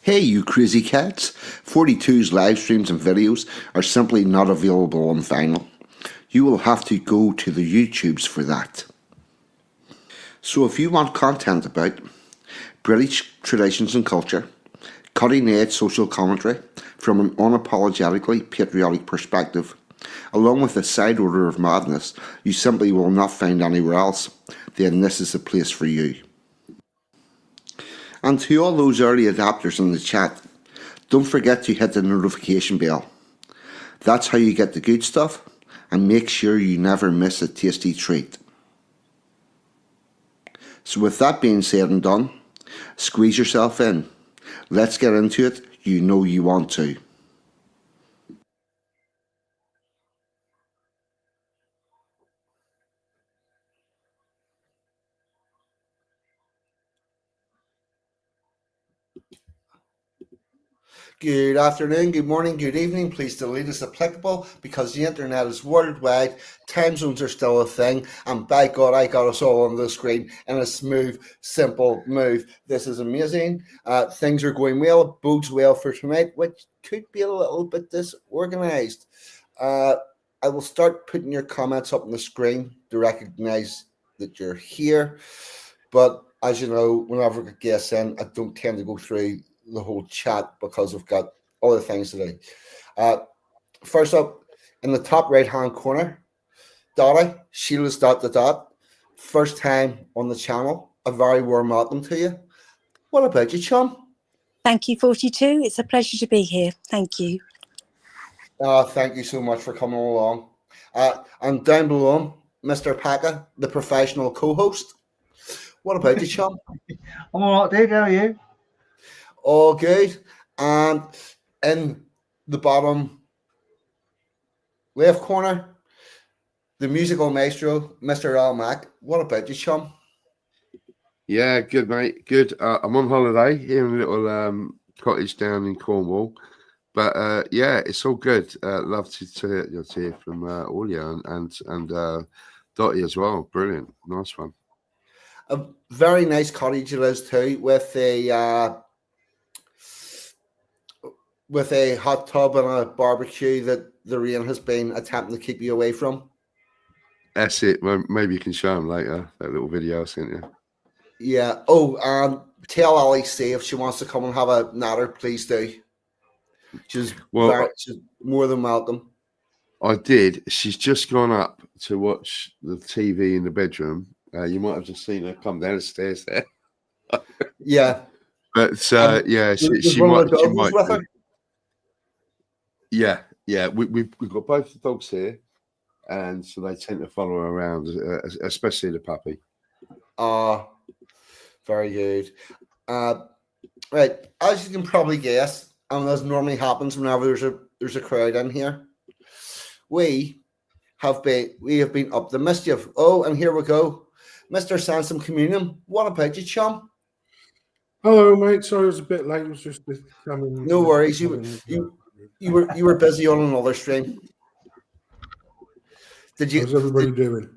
Hey, you crazy cats! 42's live streams and videos are simply not available on vinyl. You will have to go to the YouTubes for that. So if you want content about British traditions and culture, cutting edge social commentary from an unapologetically patriotic perspective, along with a side order of madness you simply will not find anywhere else, then this is the place for you. And to all those early adapters in the chat, don't forget to hit the notification bell. That's how you get the good stuff, and make sure you never miss a tasty treat. So with that being said and done, squeeze yourself in. Let's get into it. You know you want to. Good afternoon, good morning, good evening. Please delete as applicable because the internet is worldwide. Time zones are still a thing. And by God, I got us all on the screen in a smooth, simple move. This is amazing. Things are going well. It bodes well for tonight, which could be a little bit disorganized. I will start putting your comments up on the screen to recognize that you're here. But as you know, whenever I get guests in, I don't tend to go through the whole chat because I've got other things to do. First up, in the top right hand corner, Dottie, Sheila's dot to dot. First time on the channel. A very warm welcome to you. What about you, chum? Thank you, 42. It's a pleasure to be here. Thank you. Thank you so much for coming along. And down below, Mr. Pakka, the professional co-host. What about you, chum? I'm all right, Dick. How are you? All good. And in the bottom left corner, the musical maestro, Mr. Al Mac. What about you, chum? Yeah, good, mate. Good. I'm on holiday here in a little cottage down in Cornwall. But yeah, it's all good. Love to hear from all you and Dottie as well. Brilliant. Nice one. A very nice cottage it is too, with a hot tub and a barbecue that the rain has been attempting to keep you away from. That's it. Well, maybe you can show them later, that little video I sent you. Yeah. Oh, and tell Ali C if she wants to come and have a natter, please do. She's more than welcome. I did. She's just gone up to watch the TV in the bedroom. You might have just seen her come down the stairs there. Yeah. But yeah, she might. With her? Yeah. We've got both the dogs here, and so they tend to follow her around, especially the puppy. Very good. Right, as you can probably guess, and as normally happens whenever there's a crowd in here, we have been up the mischief. Oh, and here we go, Mr. Sansom Communion. What about you, chum? Hello, mate. Sorry, I was a bit late. It was just coming. No worries. You were busy on another stream. How's everybody doing?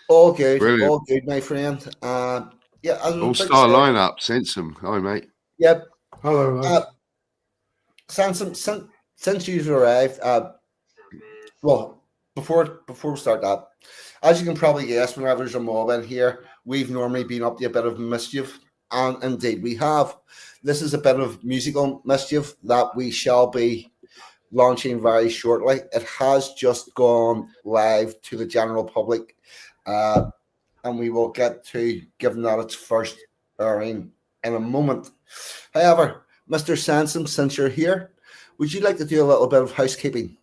All good. Brilliant. All good, my friend. Yeah, all-star lineup. Sansom. Hi, mate. Yep. Hello. Sansom, since you've arrived, well, before we start that, as you can probably guess, whenever there's a mob in here, we've normally been up to a bit of mischief, and indeed we have. This is a bit of musical mischief that we shall be launching very shortly. It has just gone live to the general public, and we will get to giving that its first airing in a moment. However, Mr. Sansom, since you're here, would you like to do a little bit of housekeeping?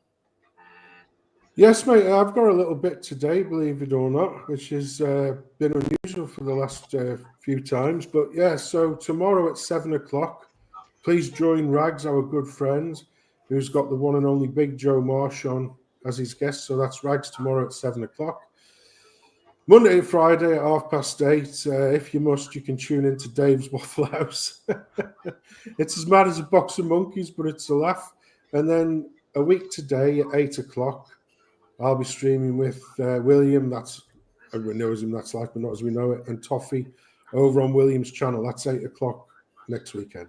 Yes, mate. I've got a little bit today, believe it or not, which has been unusual for the last few times. But yeah, so tomorrow at 7 o'clock, please join Rags, our good friend, who's got the one and only Big Joe Marsh on as his guest. So that's Rags tomorrow at 7 o'clock. Monday to Friday at 8:30. If you must, you can tune into Dave's Waffle House. It's as mad as a box of monkeys, but it's a laugh. And then a week today at 8 o'clock, I'll be streaming with William. That's everyone knows him. That's Life But Not As We Know It, and Toffee over on William's channel. That's 8 o'clock next weekend.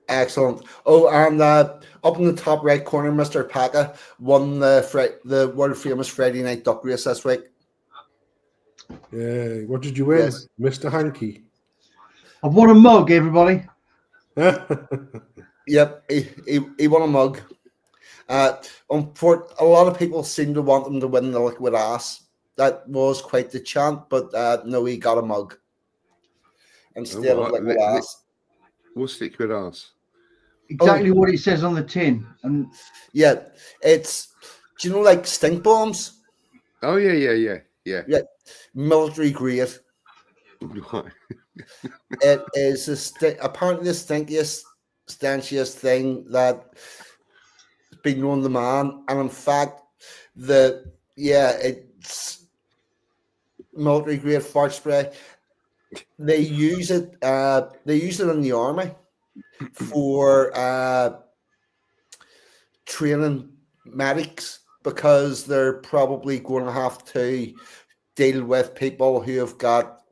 Excellent. Oh, and up in the top right corner, Mr. Pakka won the world famous Friday night duck race this week. Yeah, what did you win, Yes. Mr. Hankey? I've won a mug, everybody. Yep, he won a mug. A lot of people seem to want him to win the liquid ass. That was quite the chant, but no, he got a mug instead of liquid ass. What's liquid ass? Exactly what it says on the tin. And Yeah, it's, do you know, like stink bombs? Oh yeah. Military grade. Right. It is apparently the stanchiest thing that's been known to man, and in fact, it's military grade fart spray. They use it. They use it in the army for training medics because they're probably going to have to deal with people who have got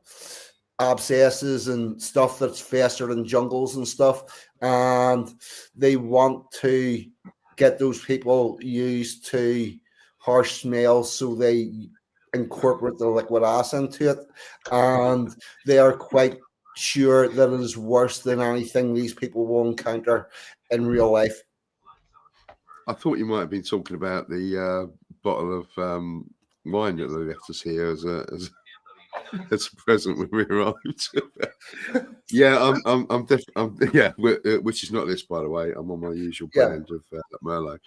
abscesses and stuff that's festered in jungles and stuff, and they want to get those people used to harsh smells, so they incorporate the liquid ass into it, and they are quite sure that it is worse than anything these people will encounter in real life. I thought you might have been talking about the bottle of wine that they left us here as a a present when we arrived. Yeah, I'm definitely which is not this, by the way. I'm on my usual brand of Merlot,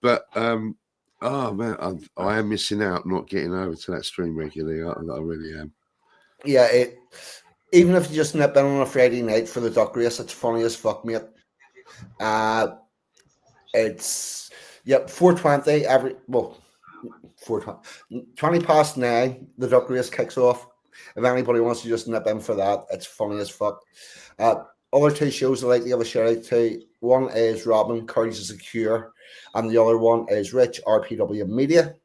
but oh man, I am missing out not getting over to that stream regularly. I really am. Yeah, even if you just nip in on a Friday night for the duck race, it's funny as fuck, mate. It's 4:20 20:20 the duck race kicks off. If anybody wants to just nip in for that, it's funny as fuck. Other two shows I like to give a shout out to. One is Robin, Courage is a Cure, and the other one is Rich, RPW Media,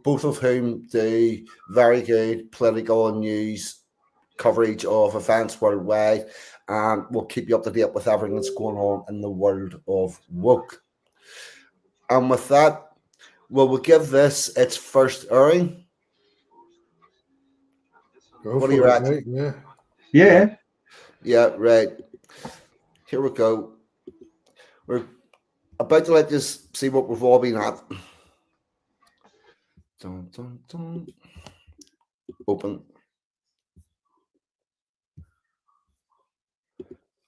both of whom do very good political and news coverage of events worldwide, and will keep you up to date with everything that's going on in the world of woke. And with that, we'll give this its first airing. What do you reckon? Yeah, right. Here we go. We're about to let this see what we've all been at. Dun, dun, dun. Open.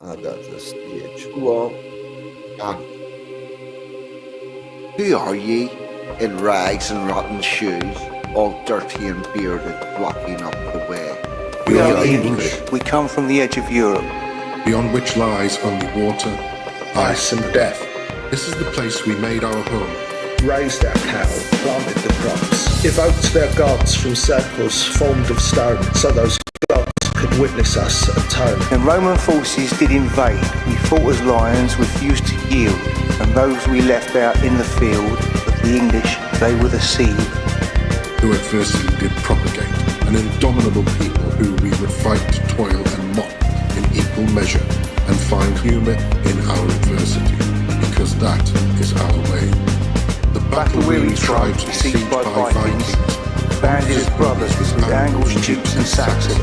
I got this stage. Who are ye in rags and rotten shoes, all dirty and bearded, blocking up the way? We are English. We come from the edge of Europe, beyond which lies only water, ice and death. This is the place we made our home. Raised our cattle, planted the crops, evoked their gods from circles formed of stone, so those gods could witness us atone. And Roman forces did invade. We fought as lions, refused to yield, and those we left out in the field, but the English, they were the seed. Who adversity did propagate, an indomitable people who we would fight, toil and mock in equal measure, and find humour in our adversity, because that is our way. The battle-weary tribes besieged by Vikings, banded as brothers with Angles, Jutes and Saxons.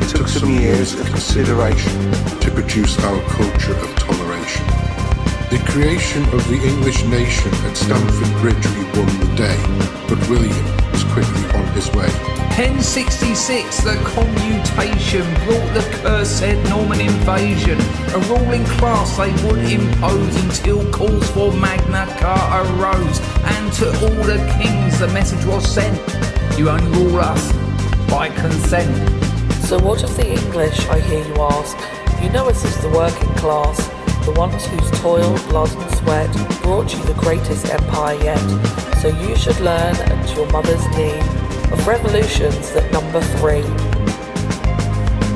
It took some years of consideration to produce our culture of toleration. The creation of the English nation at Stamford Bridge we won the day, but William was quickly on his way. 1066, the commutation brought the cursed Norman invasion. A ruling class they would impose until calls for Magna Carta arose. And to all the kings the message was sent: you only rule us by consent. So what of the English, I hear you ask? You know us as the working class, the ones whose toil, blood and sweat brought you the greatest empire yet. So you should learn at your mother's knee of revolutions that number 3.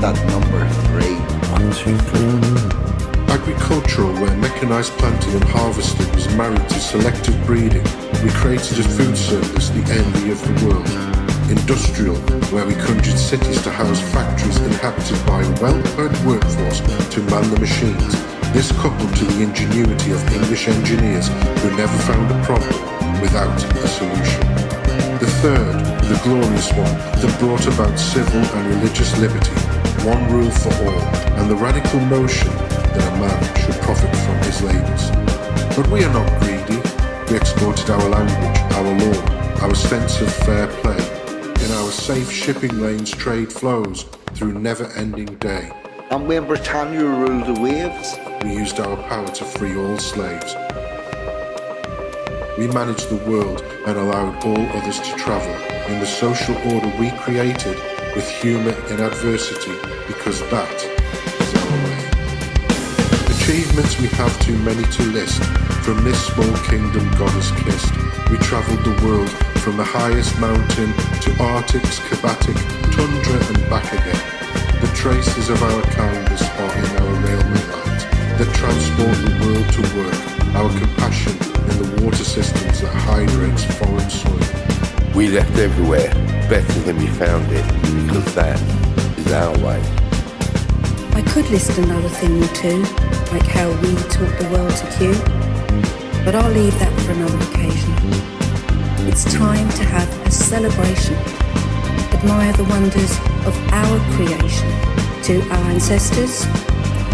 That number 3. 1, 2, 3. Agricultural, where mechanised planting and harvesting was married to selective breeding, we created a food service, the envy of the world. industrial, where we conjured cities to house factories inhabited by a well-paid workforce to man the machines. This coupled to the ingenuity of English engineers who never found a problem without a solution. The third, the glorious one, that brought about civil and religious liberty, one rule for all, and the radical notion that a man should profit from his labours. But we are not greedy. We exported our language, our law, our sense of fair play. In our safe shipping lanes trade flows through never-ending day. And when Britannia ruled the waves, we used our power to free all slaves. We managed the world and allowed all others to travel in the social order we created with humour in adversity, because that is our way. Achievements we have too many to list. From this small kingdom God has kissed, we travelled the world from the highest mountain to Arctics, Kabatic, tundra and back again. The traces of our kindness are in our railway lines that transport the world to work, our compassion in the water systems that hydrates foreign soil. We left everywhere better than we found it, because that is our way. I could list another thing or two, like how we taught the world to queue, but I'll leave that for another occasion. It's time to have a celebration. Admire the wonders of our creation. To our ancestors,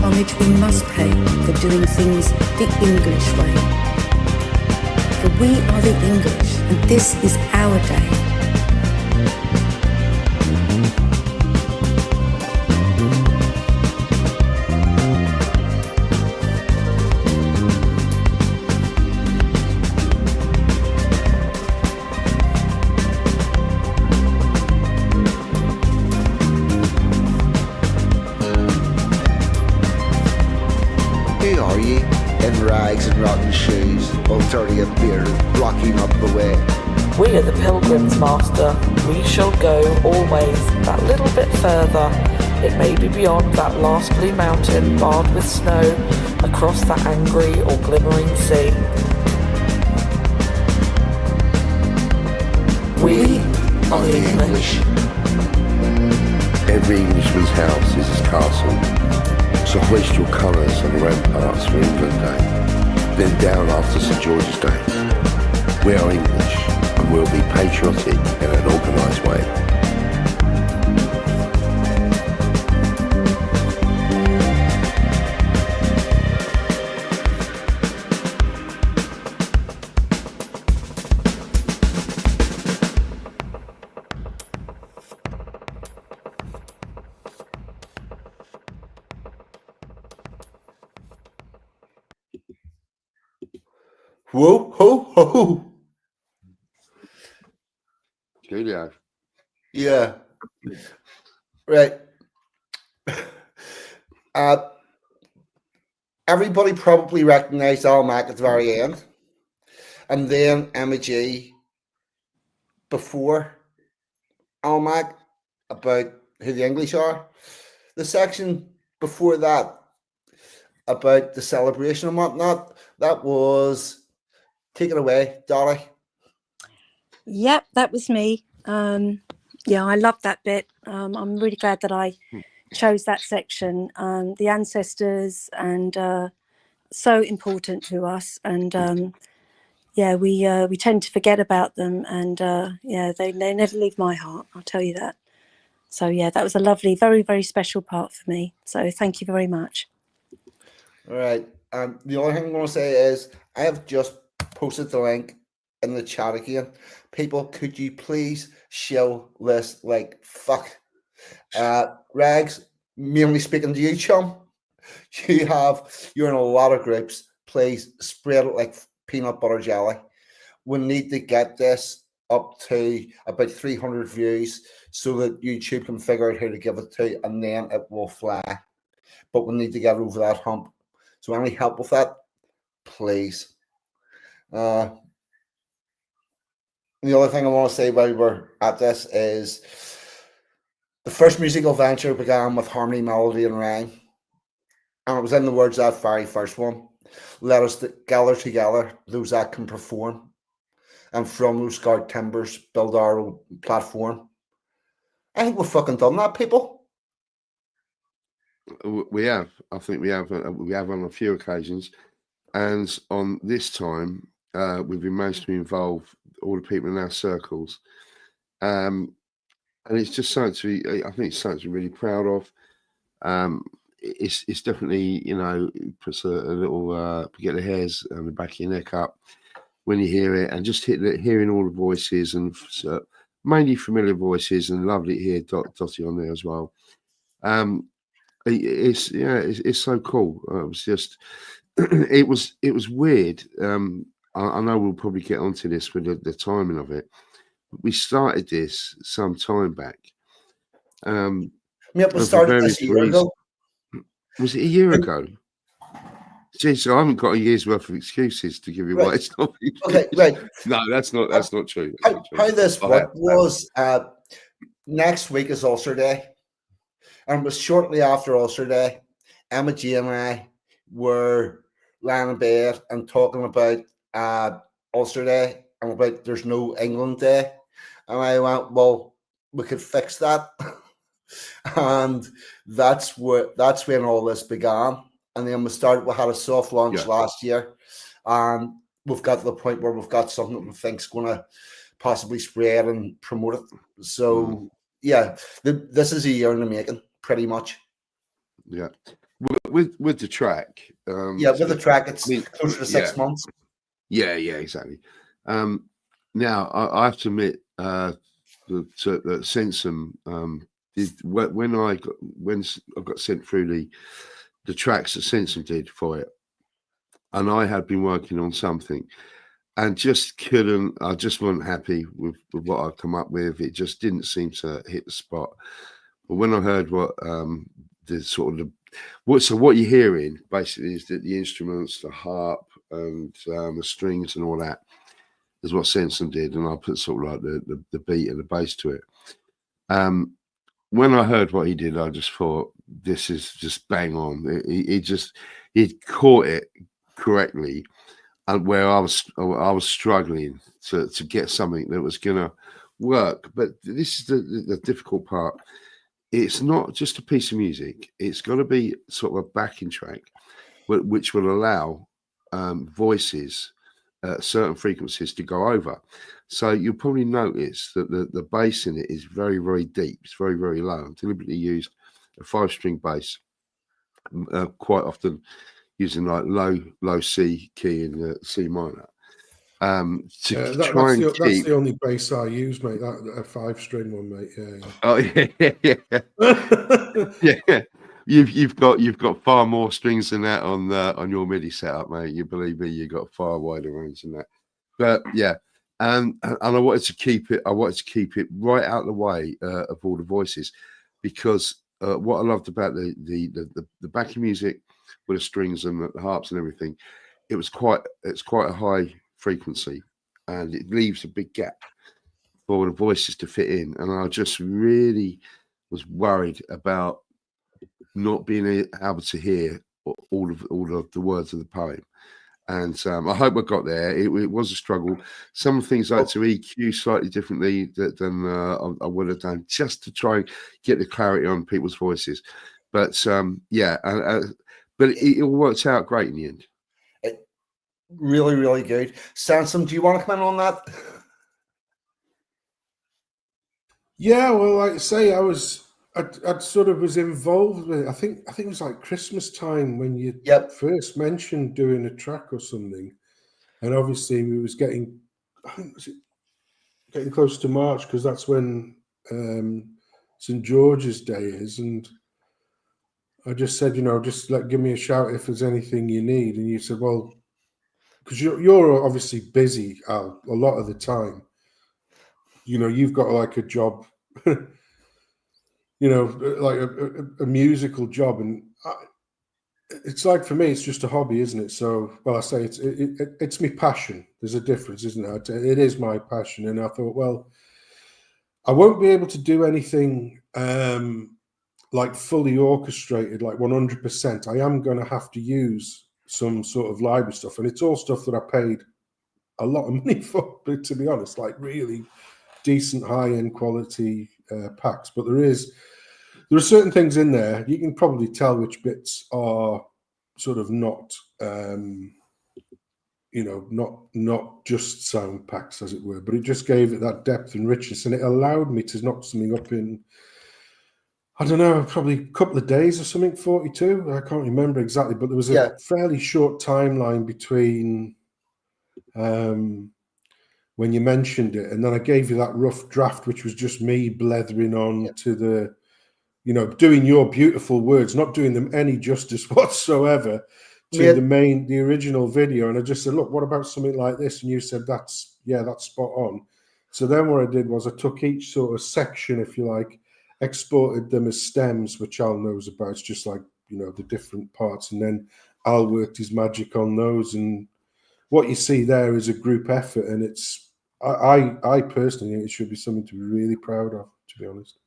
homage we must pay for doing things the English way. For we are the English, and this is our day. who are ye? In rags and rotten shoes, all dirty and bearded, blocking up the way. We are the pilgrims, master. We shall go always that little bit further. It may be beyond that last blue mountain barred with snow, across that angry or glimmering sea. We are the English. Every Englishman's house is his castle. So hoist your colours and ramparts for England Day. Then down after St George's Day. We are English, and we'll be patriotic in an organised way. Whoa, ho, ho. Julio. Yeah. Right. Everybody probably recognised Al Mac at the very end. And then Emma G before Al Mac about who the English are. The section before that about the celebration and whatnot, that was take it away, Dolly. Yep, that was me. Yeah, I love that bit. I'm really glad that I chose that section. The ancestors and so important to us, and yeah, we tend to forget about them, and yeah, they never leave my heart. I'll tell you that. So yeah, that was a lovely, very, very special part for me. So thank you very much. All right. The only thing I'm going to say is I have just posted the link in the chat again. People, could you please show this like fuck? Rags, mainly speaking to you, chum. You're in a lot of groups. Please spread it like peanut butter jelly. We need to get this up to about 300 views so that YouTube can figure out who to give it to, and then it will fly. But we need to get over that hump. So any help with that, please. The other thing I want to say while we're at this is the first musical venture began with harmony, melody, and rhyme. And it was in the words of that very first one. Let us gather together, those that can perform. and from those scarred timbers build our own platform. I think we've fucking done that, people. We have. I think we have. We have on a few occasions, and on this time, we've been managed to involve all the people in our circles, and it's just something to be. I think it's something to be really proud of. It's definitely, you know, it puts a little get the hairs on the back of your neck up when you hear it, and just hearing all the voices, and mainly familiar voices, and lovely to hear Dottie on there as well. It's so cool. It was just it was weird. I know we'll probably get onto this with the timing of it. We started this some time back. Yep, we started this a year ago. Was it a year ago? Jeez, I haven't got a year's worth of excuses to give you why it's not. Okay, right. No, that's not true. How this worked was next week is Ulster Day, and it was shortly after Ulster Day. Emma G and I were lying in bed and talking about Ulster Day and about there's no England Day, and I went, well, we could fix that. And that's when all this began. And then we had a soft launch last year, and we've got to the point where we've got something that we think's going to possibly spread and promote it. So this is a year in the making, pretty much. Yeah, with the track. With the track, it's closer to 6 months. Yeah, exactly. Now I have to admit that Sensum when I got sent through the tracks that Sensum did for it, and I had been working on something and I just wasn't happy with what I'd come up with. It just didn't seem to hit the spot. But when I heard what what you're hearing basically is that the instruments, the harp and the strings and all that is what Sensum did, and I put sort of like the beat and the bass to it. When I heard what he did, I just thought, this is just bang on. He'd caught it correctly, and where I was struggling to get something that was gonna work. But this is the difficult part. It's not just a piece of music. It's got to be sort of a backing track, which will allow voices at certain frequencies to go over. So you'll probably notice that the bass in it is very, very deep. It's very, very low. I deliberately used a 5-string bass, quite often using like low C key in the C minor. That's the only bass I use, mate. That a 5-string one, mate. Yeah. Oh yeah. Yeah. You've got far more strings than that on your MIDI setup, mate. You believe me, you've got far wider range than that. But yeah, and I wanted to keep it. I wanted to keep it right out of the way of all the voices, because what I loved about the backing music with the strings and the harps and everything, it's quite a high frequency, and it leaves a big gap for the voices to fit in. And I just really was worried about not being able to hear all of the words of the poem. And I hope I got there. It was a struggle. Some things I had to EQ slightly differently than I would have done, just to try and get the clarity on people's voices. But but it all worked out great in the end. Really, really good. Sansom, do you want to come in on that? Yeah, well, like I say, I sort of was involved with it. I think it was like Christmas time when you first mentioned doing a track or something, and obviously we was getting close to March, because that's when St. George's Day is, and I just said, just give me a shout if there's anything you need, and you said, well, because you're obviously busy, Al, a lot of the time. You've got like a job. Like a musical job, and it's like, for me, it's just a hobby, isn't it? So, well, I say it's my passion. There's a difference, isn't it? It is my passion, and I thought, well, I won't be able to do anything like fully orchestrated, like 100%. I am going to have to use some sort of library stuff, and it's all stuff that I paid a lot of money for, but to be honest, like really decent high-end quality packs. But there are certain things in there you can probably tell which bits are sort of not not just sound packs, as it were, but it just gave it that depth and richness, and it allowed me to knock something up in, I don't know, probably a couple of days or something. 42, I can't remember exactly, but there was a fairly short timeline between when you mentioned it, and then I gave you that rough draft, which was just me blethering on to the, doing your beautiful words, not doing them any justice whatsoever to the original video. And I just said, look, what about something like this? And you said, that's spot on. So then what I did was I took each sort of section, if you like, exported them as stems, which Al knows about. It's just like, the different parts. And then Al worked his magic on those. And what you see there is a group effort. And I personally think it should be something to be really proud of, to be honest.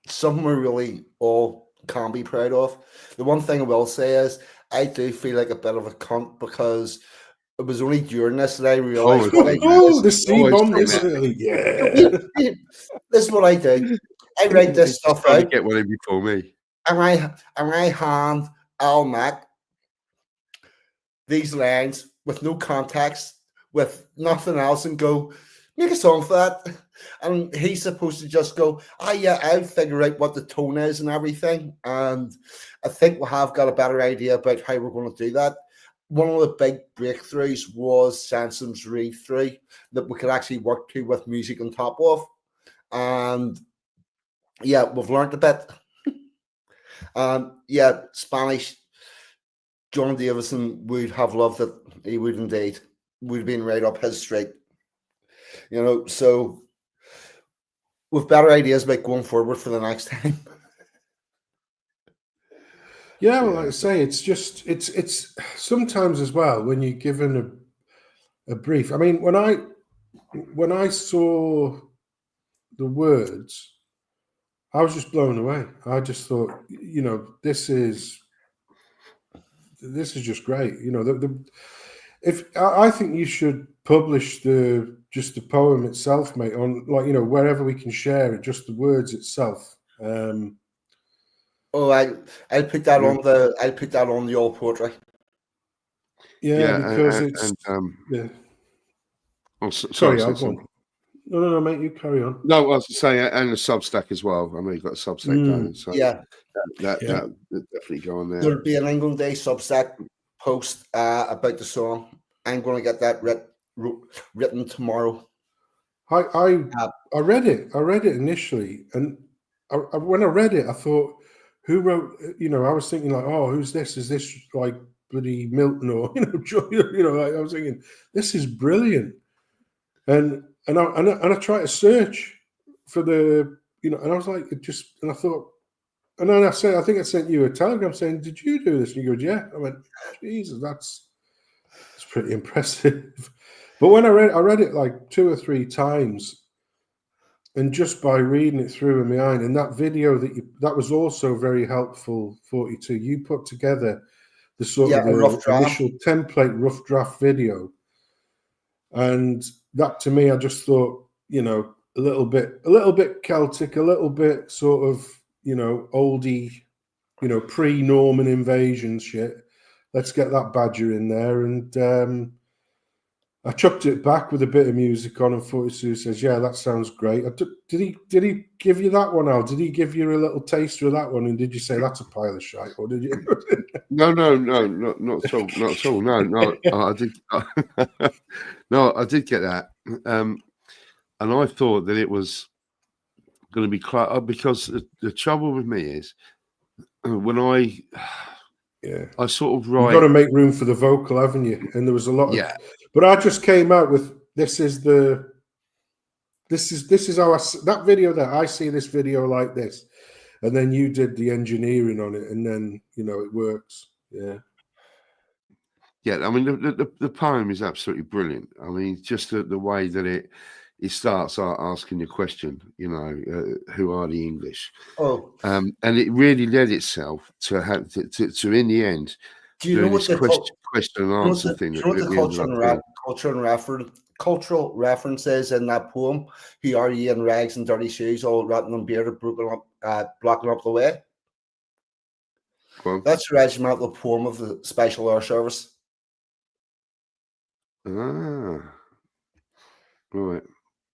Something we really all can be proud of. The one thing I will say is I do feel like a bit of a cunt because it was only during this that I realised. The C-bomb this early. Yeah. This is what I do. I write this stuff out. To get one in before me. And I hand Al Mac these lines with no context, with nothing else, and go, make a song for that. And he's supposed to just go, I'll figure out what the tone is and everything. And I think we have got a better idea about how we're going to do that. One of the big breakthroughs was Sansom's Read 3 that we could actually work to with music on top of. And yeah, we've learned a bit. Spanish, John Davison would have loved it. He would indeed. Would have been right up his street. So with better ideas about going forward for the next time. Yeah, well, like I say, it's sometimes as well when you're given a brief. I mean, when I saw the words, I was just blown away. I just thought, this is just great. I think you should publish the poem itself, mate, on wherever we can share it, just the words itself. I'll put that on the old poetry. Yeah, because it's sorry, I'll go on. No, mate, you carry on. No, I was saying, and the Substack as well. I know you've got a Substack going, so that definitely go on there. There'll be an England Day Substack post about the song. I'm going to get that written tomorrow. I read it. I read it initially, and when I read it, I thought, who wrote? I was thinking like, oh, who's this? Is this like bloody Milton or I was thinking this is brilliant, and I tried to search for the and I was like, and I thought, and then I think I sent you a telegram saying, did you do this? And you go, yeah. I went, Jesus, that's pretty impressive. But when I read it like 2 or 3 times, and just by reading it through in my mind, and that video that was also very helpful. 42, you put together the sort of the initial template rough draft video, and that to me, I just thought, a little bit Celtic, a little bit sort of oldie, pre-Norman invasion shit. Let's get that badger in there. And I chucked it back with a bit of music on, and 42 says, yeah, that sounds great. Did he give you that one, Al? Did he give you a little taster of that one? And did you say that's a pile of shite, or did you? No, not at all. Not at all. No, I did. No, I did get that. And I thought that it was going to be quite, because the trouble with me is when I sort of write. You've got to make room for the vocal, haven't you? And there was a lot. But I just came out with this is how that video there. I see this video like this, and then you did the engineering on it, and then it works. Yeah. Yeah, I mean the poem is absolutely brilliant. I mean, just the way that it starts asking the question, who are the English? Oh, and it really led itself to have to in the end Do you know doing what this the question and answer thing do that you know what the we ended up doing. cultural reference is in that poem? Who are ye in rags and dirty shoes, all rotten and bearded, blocking up the way? Go on. That's the regimental poem of the Special Air Service. Ah, right.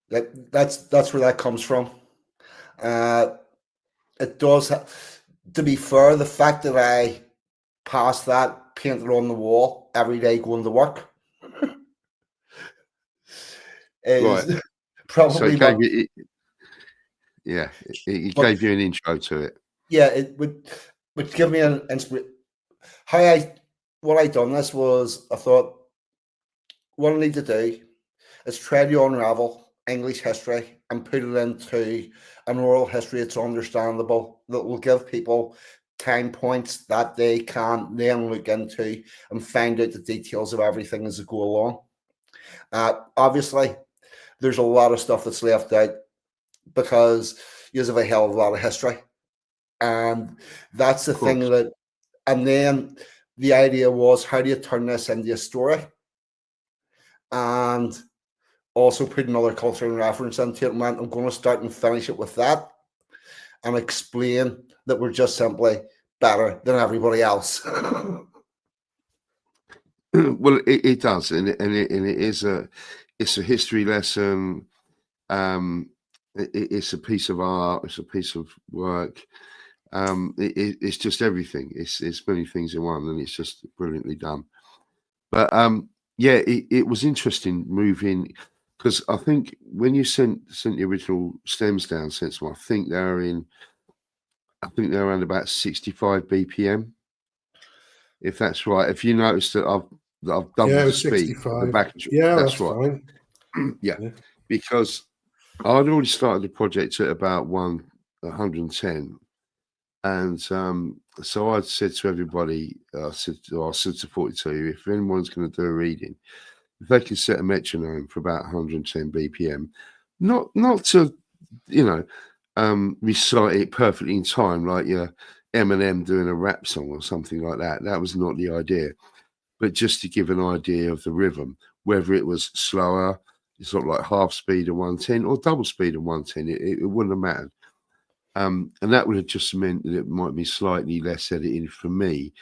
That's where that comes from. It does. To be fair, the fact that I passed that painted on the wall every day going to work is Right. So probably it gave what. you, it But gave you an intro to it. yeah, it would give me an inspiration. What I done this was I thought what I need to do is try to unravel English history and put it into an oral history that's understandable, that will give people time points that they can then look into and find out the details of everything as they go along. Obviously, there's a lot of stuff that's left out because you have a hell of a lot of history. And that's the Of course. thing that, and then the idea was how do you turn this into a story? And also put another cultural reference into it. Man, I'm going to start and finish it with that and explain that we're just simply better than everybody else. Well, it does, and it is it's a history lesson. It's a piece of art. It's a piece of work. It's just everything. It's many things in one, and it's just brilliantly done. But yeah, it was interesting moving because I think when you sent the original stems down, Sensible, I think they're around about 65 BPM, if that's right. If you notice that I've doubled Yeah, it the was speed, the 65. back, Yeah, that's that's right. fine. Yeah, Yeah. because I'd already started the project at about 110. And so I said to everybody, I said to 42, if anyone's going to do a reading, if they can set a metronome for about 110 BPM, not to, recite it perfectly in time like your Eminem doing a rap song or something like that. That was not the idea, but just to give an idea of the rhythm, whether it was slower, it's not like half speed of 110 or double speed of 110, it wouldn't have mattered. And that would have just meant that it might be slightly less editing for me.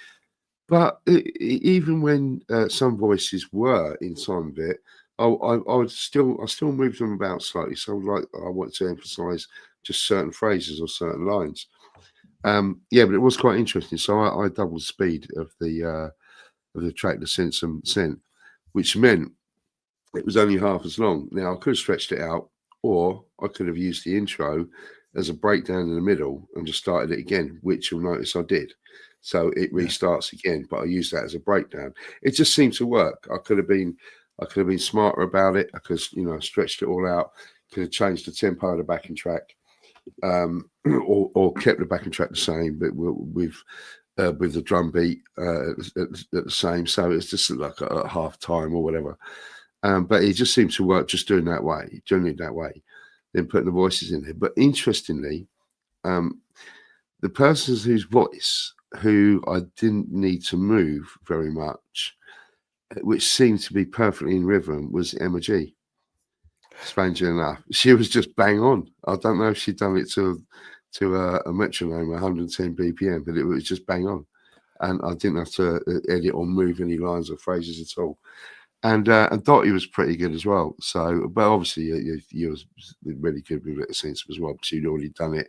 But even when some voices were in time of it, I would still moved them about slightly. So I want to emphasise just certain phrases or certain lines. Yeah, but it was quite interesting. So I doubled the speed of the track the Sense and Sent, which meant it was only half as long. Now I could have stretched it out, or I could have used the intro as a breakdown in the middle and just started it again, which you'll notice I did. So it restarts again, but I use that as a breakdown. It just seemed to work. I could have been smarter about it. I could have, stretched it all out. Could have changed the tempo of the backing track, or kept the backing track the same, but with the drum beat at the same. So it's just like a half time or whatever. But it just seemed to work just doing that way, then putting the voices in there. But interestingly, the persons whose voice, who I didn't need to move very much, which seemed to be perfectly in rhythm, was Emma G. Strangely enough, she was just bang on. I don't know if she'd done it to a metronome, 110 BPM, but it was just bang on, and I didn't have to edit or move any lines or phrases at all. And Dottie was pretty good as well. So, but obviously you was really good with it sense as well because you'd already done it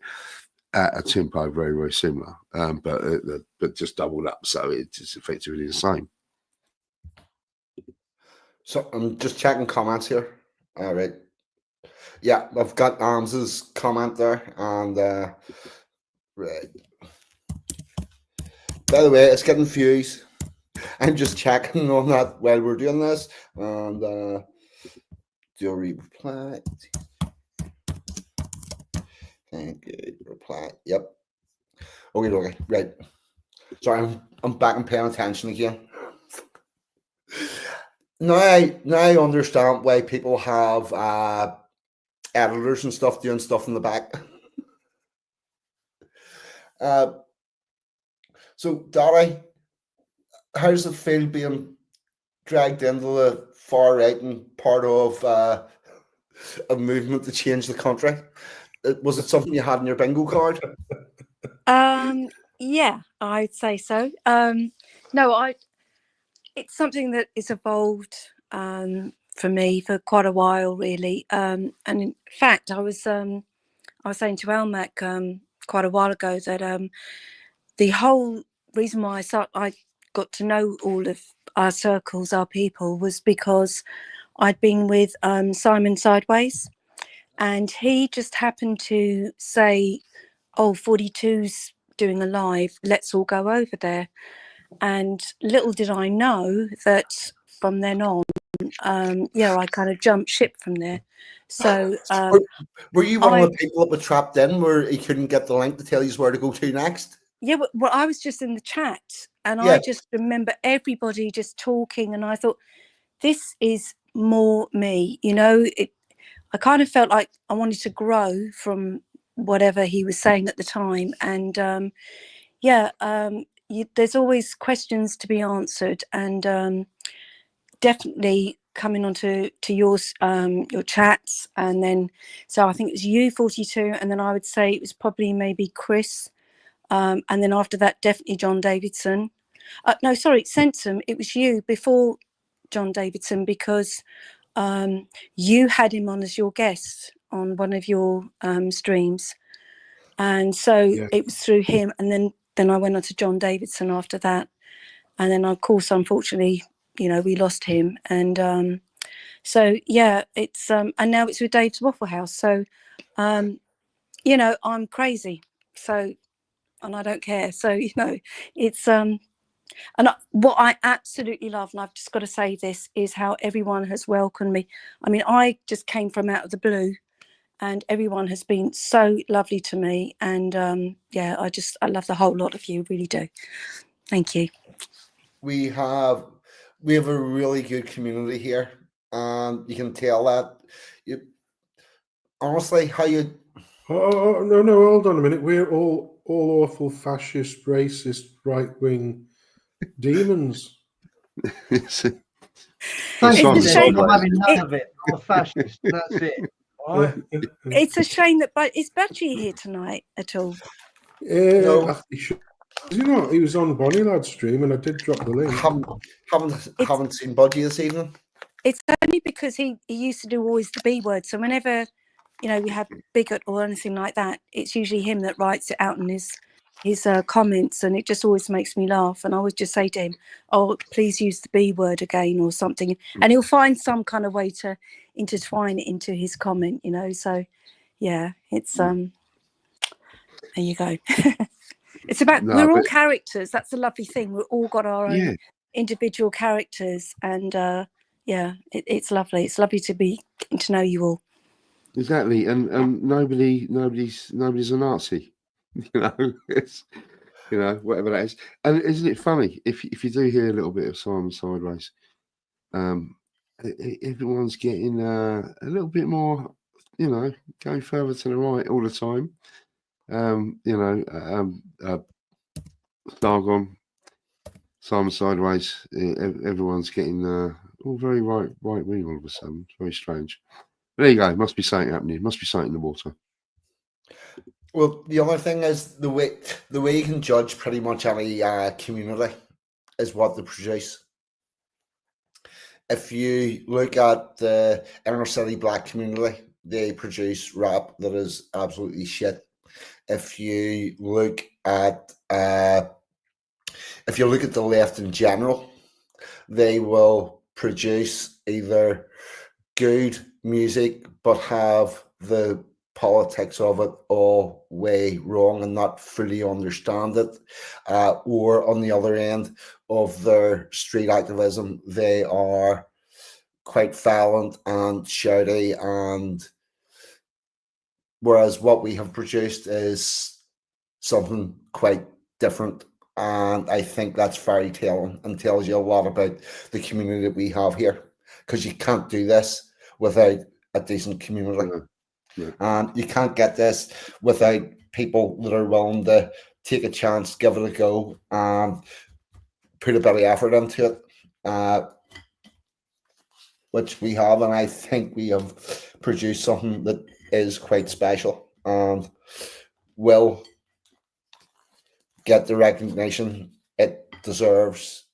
at a tempo very, very similar, but just doubled up. So it's effectively the same. So I'm just checking comments here. All right. Yeah, I've got Arms's comment there, and right. By the way, it's getting views. I'm just checking on that while we're doing this, and do a reply. Thank you. Reply. Yep. Okay. Right. Sorry, I'm back and paying attention again. Now I understand why people have editors and stuff doing stuff in the back. So, Dottie, how does it feel being dragged into the far right and part of a movement to change the country? Was it something you had in your bingo card? Yeah, I'd say so. No, it's something that has evolved for me for quite a while, really. And in fact, I was saying to Elmac quite a while ago that the whole reason why I got to know all of our circles, our people, was because I'd been with Simon Sideways, and he just happened to say, "Oh, 42's doing a live. Let's all go over there." And little did I know that from then on, I kind of jumped ship from there. So Were you one of I the people that were trapped in where he couldn't get the link to tell you where to go to next? yeah, well, I was just in the chat, and I Yeah. just remember everybody just talking, and I thought, this is more me, I kind of felt like I wanted to grow from whatever he was saying at the time, and there's always questions to be answered, and definitely coming onto your chats, and then so I think it was you 42, and then I would say it was probably maybe Chris, and then after that definitely John Davidson. No, sorry, Sensom, it was you before John Davidson, because you had him on as your guest on one of your streams, and so it was through him, and then I went on to John Davidson after that, and then of course unfortunately we lost him, and so yeah, it's and now it's with Dave's Waffle House, so I'm crazy, so, and I don't care, so it's what I absolutely love, and I've just got to say this, is how everyone has welcomed me. I mean, I just came from out of the blue, and everyone has been so lovely to me, and I love the whole lot of you, really do. Thank you. We have a really good community here, and you can tell that. Honestly, how you? Oh, no, hold on a minute. We're all awful fascist, racist, right wing demons. Thank you, It's a shame. I'm having none of it. I'm a fascist. That's it. All right. It's a shame that, but is Badgie here tonight at all? No. He was on Bonnie Lad's stream, and I did drop the link. Haven't seen Budgie this evening. It's only because he used to do always the B word. So whenever we have bigot or anything like that, it's usually him that writes it out in his comments, and it just always makes me laugh. And I always just say to him, "Oh, please use the B word again," or something, and he'll find some kind of way to intertwine it into his comment. So yeah, it's there you go. It's about we're all characters. That's a lovely thing. We've all got our own individual characters, and it's lovely. It's lovely to be getting to know you all. Exactly, and nobody's a Nazi, It's, whatever that is. And isn't it funny if you do hear a little bit of Simon Sideways, everyone's getting a little bit more, going further to the right all the time. Stargon, Simon Sideways, everyone's getting all very right wing all of a sudden. It's very strange. But there you go. Must be something happening. Must be something in the water. Well, the other thing is the way you can judge pretty much any community is what they produce. If you look at the inner city black community, they produce rap that is absolutely shit. If you look at the left in general, they will produce either good music but have the politics of it all way wrong and not fully understand it, or on the other end of their street activism, they are quite violent and shouty, and whereas what we have produced is something quite different. And I think that's very telling and tells you a lot about the community that we have here, because you can't do this without a decent community. And you can't get this without people that are willing to take a chance, give it a go, and put a bit of effort into it, which we have, and I think we have produced something that is quite special and will get the recognition it deserves,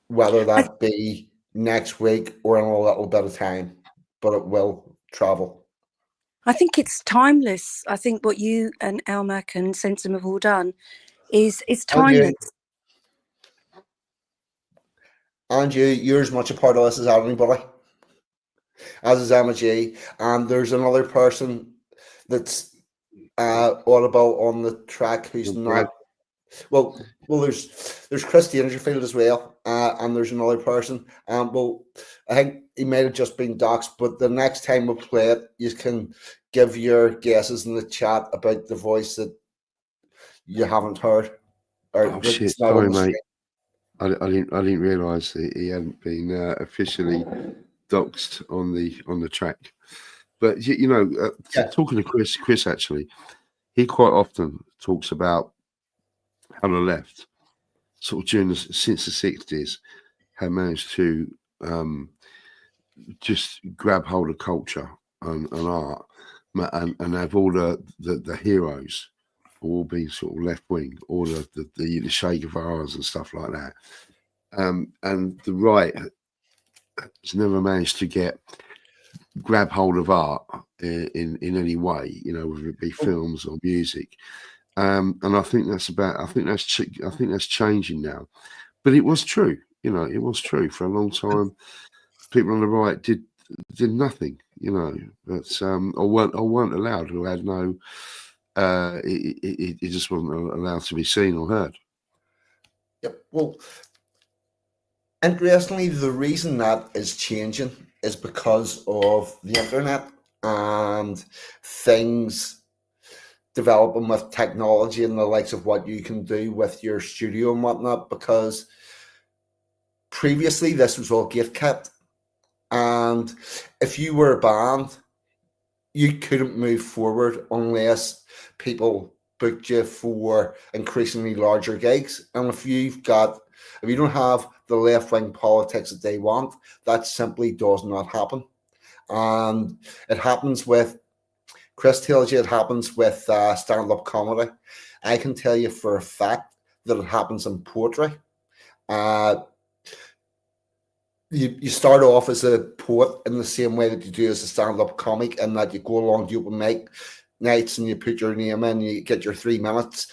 whether that be next week or in a little bit of time, but it will travel. I think it's timeless. I think what you and Elmac and Sensum have all done is it's timeless. And you're as much a part of this as anybody, as is Emma G. And there's another person that's audible on the track who's not. Well, there's Chris Dangerfield as well, and there's another person. Well, I think he might have just been doxed, but the next time we play it, you can give your guesses in the chat about the voice that you haven't heard. Oh shit! Sorry, mate. I didn't realise that he hadn't been officially doxed on the track. But talking to Chris actually, he quite often talks about how the left, sort of since the 60s, have managed to just grab hold of culture and art, and have all the heroes all being sort of left wing, all the Che Guevaras and stuff like that. And the right has never managed to grab hold of art in any way, whether it be films or music. And I think that's changing now. But it was true, it was true for a long time. People on the right did nothing, but or weren't allowed, who had no. It just wasn't allowed to be seen or heard. Yep. Well, interestingly, the reason that is changing is because of the internet and things developing with technology and the likes of what you can do with your studio and whatnot. Because previously, this was all gate kept, and if you were a band, you couldn't move forward unless people booked you for increasingly larger gigs. And if you don't have the left-wing politics that they want, that simply does not happen. And it happens with, Chris tells you it happens with stand-up comedy. I can tell you for a fact that it happens in poetry. You start off as a poet in the same way that you do as a stand-up comic, and that you go along to open mic nights and you put your name in, you get your 3 minutes,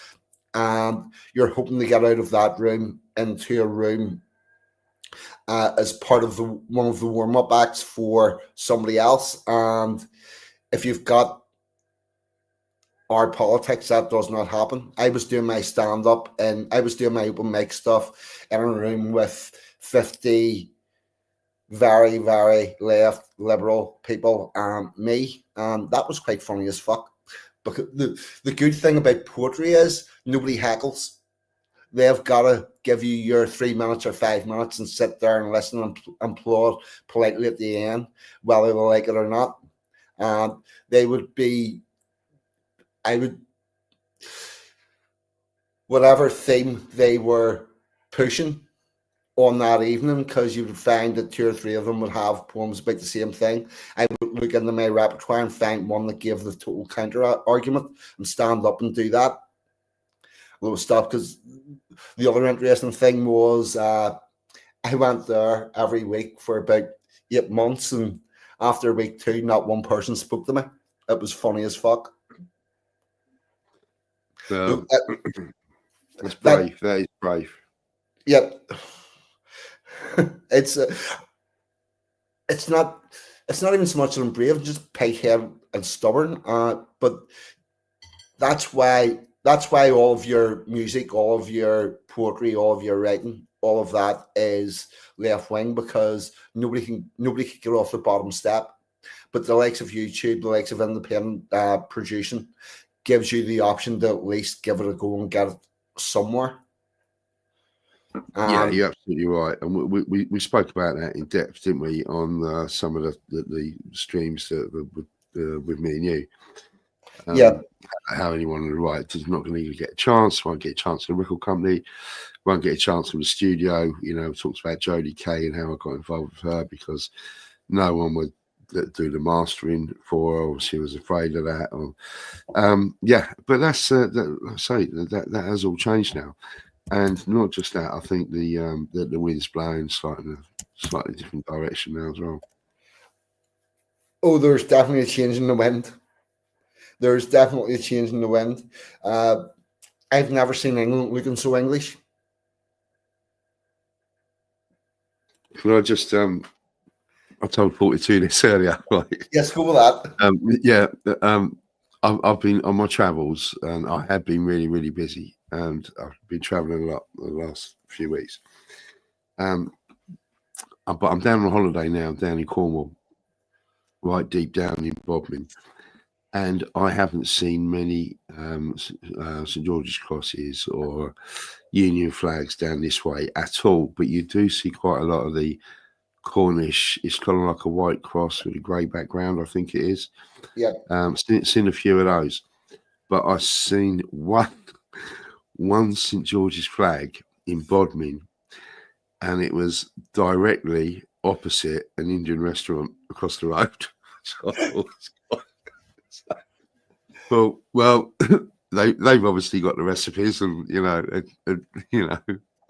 and you're hoping to get out of that room into a room as part of one of the warm-up acts for somebody else. And if you've got our politics, that does not happen. I was doing my stand-up and I was doing my open mic stuff in a room with 50 very, very left liberal people and me, and that was quite funny as fuck. Because the good thing about poetry is nobody heckles. They've got to give you your 3 minutes or 5 minutes and sit there and listen and applaud politely at the end, whether they like it or not. Whatever theme they were pushing on that evening, because you would find that 2 or 3 of them would have poems about the same thing, I would look into my repertoire and find one that gave the total counter argument and stand up and do that. Little stuff, because the other interesting thing was I went there every week for about 8 months, and after week 2, not one person spoke to me. It was funny as fuck. That's brave. That is brave. Yep. It's not even so much that I'm brave, just pig-headed and stubborn. But that's why all of your music, all of your poetry, all of your writing, all of that is left wing, because nobody can get off the bottom step. But the likes of YouTube, the likes of independent producing, gives you the option to at least give it a go and get it somewhere. Yeah, you're absolutely right, and we spoke about that in depth, didn't we, on some of the streams that with me and you. How anyone on the right is not going to get a chance, won't get a chance in a record company, won't get a chance in the studio. Talks about Jodie Kay and how I got involved with her because no one would do the mastering for her, or she was afraid of that. But that's that has all changed now, and not just that. I think the wind's blowing slightly different direction now as well. Oh, there's definitely a change in the wind. There's definitely a change in the wind. I've never seen England looking so English. Can I just I told 42 this earlier, right? Yes, go with that. I've been on my travels, and I have been really, really busy, and I've been traveling a lot the last few weeks. But I'm down on holiday now. I'm down in Cornwall, right deep down in Bodmin, and I haven't seen many St George's crosses or Union flags down this way at all. But you do see quite a lot of the Cornish. It's kind of like a white cross with a grey background, I think it is. Yeah. Seen a few of those, but I've seen one St George's flag in Bodmin, and it was directly opposite an Indian restaurant across the road. Well, they've obviously got the recipes, and I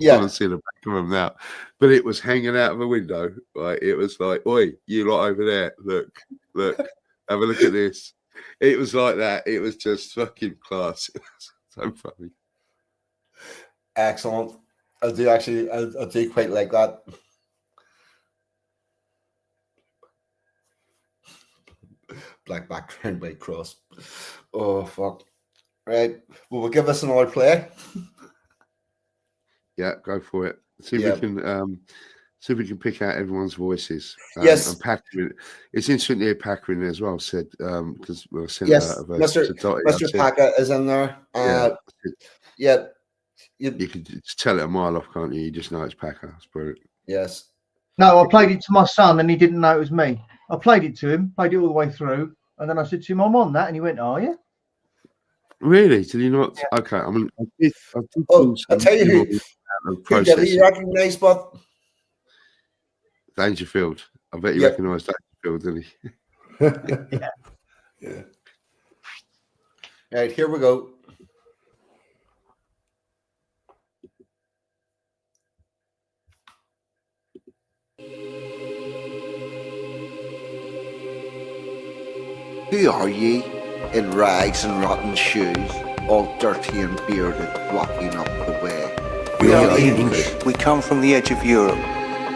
can't see the back of them now, but it was hanging out of a window. Right, it was like, "Oi, you lot over there! Look, have a look at this." It was like that. It was just fucking class. It was so funny. Excellent. I do quite like that. Black background, white cross. Oh fuck! Right, well, we'll give this another play. Yeah, go for it. See if we can pick out everyone's voices. Yes, and Pakka. It's interesting to hear Pakka in there as well. Said because we sent Mr. Pakka is in there. You can just tell it a mile off, can't you? You just know it's Pakka. It's brilliant. Yes. No, I played it to my son, and he didn't know it was me. I played it to him, played it all the way through, and then I said to him, "I'm on that," and he went, "Are you?" Really? Did he not? Yeah. Okay. I mean, I did I'll tell you who did he recognise, but Dangerfield. I bet you recognised Dangerfield, didn't he? Yeah. Right, here we go. Who are ye, in rags and rotten shoes, all dirty and bearded, blocking up the way? We are English. We come from the edge of Europe,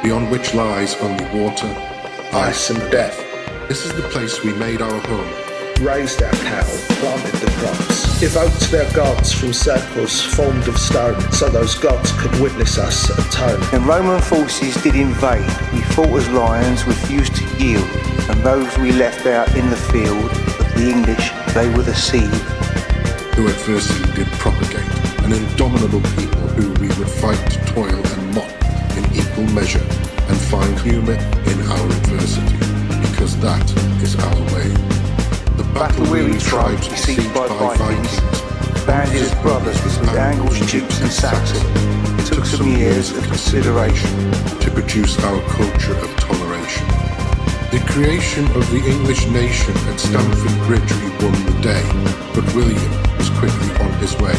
beyond which lies only water, ice and death. This is the place we made our home. Raised our cattle, planted the crops, evoked their gods from circles formed of stone, so those gods could witness us atone. When Roman forces did invade, we fought as lions, refused to yield, and those we left out in the field, of the English, they were the seed. Who adversity did propagate, an indomitable people who we would fight, toil and mock in equal measure, and find humour in our adversity, because that is our way. The battle-weary tribes besieged by Vikings, banded as brothers with Angles, Jutes and Saxons, took some years of consideration to produce our culture of toleration. The creation of the English nation at Stamford Bridge we won the day, but William was quickly on his way.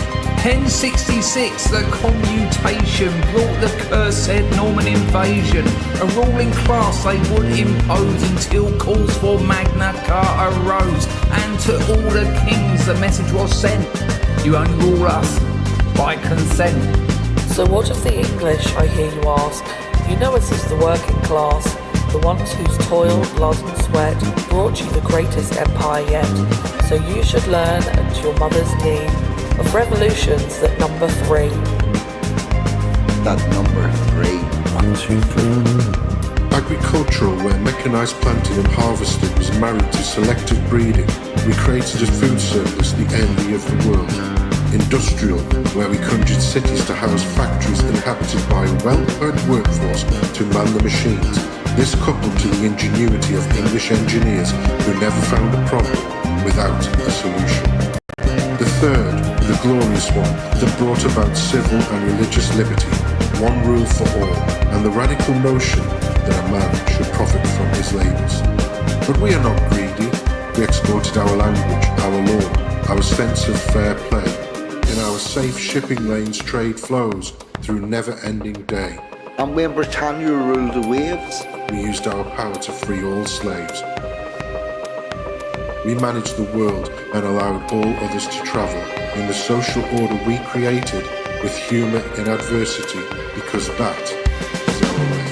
1066, the commutation brought the cursed Norman invasion. A ruling class they would impose until calls for Magna Carta arose. And to all the kings the message was sent: you only rule us by consent. So what of the English, I hear you ask? You know us as the working class, the ones whose toil, blood and sweat brought you the greatest empire yet. So you should learn at your mother's knee of revolutions that number 3. That number 3. 1, 2, 3. Agricultural, where mechanised planting and harvesting was married to selective breeding, we created a food surplus, the envy of the world. Industrial, where we conjured cities to house factories inhabited by a well-earned workforce to man the machines. This coupled to the ingenuity of English engineers who never found a problem, without a solution. The third, the glorious one, that brought about civil and religious liberty, one rule for all, and the radical notion that a man should profit from his labours. But we are not greedy. We exploited our language, our law, our sense of fair play. In our safe shipping lanes trade flows through never-ending day. And when Britannia ruled the waves, We used our power to free all slaves. We managed the world and allowed all others to travel in the social order we created with humour in adversity, because that is our way.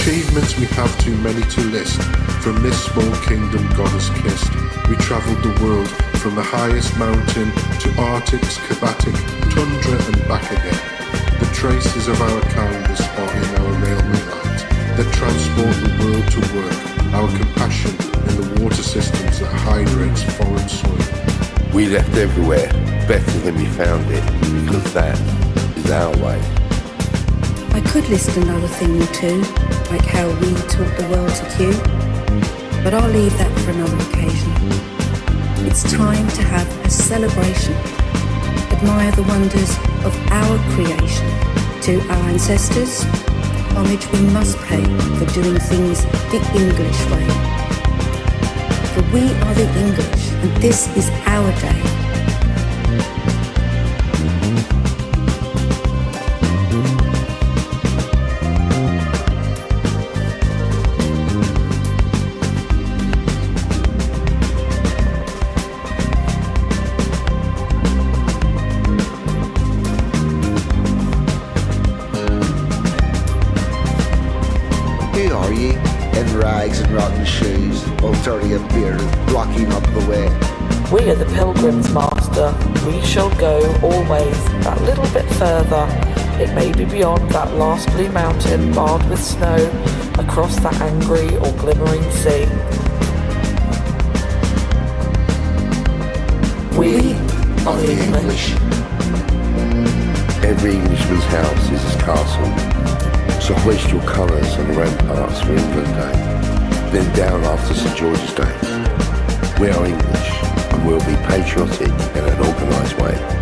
Achievements we have too many to list. From this small kingdom God has kissed, we travelled the world from the highest mountain to Arctics, Kabatic, tundra and back again. The traces of our kindness are in our railway lines that transport the world to work, our compassion in the water systems that hydrates foreign soil. We left everywhere better than we found it, because that is our way. I could list another thing or two, like how we taught the world to queue, but I'll leave that for another occasion. It's time to have a celebration, admire the wonders of our creation. To our ancestors, homage we must pay for doing things the English way. For we are the English, and this is our day. who are ye? In rags and rotten shoes, all dirty and bearded, blocking up the way. We are the pilgrims, master. We shall go always that little bit further. It may be beyond that last blue mountain barred with snow, across that angry or glimmering sea. We are the English. Every Englishman's house is his castle. So hoist your colours on the ramparts for England Day. Then down after St George's Day. We are English, and we'll be patriotic in an organised way.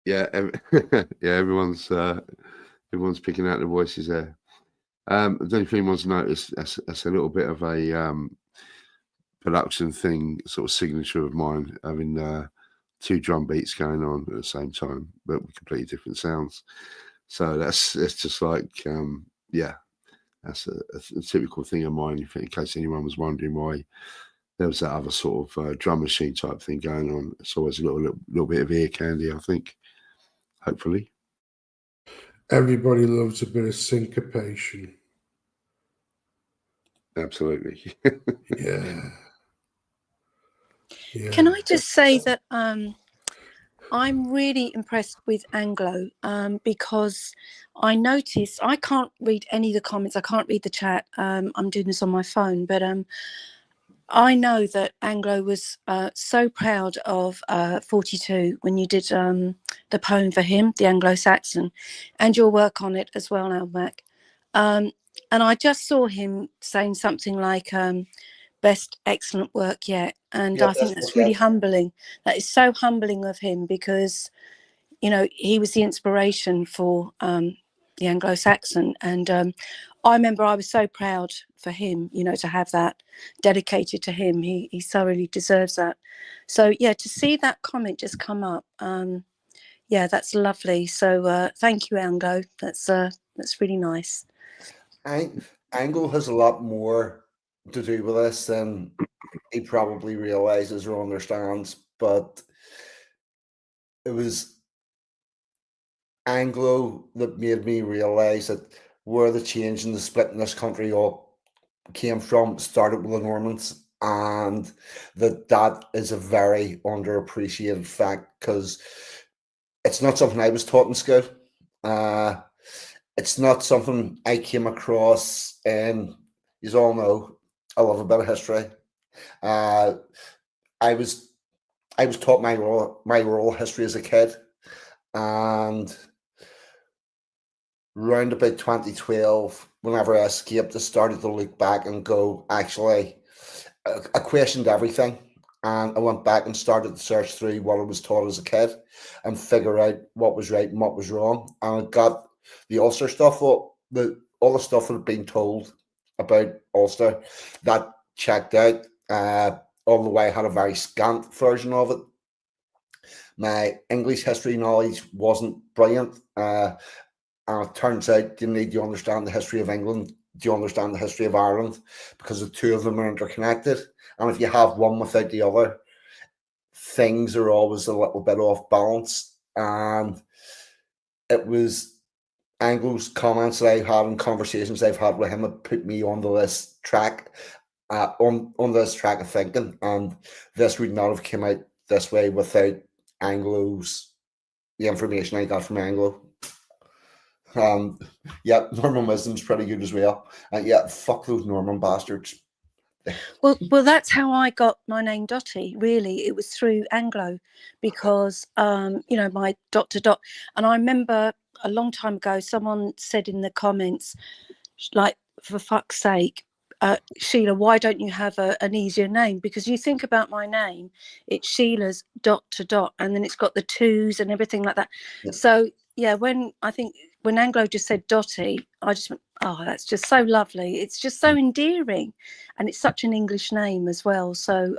Yeah, yeah, everyone's picking out the voices there. I don't know if anyone's noticed, that's a little bit of a production thing, sort of signature of mine, having two drum beats going on at the same time, but with completely different sounds. So it's just like, yeah, that's a typical thing of mine. In case anyone was wondering why there was that other sort of drum machine type thing going on, it's always a little bit of ear candy, I think. Hopefully. Everybody loves a bit of syncopation. Absolutely. Yeah. Yeah. Can I just say that I'm really impressed with Anglo because I noticed, I can't read any of the comments, I can't read the chat, I'm doing this on my phone, but I know that Anglo was so proud of 42 when you did the poem for him, the Anglo-Saxon, and your work on it as well now, Mac. And I just saw him saying something like, best excellent work yet. And Yeah, I think that's really humbling. That is so humbling of him because, you know, he was the inspiration for the Anglo-Saxon. And I remember I was so proud for him, you know, to have that dedicated to him. He thoroughly deserves that. So, yeah, to see that comment just come up, yeah, that's lovely. So thank you, Anglo. That's really nice. Angle has a lot more to do with this than he probably realizes or understands, but it was Anglo that made me realize that where the change in the split in this country all came from started with the Normans and that is a very underappreciated fact because it's not something I was taught in school. It's not something I came across, and you all know I love a bit of history. Uh, I was I was taught my rural history as a kid, and round about 2012, whenever I escaped, I started to look back and go, actually, I questioned everything. And I went back and started to search through what I was taught as a kid and figure out what was right and what was wrong. And I got the Ulster stuff, all the stuff that had been told about Ulster, that checked out. All the way, I had a very scant version of it. My English history knowledge wasn't brilliant. And it turns out you need to understand the history of England, do you understand the history of Ireland, because the two of them are interconnected. And if you have one without the other, things are always a little bit off balance. And it was Anglo's comments that I've had and conversations I've had with him that put me on this track, on this track of thinking. And this would not have come out this way without the information I got from Anglo. Yeah, Norman Wisdom's pretty good as well. Yeah, fuck those Norman bastards. Well, that's how I got my name Dottie. Really, it was through Anglo, because my Dr. Dot, and I remember a long time ago someone said in the comments, like, for fuck's sake, Sheila, why don't you have an easier name? Because you think about my name, it's Sheila's ... and then it's got the twos and everything like that. Yeah. So yeah, when Anglo just said Dottie, I just went, oh, that's just so lovely. It's just so endearing, and it's such an English name as well. So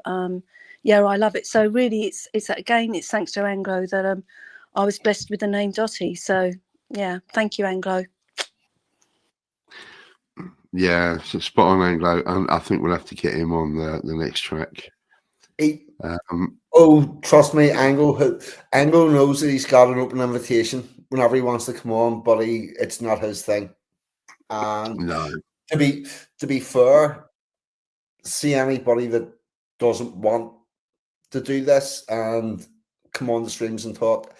yeah, I love it. So really, it's thanks to Anglo that I was blessed with the name Dottie. So yeah, thank you, Anglo. Yeah, so spot on, Anglo, and I think we'll have to get him on the next track. Trust me, Anglo knows that he's got an open invitation whenever he wants to come on, but it's not his thing. And no. To be fair, see anybody that doesn't want to do this and come on the streams and talk,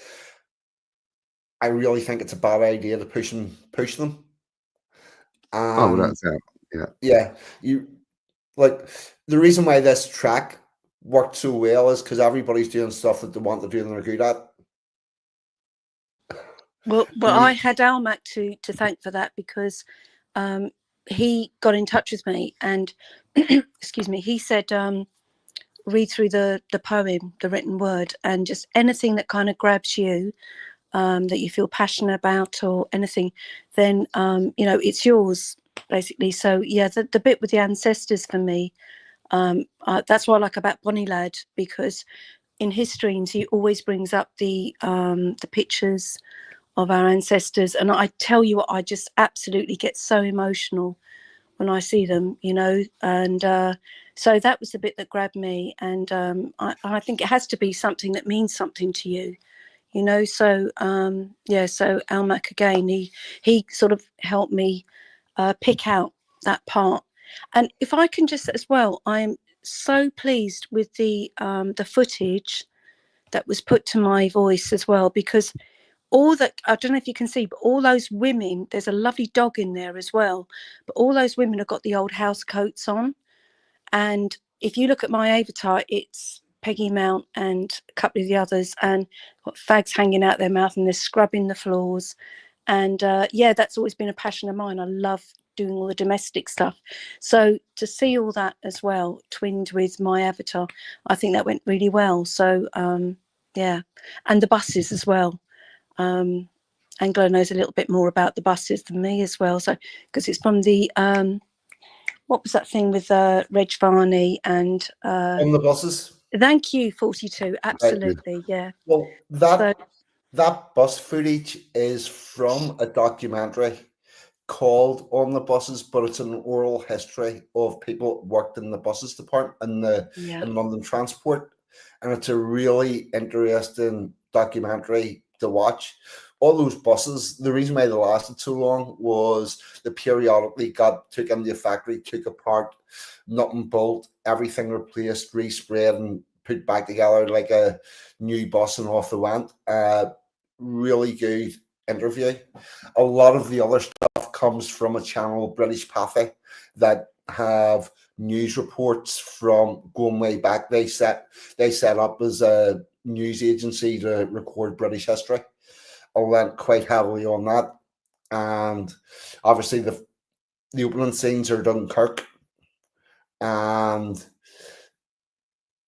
I really think it's a bad idea to push them. That's out. Yeah, you like the reason why this track worked so well is because everybody's doing stuff that they want to do and they're good at. Well, I had Almac to thank for that, because he got in touch with me and excuse me, he said read through the poem, the written word, and just anything that kind of grabs you, that you feel passionate about or anything, then it's yours, basically. So yeah, the bit with the ancestors for me, that's what I like about Bonnie Lad, because in his streams he always brings up the pictures of our ancestors, and I tell you what, I just absolutely get so emotional when I see them, and so that was the bit that grabbed me, and I think it has to be something that means something to you, so so Almac, again, he sort of helped me pick out that part. And if I can just, as well, I'm so pleased with the footage that was put to my voice as well, because all that, I don't know if you can see, but all those women, there's a lovely dog in there as well, but all those women have got the old house coats on. And if you look at my avatar, it's Peggy Mount and a couple of the others, and got fags hanging out their mouth, and they're scrubbing the floors. And that's always been a passion of mine. I love doing all the domestic stuff. So to see all that as well, twinned with my avatar, I think that went really well. So and the buses as well. Anglo knows a little bit more about the buses than me as well. So because it's from the what was that thing with Reg Varney and On the buses. Thank you, 42. Absolutely, yeah. Well, that bus footage is from a documentary called On the Buses, but it's an oral history of people that worked in the buses department in London Transport, and it's a really interesting documentary to watch. all those buses, the reason why they lasted so long was they periodically took into the factory, took apart, nut and bolt, everything replaced, resprayed, and put back together like a new bus, and off they went. Really good interview. A lot of the other stuff comes from a channel, British Pakka, that have news reports from going way back. They set up as a news agency to record British history. I went quite heavily on that, and obviously the opening scenes are Dunkirk, and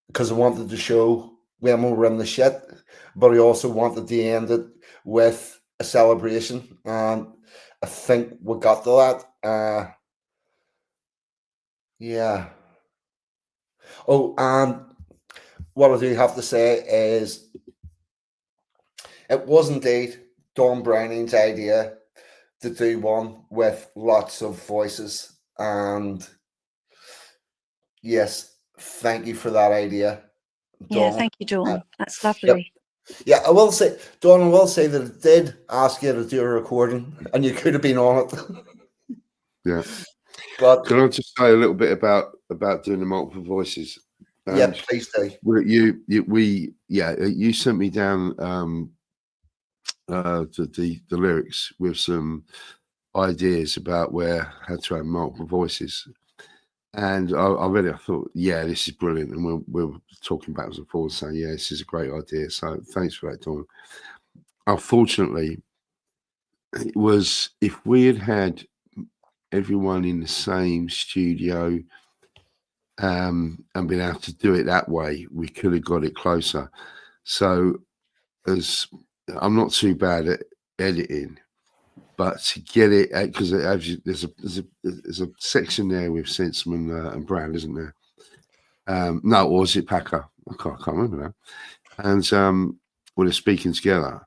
because I wanted to show when we were in the shit, but I also wanted to end it with a celebration, and I think we got to that. Yeah. Oh, and what I do have to say is it was indeed Don Browning's idea to do one with lots of voices, and yes, thank you for that idea, Yeah, Dawn. thank you, Dawn. That's Yep. lovely. Yeah, I will say, Dawn, I will say that it did ask you to do a recording, and you could have been on it. Yeah. But can I just say a little bit about doing the multiple voices? yeah, please do. You sent me down the lyrics with some ideas about how to have multiple voices, and I read it. I thought, yeah, this is brilliant, and we're talking backwards and forwards, saying, yeah, this is a great idea. So thanks for that, Dawn. Unfortunately, it was, if we had everyone in the same studio and been able to do it that way, we could have got it closer. So, as I'm not too bad at editing, but to get it, because there's a section there with Senseman and Brown, isn't there? No, or was it Pakka? I can't remember now. And when they're speaking together,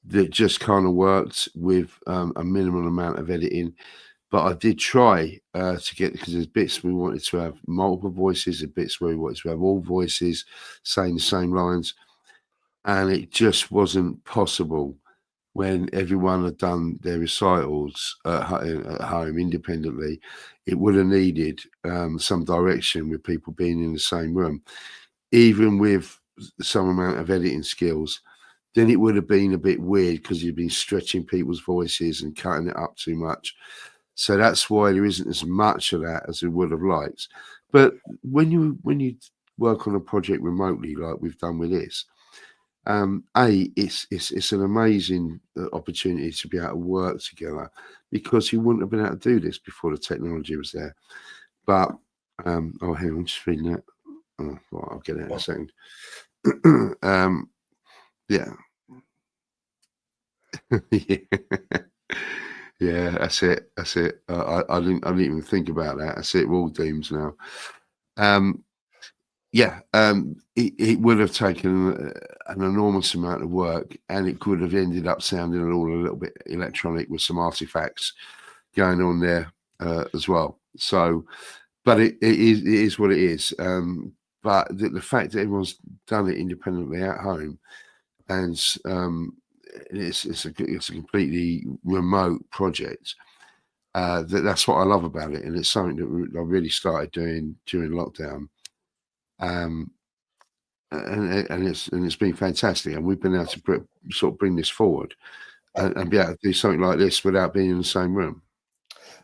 that just kind of worked with a minimal amount of editing. But I did try to get, because there's bits we wanted to have multiple voices, and bits where we wanted to have all voices saying the same lines, and it just wasn't possible when everyone had done their recitals at home independently. It would have needed some direction with people being in the same room, even with some amount of editing skills. Then it would have been a bit weird because you've been stretching people's voices and cutting it up too much. So that's why there isn't as much of that as we would have liked. But when you work on a project remotely, like we've done with this, it's an amazing opportunity to be able to work together, because you wouldn't have been able to do this before the technology was there. But oh, hang on, just reading that. Oh, well, I'll get it in a second. Yeah. Yeah, that's it. I didn't even think about that. That's it. We're all doomed now. It would have taken an enormous amount of work, and it could have ended up sounding all a little bit electronic with some artifacts going on there as well. So, but it is what it is. But the fact that everyone's done it independently at home, and it's a completely remote project. That's what I love about it, and it's something that I really started doing during lockdown. And it's been fantastic, and we've been able to sort of bring this forward and be able to do something like this without being in the same room.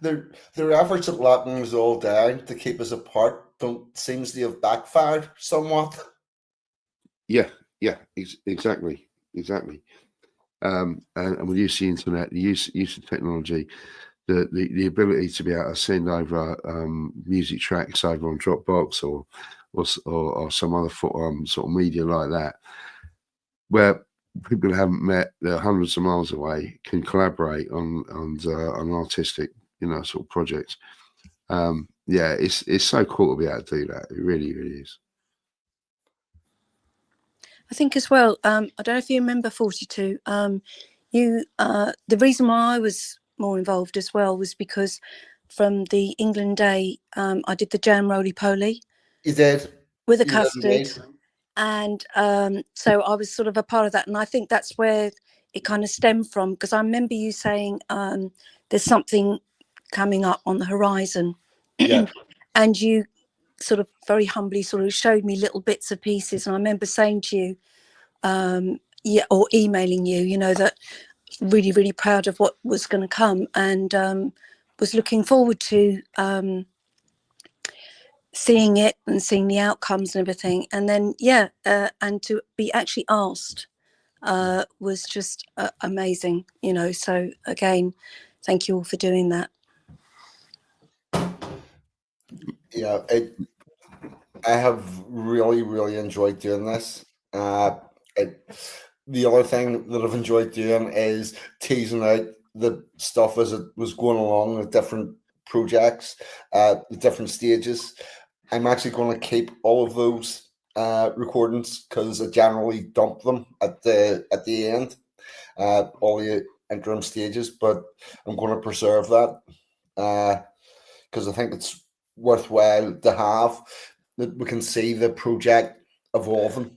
Their efforts at locking us all down to keep us apart seems to have backfired somewhat. Yeah, exactly. And we use the internet, the use of technology, the ability to be able to send over music tracks over on Dropbox or some other sort of media like that, where people who haven't met, they're hundreds of miles away, can collaborate on artistic, sort of projects. It's so cool to be able to do that. It really, really is. I think as well, I don't know if you remember 42, the reason why I was more involved as well was because from the England Day, I did the jam roly-poly. You did? With a custard. And so I was sort of a part of that. And I think that's where it kind of stemmed from, because I remember you saying there's something coming up on the horizon. Yeah. And you sort of very humbly sort of showed me little bits and pieces. And I remember saying to you, or emailing you, you know, that really, really proud of what was going to come, and was looking forward to seeing it and seeing the outcomes and everything. And then, and to be actually asked was just amazing, you know. So again, thank you all for doing that. Yeah, I have really, really enjoyed doing this. The other thing that I've enjoyed doing is teasing out the stuff as it was going along, the different projects, the different stages. I'm actually going to keep all of those recordings because I generally dump them at the end, all the interim stages. But I'm going to preserve that because I think it's worthwhile to have, that we can see the project evolving.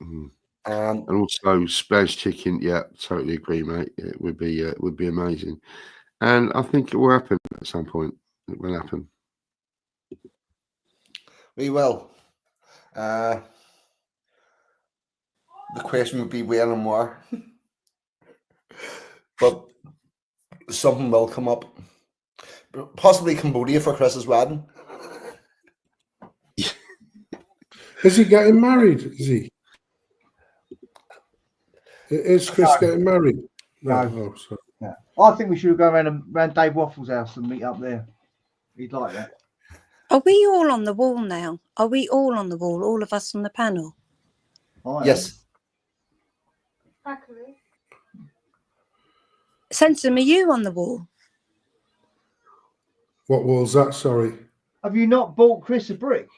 And also Spaz Chicken, yeah, totally agree, mate. It would be amazing, and I think it will happen at some point. It will happen. We will. The question would be when and where, but something will come up. Possibly Cambodia for Chris's wedding. Is he getting married? Is he? Is Chris getting married? No. Oh, sorry. Yeah. I think we should go around Dave Waffles' house and meet up there. He'd like that. Are we all on the wall now? Are we all on the wall? All of us on the panel? Yes. Sensum, are you on the wall? What wall's that? Sorry. Have you not bought Chris a brick?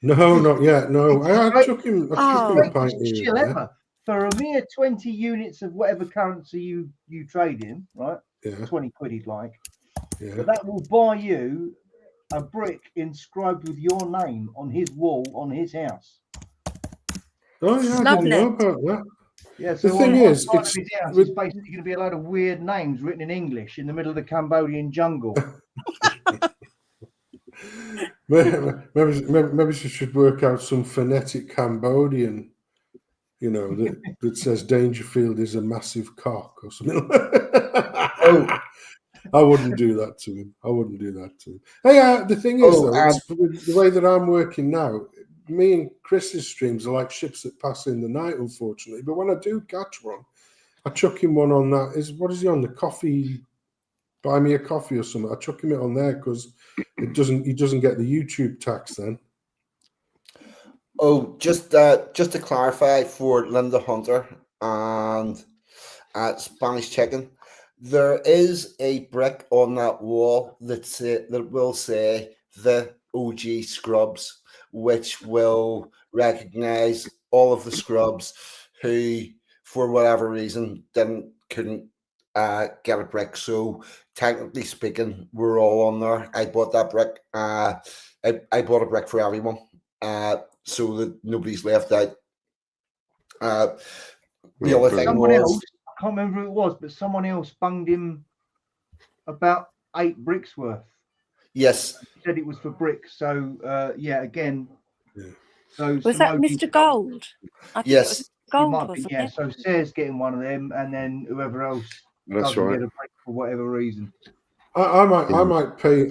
No, not yet. No, I took him a pint chill ever. For a mere 20 units of whatever currency you trade in, right? Yeah. 20 quid he'd like. Yeah. But that will buy you a brick inscribed with your name on his wall on his house. Oh yeah, I didn't know about that. Yeah, so the thing is, it's basically going to be a load of weird names written in English in the middle of the Cambodian jungle. maybe she should work out some phonetic Cambodian, you know, that says Dangerfield is a massive cock or something. I wouldn't do that to him. Hey, the thing is, though, the way that I'm working now, me and Chris's streams are like ships that pass in the night, unfortunately. But when I do catch one, I chuck him one on that. What is he on? The coffee, buy me a coffee or something. I chuck him it on there because he doesn't get the YouTube tax then. Oh, just to clarify for Linda Hunter and Spanish Chicken, there is a brick on that wall that will say the OG Scrubs, which will recognize all of the Scrubs who, for whatever reason, couldn't get a brick. So technically speaking, we're all on there. I bought that brick. I bought a brick for everyone, so that nobody's left out. The other thing was, I can't remember who it was, but someone else bunged him about 8 bricks worth. Yes. He said it was for bricks. So again. Yeah. So was that Mr. Gold? I think yes. it was Gold, wasn't it? So Sarah's getting one of them, and then whoever else That's doesn't right. get a break for whatever reason. I might pay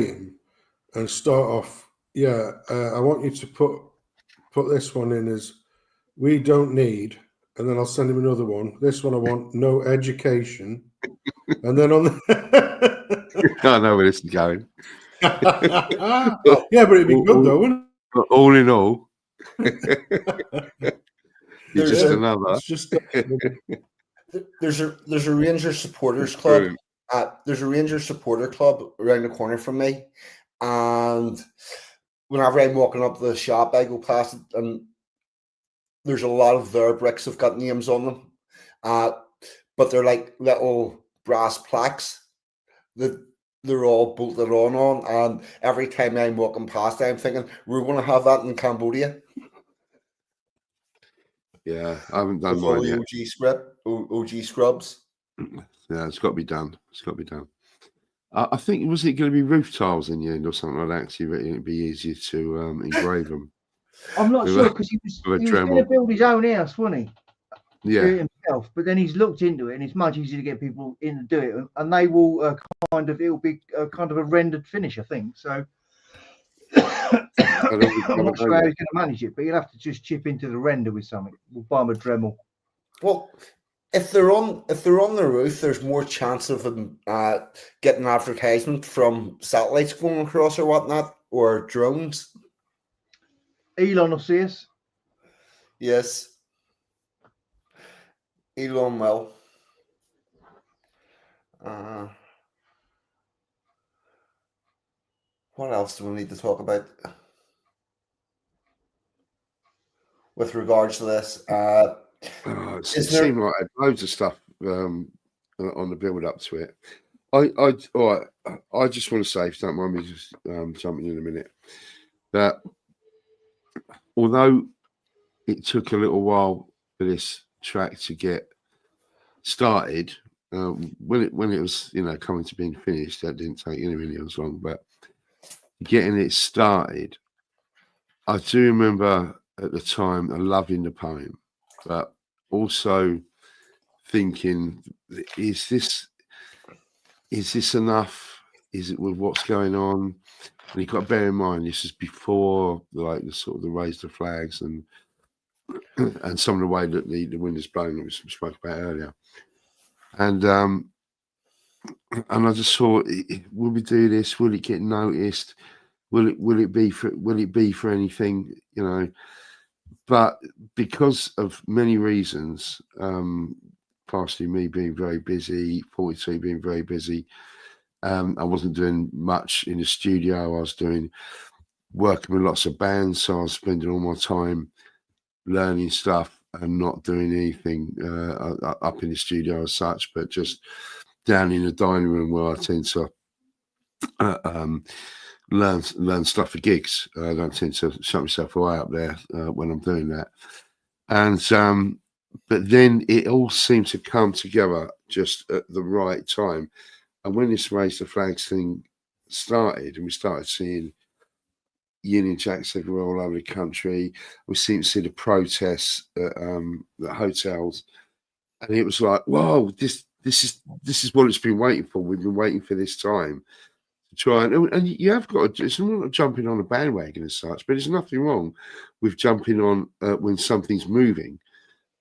him and start off. Yeah, I want you to put this one in as we don't need, and then I'll send him another one. This one I want no education, and then on the I know where this is going. yeah, but it'd be good though, wouldn't it? All in all, there's just another. There's a Rangers supporters club. There's a Rangers supporter club around the corner from me, and whenever I'm walking up the shop, I go past it, and there's a lot of their bricks have got names on them, but they're like little brass plaques that they're all bolted on, and every time I'm walking past, I'm thinking we're going to have that in Cambodia. Yeah, I haven't done With all mine the yet. OG script, OG scrubs. Yeah, it's got to be done. It's got to be done. I think, was it going to be roof tiles in the end or something like that? Actually, it'd be easier to engrave them. I'm not with sure a- because he with a was going Dremel. to build his own house, wasn't he? Do Yeah, it himself, but then he's looked into it, and it's much easier to get people in to do it, and they will it'll be kind of a rendered finish, I think. So I don't think I'm I've not sure done how yet. he's going to manage it, but you'll have to just chip into the render with something. We'll buy him a Dremel. Well, if they're on the roof, there's more chance of them getting advertisement from satellites going across or whatnot, or drones. Elon will see us. Yes, Elon will. What else do we need to talk about with regards to this? It Is there? seemed like I had loads of stuff on the build up to it. I just want to say, if you don't mind me just jumping in a minute, that although it took a little while for this track to get started, when it was coming to being finished, that didn't take anywhere as long. But getting it started, I do remember at the time loving the poem, but also thinking, is this enough? Is it with what's going on? And you've got to bear in mind this is before like the sort of the raise the flags and some of the way that the wind is blowing that we spoke about earlier. And I just thought, will we do this? Will it get noticed? Will it be for anything? But because of many reasons, partially me being very busy, 42 being very busy, I wasn't doing much in the studio. I was working with lots of bands, so I was spending all my time learning stuff and not doing anything up in the studio as such, but just down in the dining room where I tend to learn stuff for gigs. I don't tend to shut myself away up there when I'm doing that. And but then it all seemed to come together just at the right time. And when this Raise the Flags thing started, and we started seeing Union Jacks everywhere all over the country, we seemed to see the protests at hotels, and it was like, whoa, this is what it's been waiting for. We've been waiting for this time to try and you have got to. It's not jumping on a bandwagon as such, but there's nothing wrong with jumping on when something's moving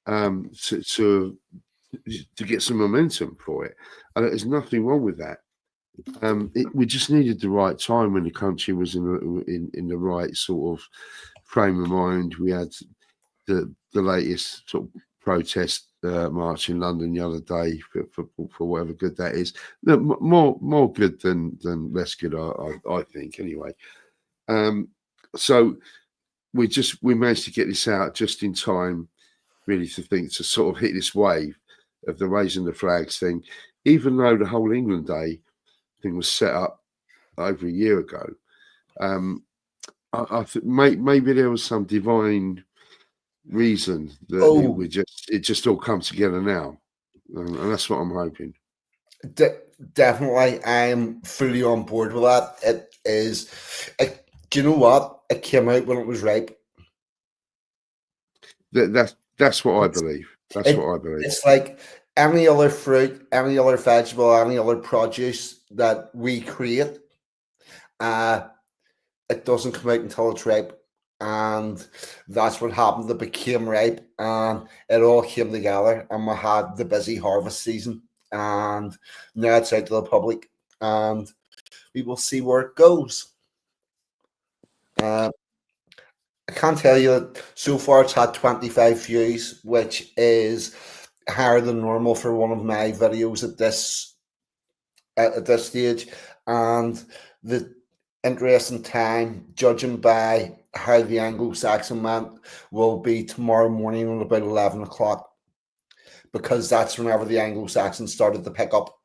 to get some momentum for it. And there's nothing wrong with that. We just needed the right time when the country was in the right sort of frame of mind. We had the latest sort of protest march in London the other day for whatever good that is. More good than less good, I think. Anyway, so we managed to get this out just in time, really, to sort of hit this wave of the raising the flags thing, even though the whole England Day thing was set up over a year ago. I think maybe there was some divine reason that it just all come together now, and that's what I'm hoping. Definitely, I'm fully on board with that. It is. Do you know what? It came out when it was ripe. That's what I believe. That's what I believe. It's like any other fruit, any other vegetable, any other produce that we create. It doesn't come out until it's ripe, and that's what happened. It became ripe, and it all came together, and we had the busy harvest season, and now it's out to the public, and we will see where it goes. I can't tell you that so far it's had 25 views, which is higher than normal for one of my videos at this stage, and the interesting time, judging by how the Anglo-Saxon went, will be tomorrow morning at about 11 o'clock, because that's whenever the Anglo-Saxons started to pick up.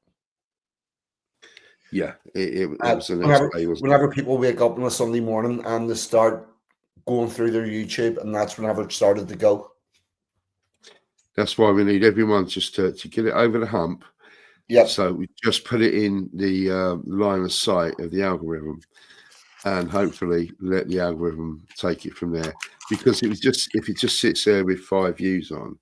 Yeah, it was the next day. Whenever people wake up on a Sunday morning and they start going through their YouTube, and that's whenever it started to go. That's why we need everyone just to get it over the hump. Yep. So we just put it in the line of sight of the algorithm, and hopefully let the algorithm take it from there. Because if it just sits there with 5 views on,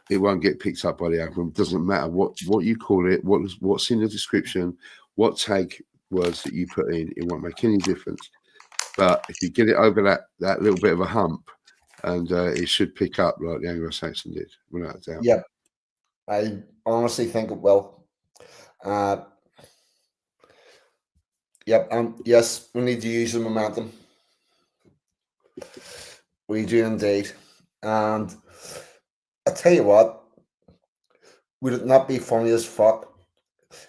it won't get picked up by the algorithm. It doesn't matter what you call it, what's in the description, what tag words that you put in, it won't make any difference. But if you get it over that little bit of a hump, and it should pick up like the Anglo-Saxon did, without a doubt. Yep. I honestly think it will. Yep. Yes, we need to use the momentum. We do indeed. And I tell you what, would it not be funny as fuck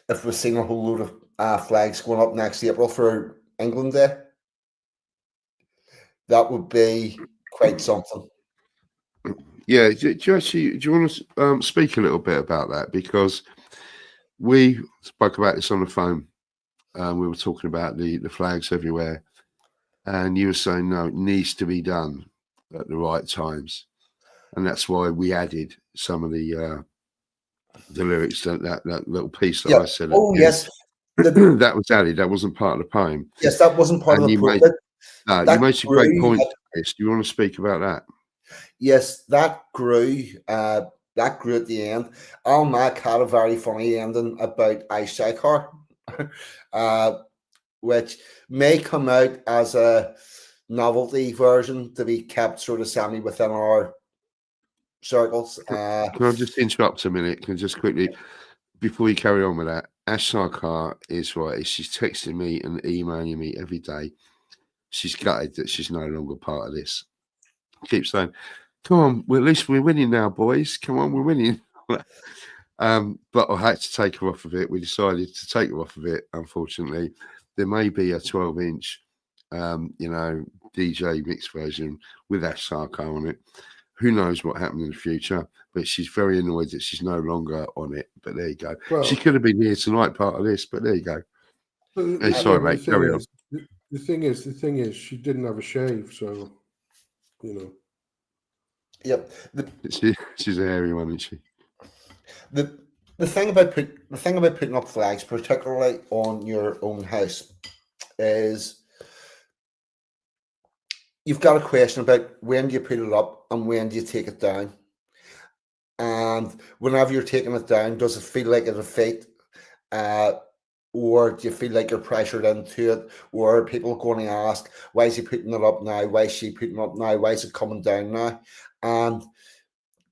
if we're seeing a whole load of flags going up next April for England Day? That would be quite something. Yeah, do you want to speak a little bit about that? Because we spoke about this on the phone. We were talking about the flags everywhere, and you were saying no, it needs to be done at the right times, and that's why we added some of the lyrics, that little piece that I said. Oh yes, that was added. That wasn't part of the poem. Yes, that wasn't part of the poem. You made some great points. Chris. Do you want to speak about that? Yes, that grew. That grew at the end. Al Mac had a very funny ending about Ice Car, which may come out as a novelty version to be kept sort of semi within our circles. Can I just interrupt a minute? Can I just quickly, before you carry on with that, Ash Sarkar is right. She's texting me and emailing me every day. She's gutted that she's no longer part of this. Keeps saying, "Come on, well, at least we're winning now, boys. Come on, we're winning." But I had to take her off of it. We decided to take her off of it. Unfortunately, there may be a 12-inch, DJ mix version with Ash Sarkar on it. Who knows what happened in the future? But she's very annoyed that she's no longer on it. But there you go. Well, she could have been here tonight, part of this. But there you go. Sorry, mate. Carry on. The thing is, she didn't have a shave, so Yep. She's a hairy one, isn't she? The thing about putting up flags, particularly on your own house, is you've got a question about when do you put it up and when do you take it down. And whenever you're taking it down, does it feel like a defeat? Or do you feel like you're pressured into it? Or are people going to ask, why is he putting it up now? Why is she putting it up now? Why is it coming down now? And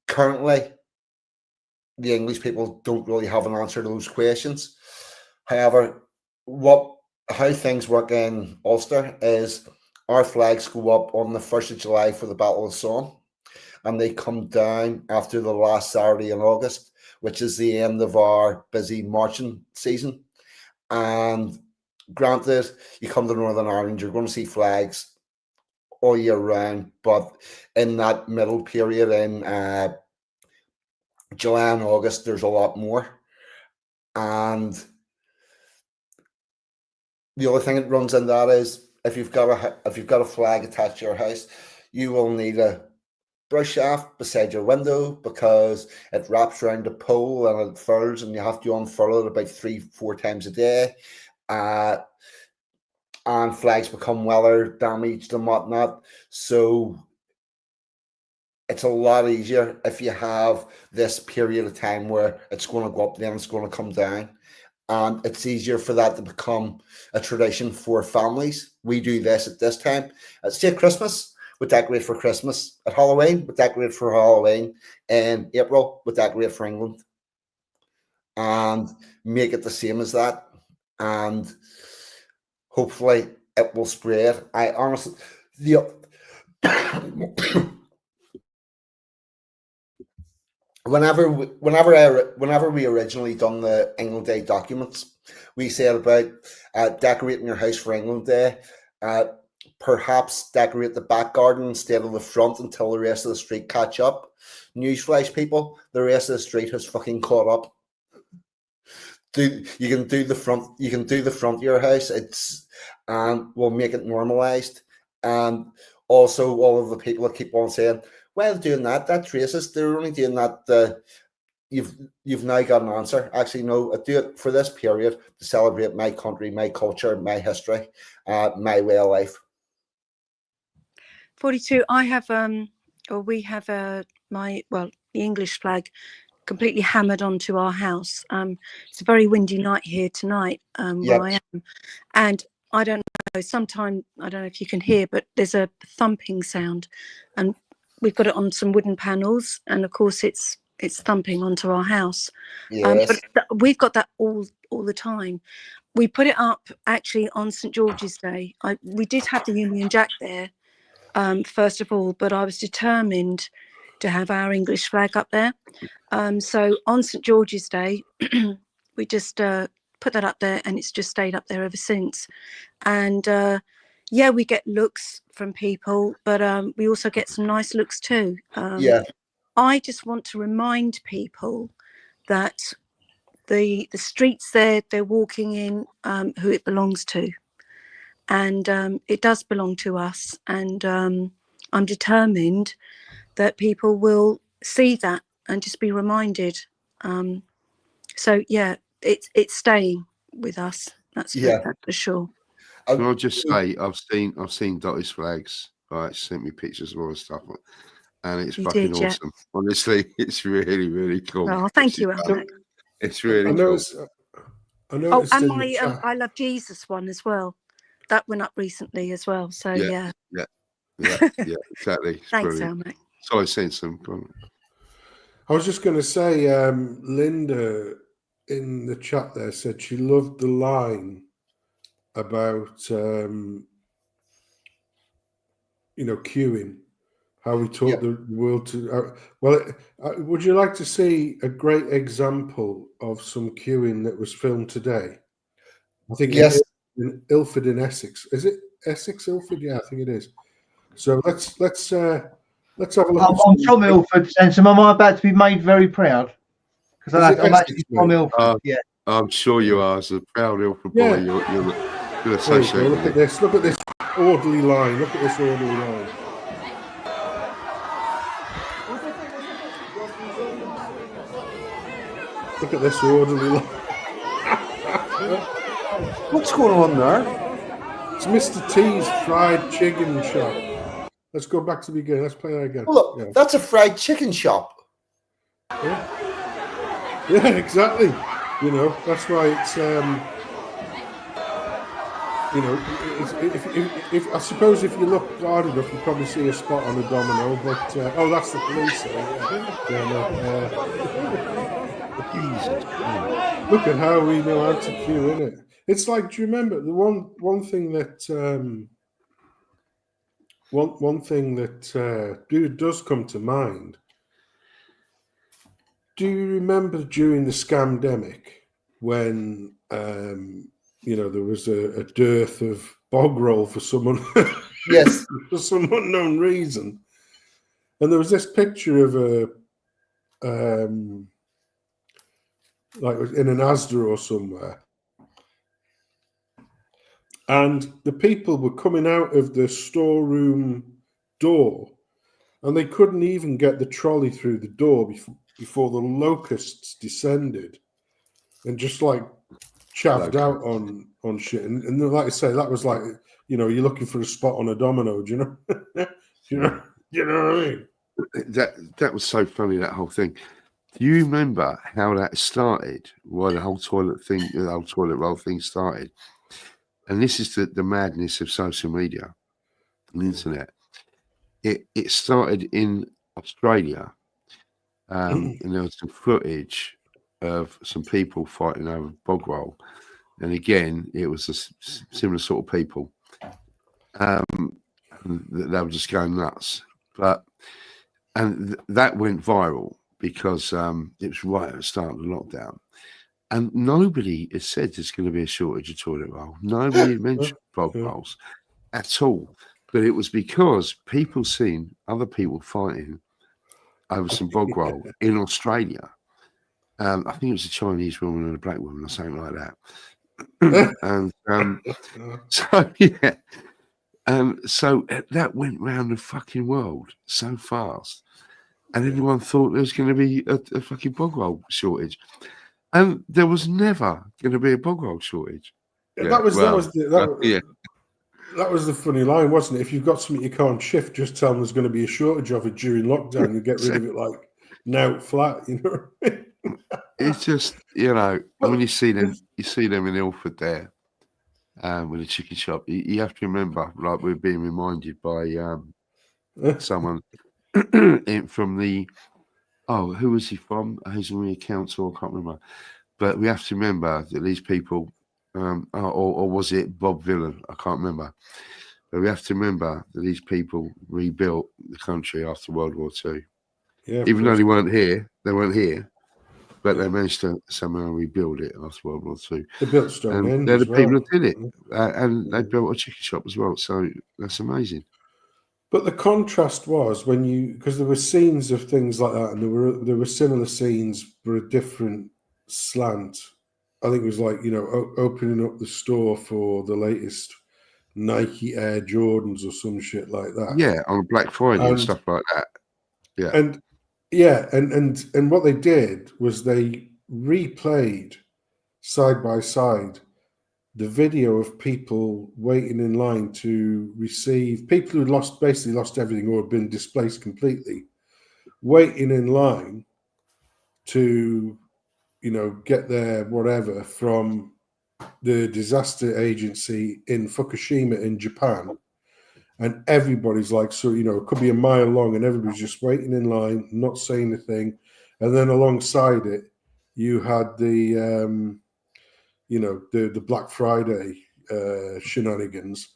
currently, the English people don't really have an answer to those questions. However, how things work in Ulster is our flags go up on the 1st of July for the Battle of the Somme, and they come down after the last Saturday in August, which is the end of our busy marching season. And granted, you come to Northern Ireland, you're going to see flags all year round, but in that middle period in July and August, there's a lot more. And the other thing that runs in that is if you've got a flag attached to your house, you will need a brush shaft beside your window because it wraps around the pole and it furls, and you have to unfurl it about 3-4 times a day. And flags become weather damaged and whatnot. So it's a lot easier if you have this period of time where it's going to go up, then it's going to come down. And it's easier for that to become a tradition for families. We do this at this time. Say Christmas, we decorate for Christmas. At Halloween, we decorate for Halloween. In April, we decorate for England. And make it the same as that. And hopefully it will spread. I honestly, whenever we originally done the England Day documents, we said about decorating your house for England Day. Perhaps decorate the back garden instead of the front until the rest of the street catch up. Newsflash, people, the rest of the street has fucking caught up. You can do the front of your house. We'll make it normalized. And also all of the people that keep on saying, while doing that, that's racist. They're only doing that. You've now got an answer. Actually, no, I do it for this period to celebrate my country, my culture, my history, my way of life. 42. I have or we have the English flag completely hammered onto our house. It's a very windy night here tonight where I am, and I don't know. Sometime I don't know if you can hear, but there's a thumping sound, and we've got it on some wooden panels, and of course it's thumping onto our house. Yes. But we've got that all the time. We put it up actually on St George's Day. We did have the Union Jack there first of all, but I was determined to have our English flag up there. So on St George's Day, we just put that up there, and it's just stayed up there ever since. And we get looks from people, but we also get some nice looks too. I just want to remind people that the streets they're walking in, who it belongs to, and it does belong to us. And I'm determined that people will see that and just be reminded. So yeah, it's staying with us. That's for sure. Can I just say, I've seen Dottie's flags. Right, she sent me pictures of all the stuff, and it's fucking awesome. Honestly, it's really, really cool. Oh, thank you, Alec. It's really cool. I noticed and in the chat. I Love Jesus one as well. That went up recently as well. So yeah, exactly. It's thanks, brilliant. Alec. So I sent some. I was just going to say, Linda in the chat there said she loved the line about queuing, how we taught the world to. Would you like to see a great example of some queuing that was filmed today? I think yes, in Ilford in Essex. Is it Essex, Ilford? Yeah, I think it is. So let's have a look. I'm from Ilford, and so am I about to be made very proud? Because I'm actually from Ilford. Yeah, I'm sure you are. As a proud Ilford boy, you're associated. Look at this. Look at this orderly line. Look at this orderly line. Look at this orderly line. What's going on there? It's Mr. T's fried chicken shop. Let's go back to the beginning. Let's play that again. Look, that's a fried chicken shop. Yeah, exactly. That's why it's if I suppose if you look hard enough, you probably see a spot on a domino. But that's the police. Look at how we know how to queue, innit? It's like, do you remember the one thing that one thing that does come to mind? Do you remember during the scamdemic when there was a dearth of bog roll for someone? Yes, for some unknown reason, and there was this picture of like in an Asda or somewhere, and the people were coming out of the storeroom door, and they couldn't even get the trolley through the door before the locusts descended and just like chaffed out on shit. And like I say, that was like, you're looking for a spot on a domino. Do you know? you know what I mean? That was so funny, that whole thing. Do you remember how that started? Why the whole toilet roll thing started? And this is the madness of social media and the internet. It started in Australia, and there was some footage of some people fighting over bog roll. And again, it was a similar sort of people. They were just going nuts. And that went viral because it was right at the start of the lockdown. And nobody has said there's going to be a shortage of toilet roll. Nobody mentioned bog rolls at all. But it was because people seen other people fighting over some bog roll in Australia. I think it was a Chinese woman and a black woman or something like that. And so, yeah. So that went round the fucking world so fast, and everyone thought there was going to be a fucking bog roll shortage, and there was never going to be a bog roll shortage. Yeah, that was yeah. That was the funny line, wasn't it? If you've got something you can't shift, just tell them there's going to be a shortage of it during lockdown. You get rid of it like now flat, you know. It's just, you know, when you see them in Ilford there, with a chicken shop. You have to remember, like we're being reminded by someone from the who was he from? Hazelmere Council, I can't remember. But we have to remember that these people, or was it Bob Villan? I can't remember. But we have to remember that these people rebuilt the country after World War II. Yeah, even though they weren't here, but they managed to somehow rebuild it after World War II. They built Stonehenge. They're the as people well. that did it, and they built a chicken shop as well. So that's amazing. But the contrast was because there were scenes of things like that, and there were similar scenes for a different slant. I think it was like, you know, opening up the store for the latest Nike Air Jordans or some shit like that. Yeah, on Black Friday and stuff like that. Yeah, and what they did was they replayed side by side the video of people waiting in line to receive, people who basically lost everything or had been displaced completely, waiting in line to, you know, get their whatever from the disaster agency in Fukushima in Japan. And everybody's like, so, you know, it could be a mile long and everybody's just waiting in line, not saying a thing. And then alongside it, you had the, you know, the Black Friday shenanigans.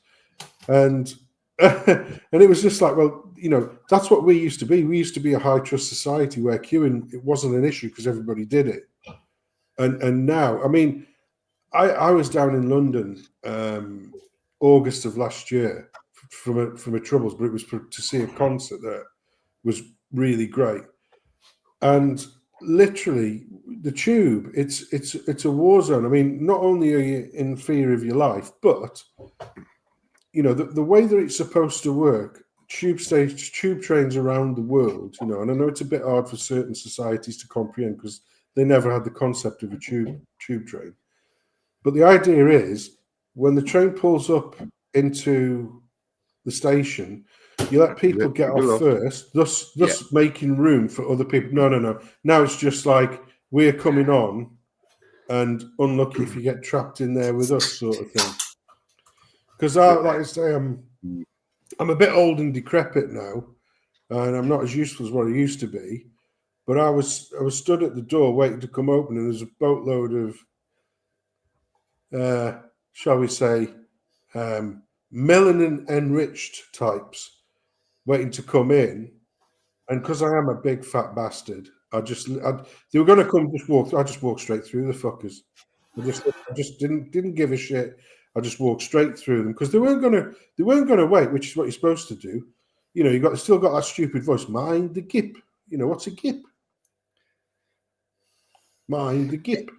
And and it was just like, well, you know, that's what we used to be. We used to be a high trust society where queuing, it wasn't an issue because everybody did it. And now, I mean, I was down in London August of last year from a Troubles, but it was to see a concert that was really great. And literally, the Tube, it's a war zone. I mean, not only are you in fear of your life, but you know the way that it's supposed to work. Tube trains around the world, you know, and I know it's a bit hard for certain societies to comprehend because they never had the concept of a tube train. But the idea is when the train pulls up into the station, you let people get off first, thus making room for other people. No. Now it's just like we're coming on, and unlucky if you get trapped in there with us, sort of thing. Because like I say, I'm a bit old and decrepit now, and I'm not as useful as what I used to be. But I was stood at the door waiting to come open, and there's a boatload of, shall we say, melanin enriched types waiting to come in. And because I am a big fat bastard, they were going to come, I just walked straight through the fuckers. I just didn't give a shit. I just walked straight through them because they weren't gonna wait, which is what you're supposed to do. You know, you still got that stupid voice. Mind the gip. You know, what's a gip? Mind the gip.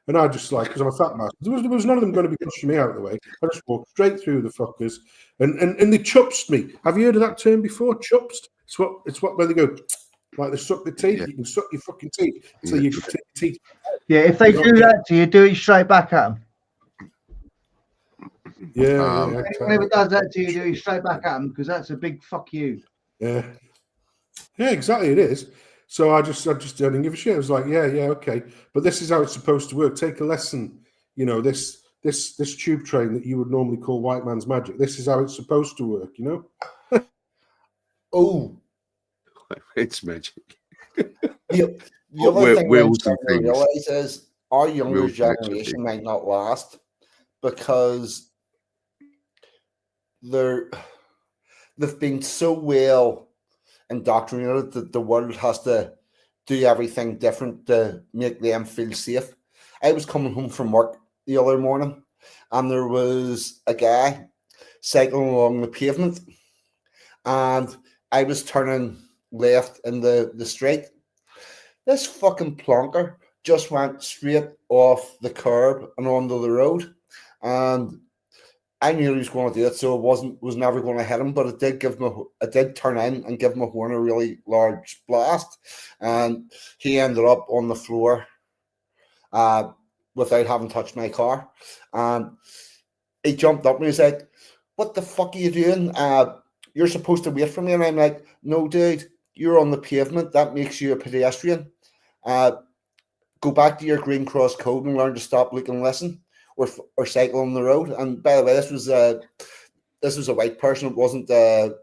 And I just like, because I'm a fat bastard, there was none of them going to be pushing me out of the way. I just walked straight through the fuckers, and they chupsed me. Have you heard of that term before? Chupsed. It's what when they go like they suck the teeth. Yeah. You can suck your fucking teeth until your teeth. Yeah, if they do that to you, do it straight back at them. Yeah. Whoever does that to you, do it straight back at them because that's a big fuck you. Yeah, exactly. It is. So I just didn't give a shit. I was like, yeah, okay. But this is how it's supposed to work. Take a lesson. You know, this tube train that you would normally call white man's magic. This is how it's supposed to work. You know. Oh, it's magic. The other thing I'm starting to realize is our younger generation might not last because they've been so well indoctrinated that the world has to do everything different to make them feel safe. I was coming home from work the other morning and there was a guy cycling along the pavement and I was turning left in the street. This fucking plonker just went straight off the curb and onto the road, and I knew he was going to do it, so it was never going to hit him. But it did turn in and give my horn a really large blast, and he ended up on the floor, without having touched my car. And he jumped up and he was like, "What the fuck are you doing? You're supposed to wait for me." And I'm like, "No, dude, you're on the pavement. That makes you a pedestrian. Go back to your Green Cross code and learn to stop, look, and listen, or cycle on the road." And by the way, this was a white person. It wasn't a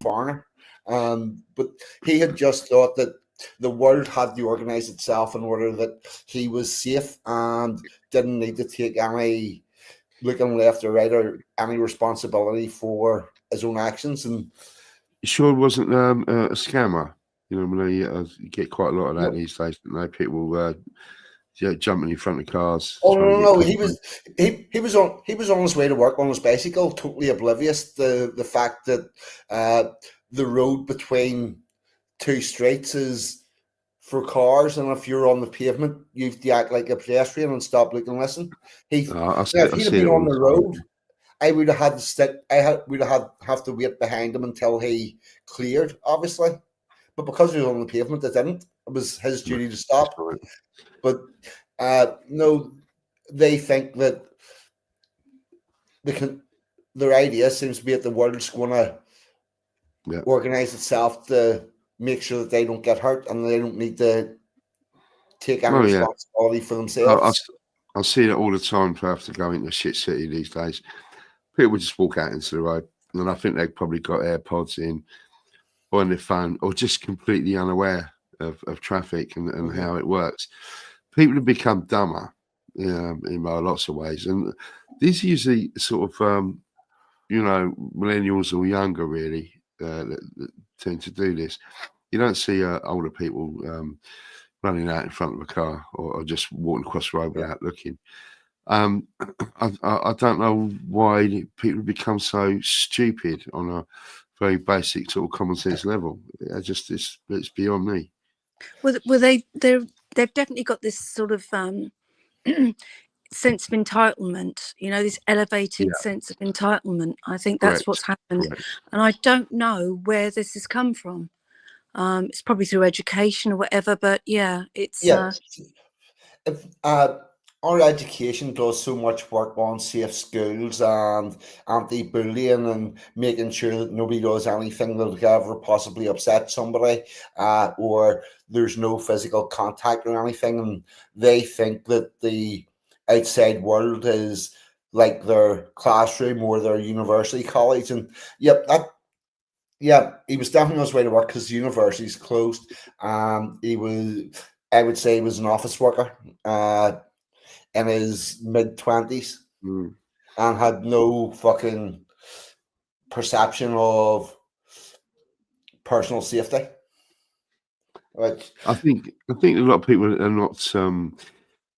foreigner. But he had just thought that the world had to organize itself in order that he was safe and didn't need to take any looking left or right or any responsibility for his own actions. And You sure it wasn't a scammer? You know, when you get quite a lot of that these days. You know, people jumping in front of cars. oh no, he was on his way to work on his bicycle, totally oblivious the fact that the road between two streets is for cars, and if you're on the pavement, you have to act like a pedestrian and stop, look, and listen. If he'd have been on the road, I would have had to stick. Would have to wait behind him until he cleared, obviously. But because he was on the pavement, it didn't. It was his duty to stop. But no, they think that their idea seems to be that the world's going to organize itself to make sure that they don't get hurt and they don't need to take any responsibility for themselves. I see that all the time to have to go into a shit city these days. People just walk out into the road, and I think they've probably got AirPods in or on their phone, or just completely unaware of traffic and how it works. People have become dumber in lots of ways, and these are usually sort of millennials or younger really that tend to do this. You don't see older people running out in front of a car or just walking across the road without looking. I don't know why people become so stupid on a very basic sort of common sense level. It's beyond me. Well, they've definitely got this sort of sense of entitlement, this elevated sense of entitlement. I think that's what's happened. And I don't know where this has come from. It's probably through education or whatever, but it's our education does so much work on safe schools and anti-bullying and making sure that nobody does anything that could ever possibly upset somebody, or there's no physical contact or anything. And they think that the outside world is like their classroom or their university college. And he was definitely on his way to work because the university's closed. I would say he was an office worker in his mid-20s and had no fucking perception of personal safety. Which I think a lot of people are not.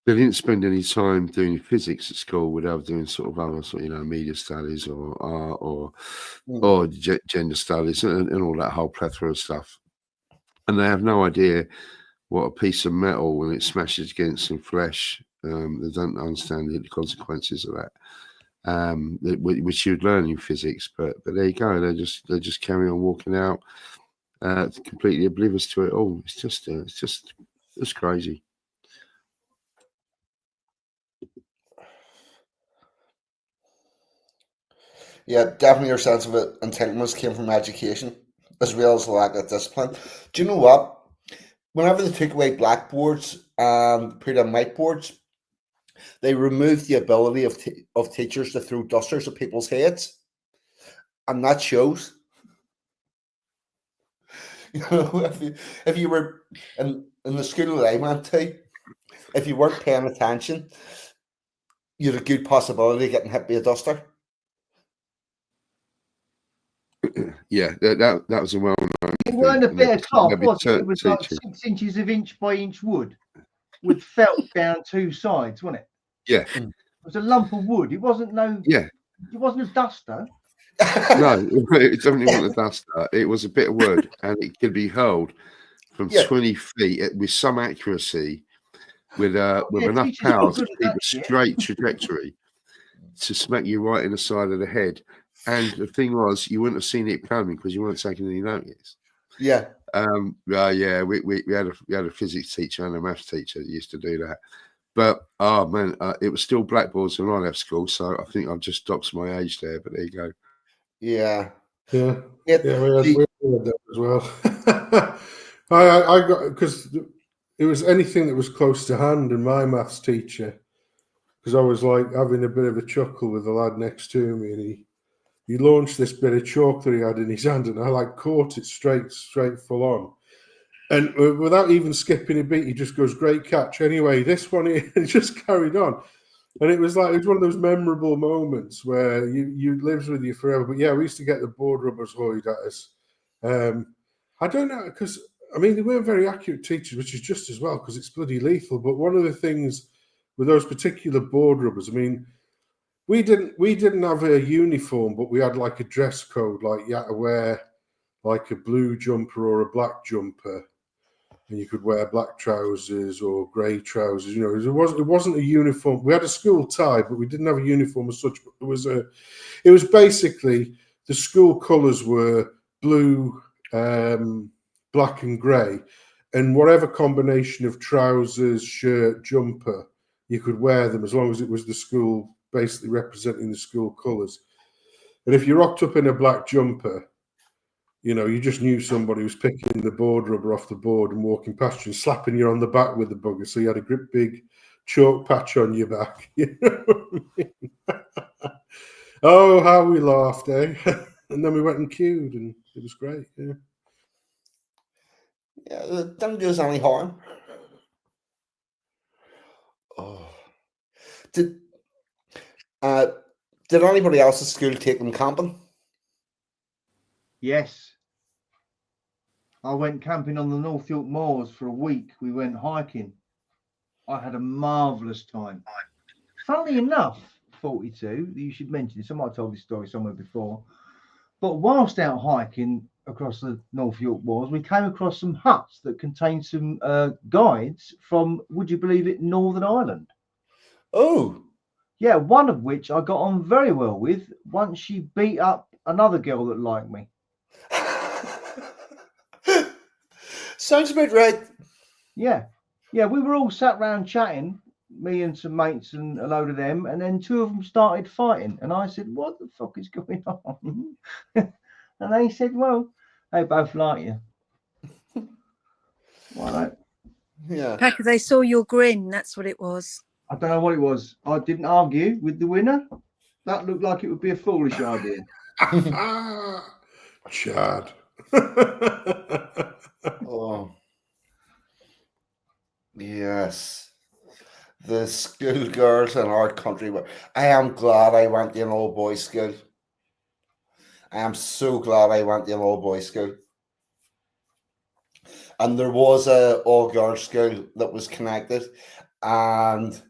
They didn't spend any time doing physics at school without doing sort of other, media studies or art or gender studies and all that whole plethora of stuff. And they have no idea what a piece of metal, when it smashes against some flesh, they don't understand the consequences of that, which you'd learn in physics. But there you go. They just carry on walking out, completely oblivious to it all. It's just crazy. Yeah, definitely your sense of it entitlement came from education as well as the lack of discipline. Do you know what? Whenever they took away blackboards and put in whiteboards, they removed the ability of teachers to throw dusters at people's heads, and that shows. If you were in the school that I went to, if you weren't paying attention, you had a good possibility of getting hit by a duster. Yeah, that was a well-known. It weren't a bit of cloth, was it? It was like 6 inches of inch by inch wood with felt down two sides, wasn't it? Yeah. It was a lump of wood. It wasn't It wasn't a duster. No, it definitely wasn't a duster. It was a bit of wood, and it could be hurled from 20 feet with some accuracy, with enough power to keep a straight trajectory to smack you right in the side of the head. And the thing was, you wouldn't have seen it coming because you weren't taking any notice. Yeah. Yeah, we had a physics teacher and a maths teacher that used to do that. But oh man, it was still blackboards when I left school, so I think I've just doxed my age there. But there you go. Yeah. Yeah, It, yeah, we the- had that as well. I got, because it was anything that was close to hand, and my maths teacher, because I was like having a bit of a chuckle with the lad next to me, and he launched this bit of chalk that he had in his hand, and I like caught it straight full on. And without even skipping a beat, he just goes, "Great catch." Anyway, this one, it just carried on. And it was one of those memorable moments where you lives with you forever. But yeah, we used to get the board rubbers hoid at us. I don't know, because I mean, they weren't very accurate teachers, which is just as well, because it's bloody lethal. But one of the things with those particular board rubbers, I mean, we didn't have a uniform, but we had like a dress code, like you had to wear like a blue jumper or a black jumper. And you could wear black trousers or grey trousers. You know, it wasn't a uniform. We had a school tie, but we didn't have a uniform as such. But it was basically the school colours were blue, black, and grey, and whatever combination of trousers, shirt, jumper, you could wear them as long as it was the school, basically representing the school colours. And if you rocked up in a black jumper, you know, you just knew somebody was picking the board rubber off the board and walking past you and slapping you on the back with the bugger. So you had a great big chalk patch on your back. You know what I mean? Oh, how we laughed, eh? And then we went and queued, and it was great. Yeah. Yeah, it didn't do us any harm. Oh. Did anybody else at school take them camping? Yes. I went camping on the North York Moors for a week. We went hiking. I had a marvellous time. Funnily enough, 42, you should mention this. I might have told this story somewhere before. But whilst out hiking across the North York Moors, we came across some huts that contained some guides from, would you believe it, Northern Ireland. Oh. Yeah, one of which I got on very well with once she beat up another girl that liked me. Sounds about right. Yeah, we were all sat round chatting, me and some mates and a load of them, and then two of them started fighting, and I said, "What the fuck is going on?" And they said, "Well, they both like you." Why not? Yeah. Pakka, they saw your grin. That's what it was. I don't know what it was. I didn't argue with the winner. That looked like it would be a foolish idea. Chad. Oh. Yes. The schoolgirls in our country. I am glad I went to an all boys school. I am so glad I went to an all boys school. And there was a all girls school that was connected, and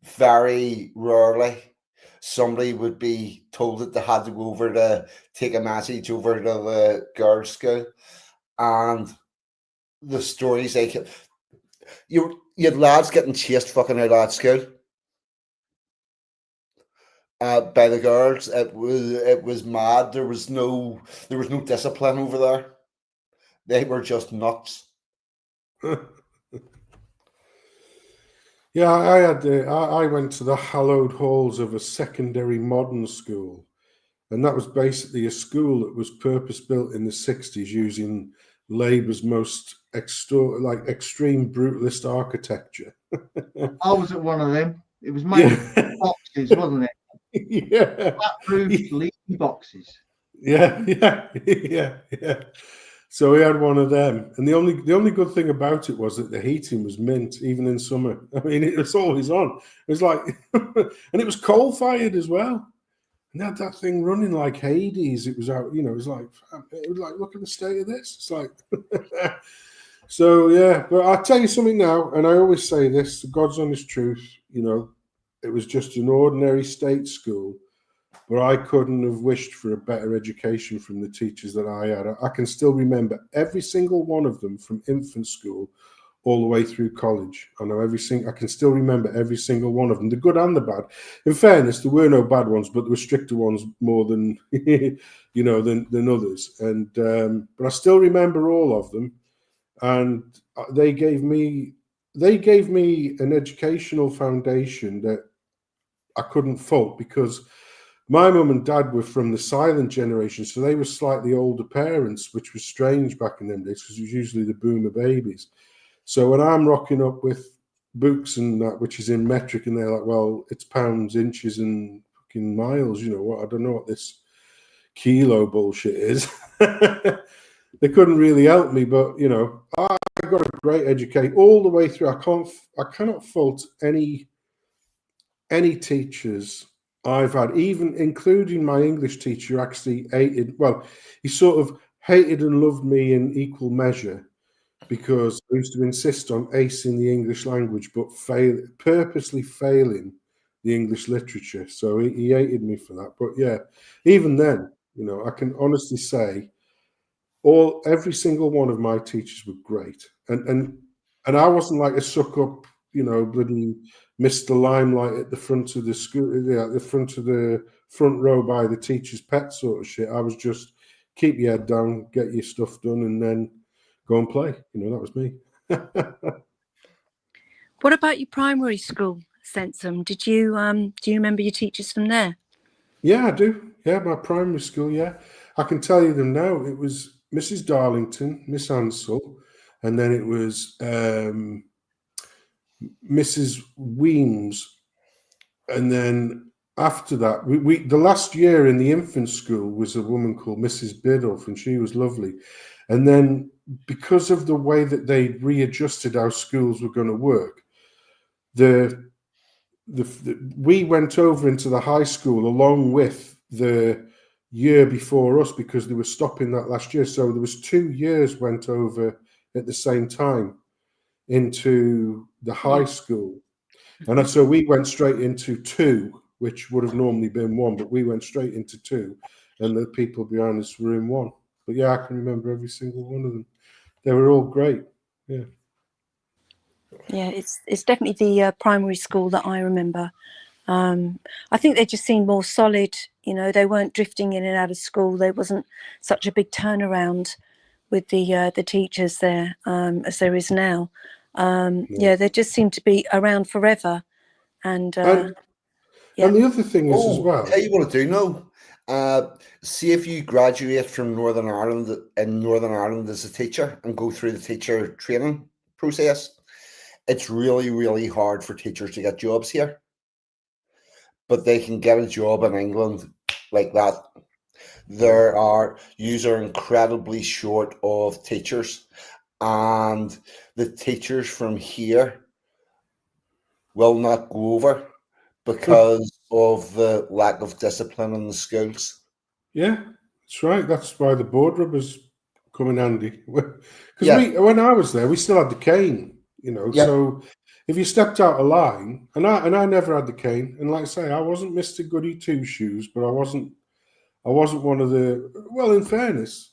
very rarely somebody would be told that they had to go over to take a message over to the girls' school, and the stories they could. You had lads getting chased fucking out of school by the girls. It was mad. There was no discipline over there. They were just nuts. Yeah, I went to the hallowed halls of a secondary modern school, and that was basically a school that was purpose built in the 60s using Labour's most extreme brutalist architecture. I was at one of them. It was made of boxes, wasn't it? Yeah. Flat-roofed, leaky boxes. Yeah. So we had one of them, and the only good thing about it was that the heating was mint, even in summer. I mean, it was always on. It was like, and it was coal fired as well. And they had that thing running like Hades. It was out, you know. It was like, look at the state of this. It's like, so yeah. But I'll tell you something now, and I always say this: the God's honest truth. You know, it was just an ordinary state school. But I couldn't have wished for a better education from the teachers that I had. I can still remember every single one of them from infant school all the way through college. I know I can still remember every single one of them, the good and the bad. In fairness, there were no bad ones, but there were stricter ones more than than others. And but I still remember all of them, and they gave me an educational foundation that I couldn't fault, because my mum and dad were from the silent generation, so they were slightly older parents, which was strange back in them days because it was usually the boomer babies. So when I'm rocking up with books and that, which is in metric, and they're like, well, it's pounds, inches, and fucking miles, what? I don't know what this kilo bullshit is. They couldn't really help me, but I got a great education all the way through. I cannot fault any teachers I've had, even including my English teacher, who actually he sort of hated and loved me in equal measure, because I used to insist on acing the English language, but purposely failing the English literature. So he hated me for that. But yeah, even then, I can honestly say every single one of my teachers were great. And I wasn't like a suck up, bloody Mr. Limelight at the front of the school, at the front of the front row by the teacher's pet sort of shit. I was just keep your head down, get your stuff done, and then go and play. That was me. What about your primary school, Sensum? Do you remember your teachers from there? Yeah, I do. Yeah, my primary school. Yeah, I can tell you them now. It was Mrs. Darlington, Miss Ansell, and then it was Mrs. Weems, and then after that, the last year in the infant school was a woman called Mrs. Biddulph, and she was lovely. And then, because of the way that they readjusted how schools were going to work, we went over into the high school along with the year before us, because they were stopping that last year. So there was 2 years went over at the same time into the high school. And so we went straight into 2, which would have normally been 1, but we went straight into 2, and the people behind us were in 1. But yeah, I can remember every single one of them. They were all great. Yeah. Yeah, it's definitely the primary school that I remember. I think they just seemed more solid. They weren't drifting in and out of school. There wasn't such a big turnaround with the teachers there as there is now. Yeah, they just seem to be around forever. And the other thing is as well. Tell you what I do know. See if you graduate from Northern Ireland in Northern Ireland as a teacher and go through the teacher training process. It's really, really hard for teachers to get jobs here, but they can get a job in England like that. Yous are incredibly short of teachers, and the teachers from here will not go over because of the lack of discipline in the schools. Yeah, that's right. That's why the board rubbers come in handy. Because when I was there, we still had the cane. So if you stepped out of line, and I never had the cane, and like I say, I wasn't Mr. Goody Two Shoes, but I wasn't one of the. Well, in fairness,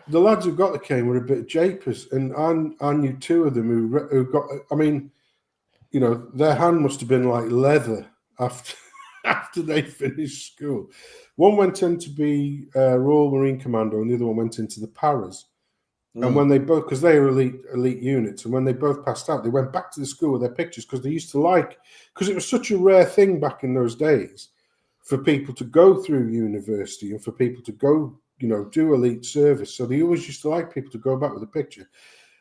the lads who got the cane were a bit japers, and I knew 2 of them who got. I mean, their hand must have been like leather after they finished school. One went in to be Royal Marine Commando, and the other one went into the Paras. And when they both, because they were elite units, and when they both passed out, they went back to the school with their pictures, because they used to because it was such a rare thing back in those days for people to go through university and for people to go, do elite service. So they always used to like people to go back with a picture.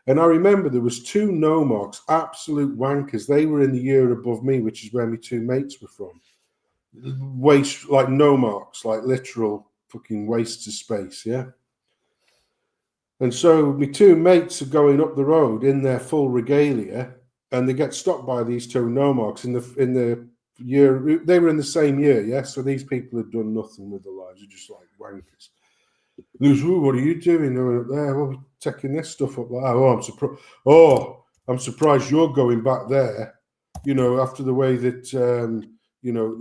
And I remember there was 2 Nomarks, absolute wankers. They were in the year above me, which is where my 2 mates were from. Waste, like Nomarks, like literal fucking wastes of space, yeah. And so my 2 mates are going up the road in their full regalia, and they get stopped by these 2 Nomarks in the year. They were in the same year, yeah. So these people had done nothing with their lives; they're just like wankers. He goes, what are you doing? They went up there. Well, we're taking this stuff up. Like, I'm surprised. Oh, I'm surprised you're going back there. After the way that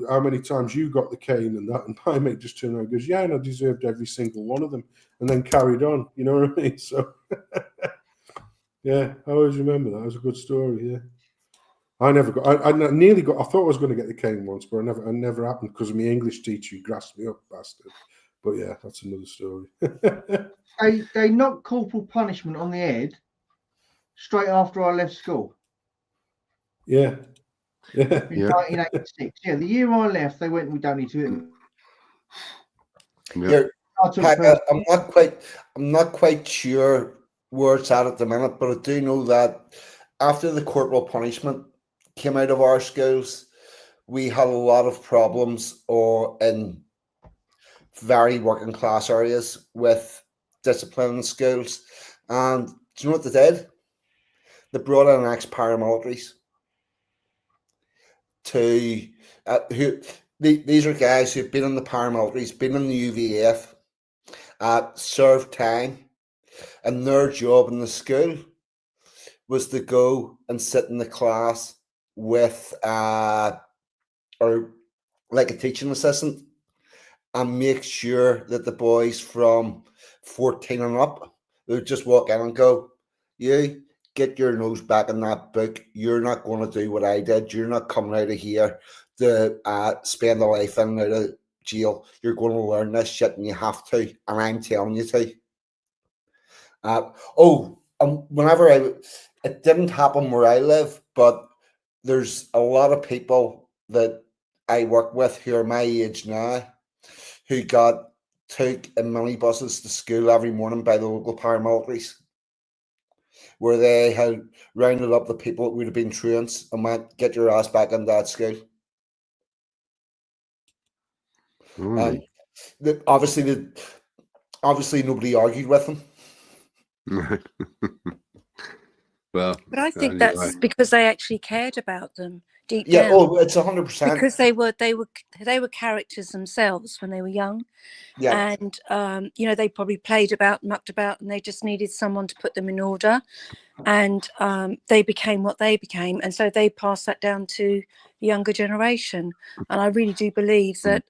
how many times you got the cane and that. And my mate just turned around and goes, yeah, and I deserved every single one of them, and then carried on. You know what I mean? So Yeah, I always remember that. It was a good story. Yeah, I never got. I nearly got. I thought I was going to get the cane once, but I never happened because of my English teacher. He grassed me up, bastard. But yeah, that's another story. They knocked corporal punishment on the head straight after I left school Yeah, yeah. in 1986. Yeah, the year I left, they went, "We don't need to." Here, I took Pakka, first. I'm not quite sure where it's at the minute, but I do know that after the corporal punishment came out of our schools, we had a lot of problems or in very working class areas with discipline in schools. And do you know what they did? They brought in ex paramilitaries to these are guys who've been in the paramilitaries, been in the UVF, served time, and their job in the school was to go and sit in the class with or like a teaching assistant and make sure that the boys from 14 and up, they would just walk in and go, "You get your nose back in that book. You're not going to do what I did. You're not coming out of here to spend a life in and out of jail. You're going to learn this shit and you have to. And I'm telling you to." It didn't happen where I live, but there's a lot of people that I work with who are my age now who got took in minibuses to school every morning by the local paramilitaries, where they had rounded up the people that would have been truants and went, "Get your ass back in that school." And obviously nobody argued with them. Well, But I think anyway. that's because they actually cared about them deep Yeah, down. it's 100%. Because they were characters themselves when they were young. Yeah. And they probably played about, mucked about, and they just needed someone to put them in order. And they became what they became, and so they passed that down to the younger generation. And I really do believe that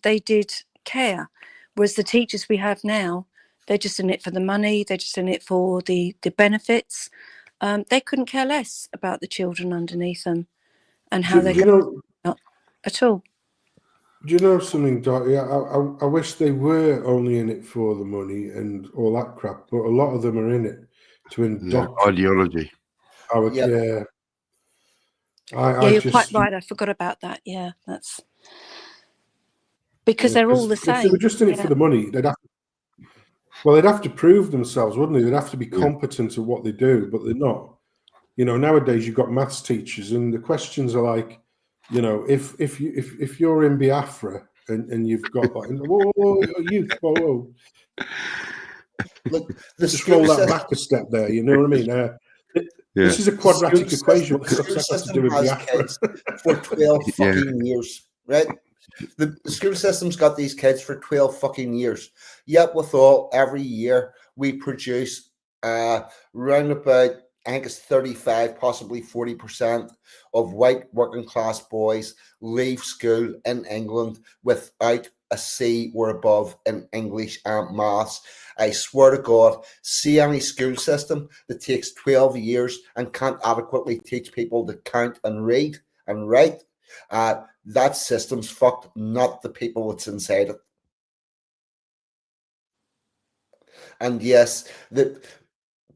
they did care, whereas the teachers we have now, they're just in it for the money, they're just in it for the benefits. They couldn't care less about the children underneath them and how they're going at all. Do you know something, Dottie? I wish they were only in it for the money and all that crap, but a lot of them are in it to indoctrinate ideology. Yeah. You're quite right. I forgot about that. Yeah, that's because they're all the same. If they were just in it for the money, they'd have to prove themselves, wouldn't they? They'd have to be competent at what they do, but they're not. Nowadays you've got maths teachers, and the questions are like, if you're in Biafra and you've got like, whoa. Look, just roll that back a step there. You know what I mean? This is a quadratic equation. The school system has kids for 12 fucking years, right? The school system's got these kids for 12 fucking years. Yet withal, every year we produce round about, I think it's 35, possibly 40% of white working class boys leave school in England without a C or above in English and maths. I swear to God, see any school system that takes 12 years and can't adequately teach people to count and read and write, that system's fucked, not the people that's inside it. And yes,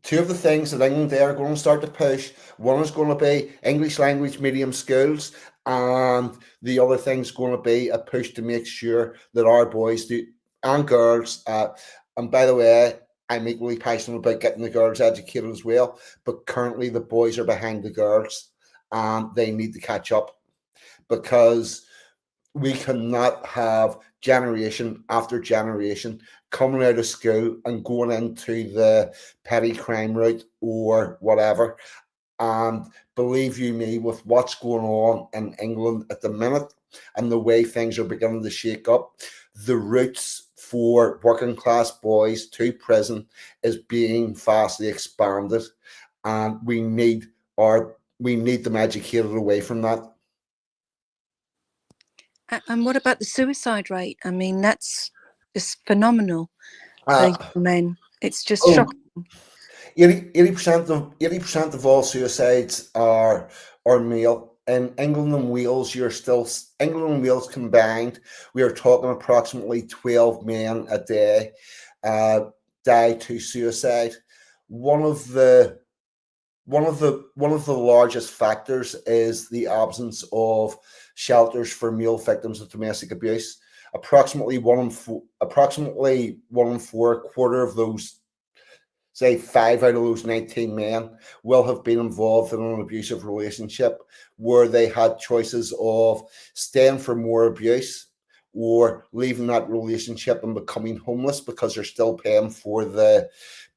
two of the things that England they are going to start to push, one is going to be English language medium schools, and the other thing's going to be a push to make sure that our boys do and girls, and by the way, I'm equally passionate about getting the girls educated as well, but currently the boys are behind the girls and they need to catch up, because we cannot have generation after generation coming out of school and going into the petty crime route or whatever. And believe you me, with what's going on in England at the minute and the way things are beginning to shake up, the routes for working class boys to prison is being vastly expanded, and we need them educated away from that. And what about the suicide rate? I mean, that's just phenomenal for young men. It's just shocking. 80% of all suicides are male. In England and Wales, England and Wales combined, we are talking approximately 12 men a day die to suicide. One of the largest factors is the absence of shelters for male victims of domestic abuse. Approximately one in four, a quarter of those, say 5 out of those 19 men, will have been involved in an abusive relationship where they had choices of staying for more abuse or leaving that relationship and becoming homeless because they're still paying for the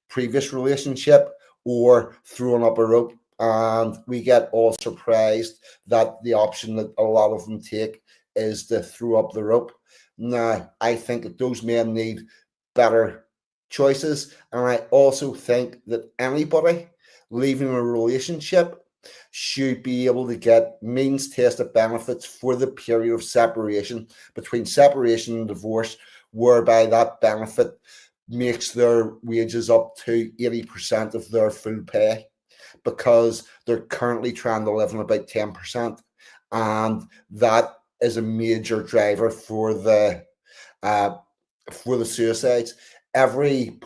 previous relationship, or throwing up a rope. And we get all surprised that the option that a lot of them take is to throw up the rope. Now, I think that those men need better choices. And I also think that anybody leaving a relationship should be able to get means tested benefits for the period of separation, between separation and divorce, whereby that benefit makes their wages up to 80% of their full pay, because they're currently trying to live on about 10%. And that is a major driver for the suicides. Every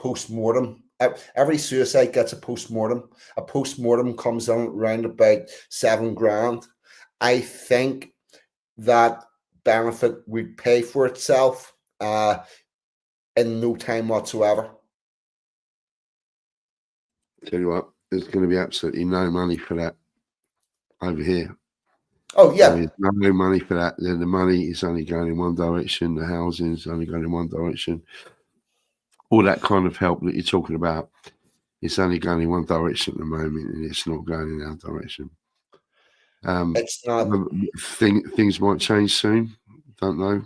suicide gets a post-mortem. A post-mortem comes in around about $7,000. I think that benefit would pay for itself in no time whatsoever. Tell you what, there's going to be absolutely no money for that over here. Oh yeah, there's no money for that. The money is only going in one direction. The housing is only going in one direction. All that kind of help that you're talking about, it's only going in one direction at the moment, and it's not going in our direction. It's not. Things might change soon. Don't know.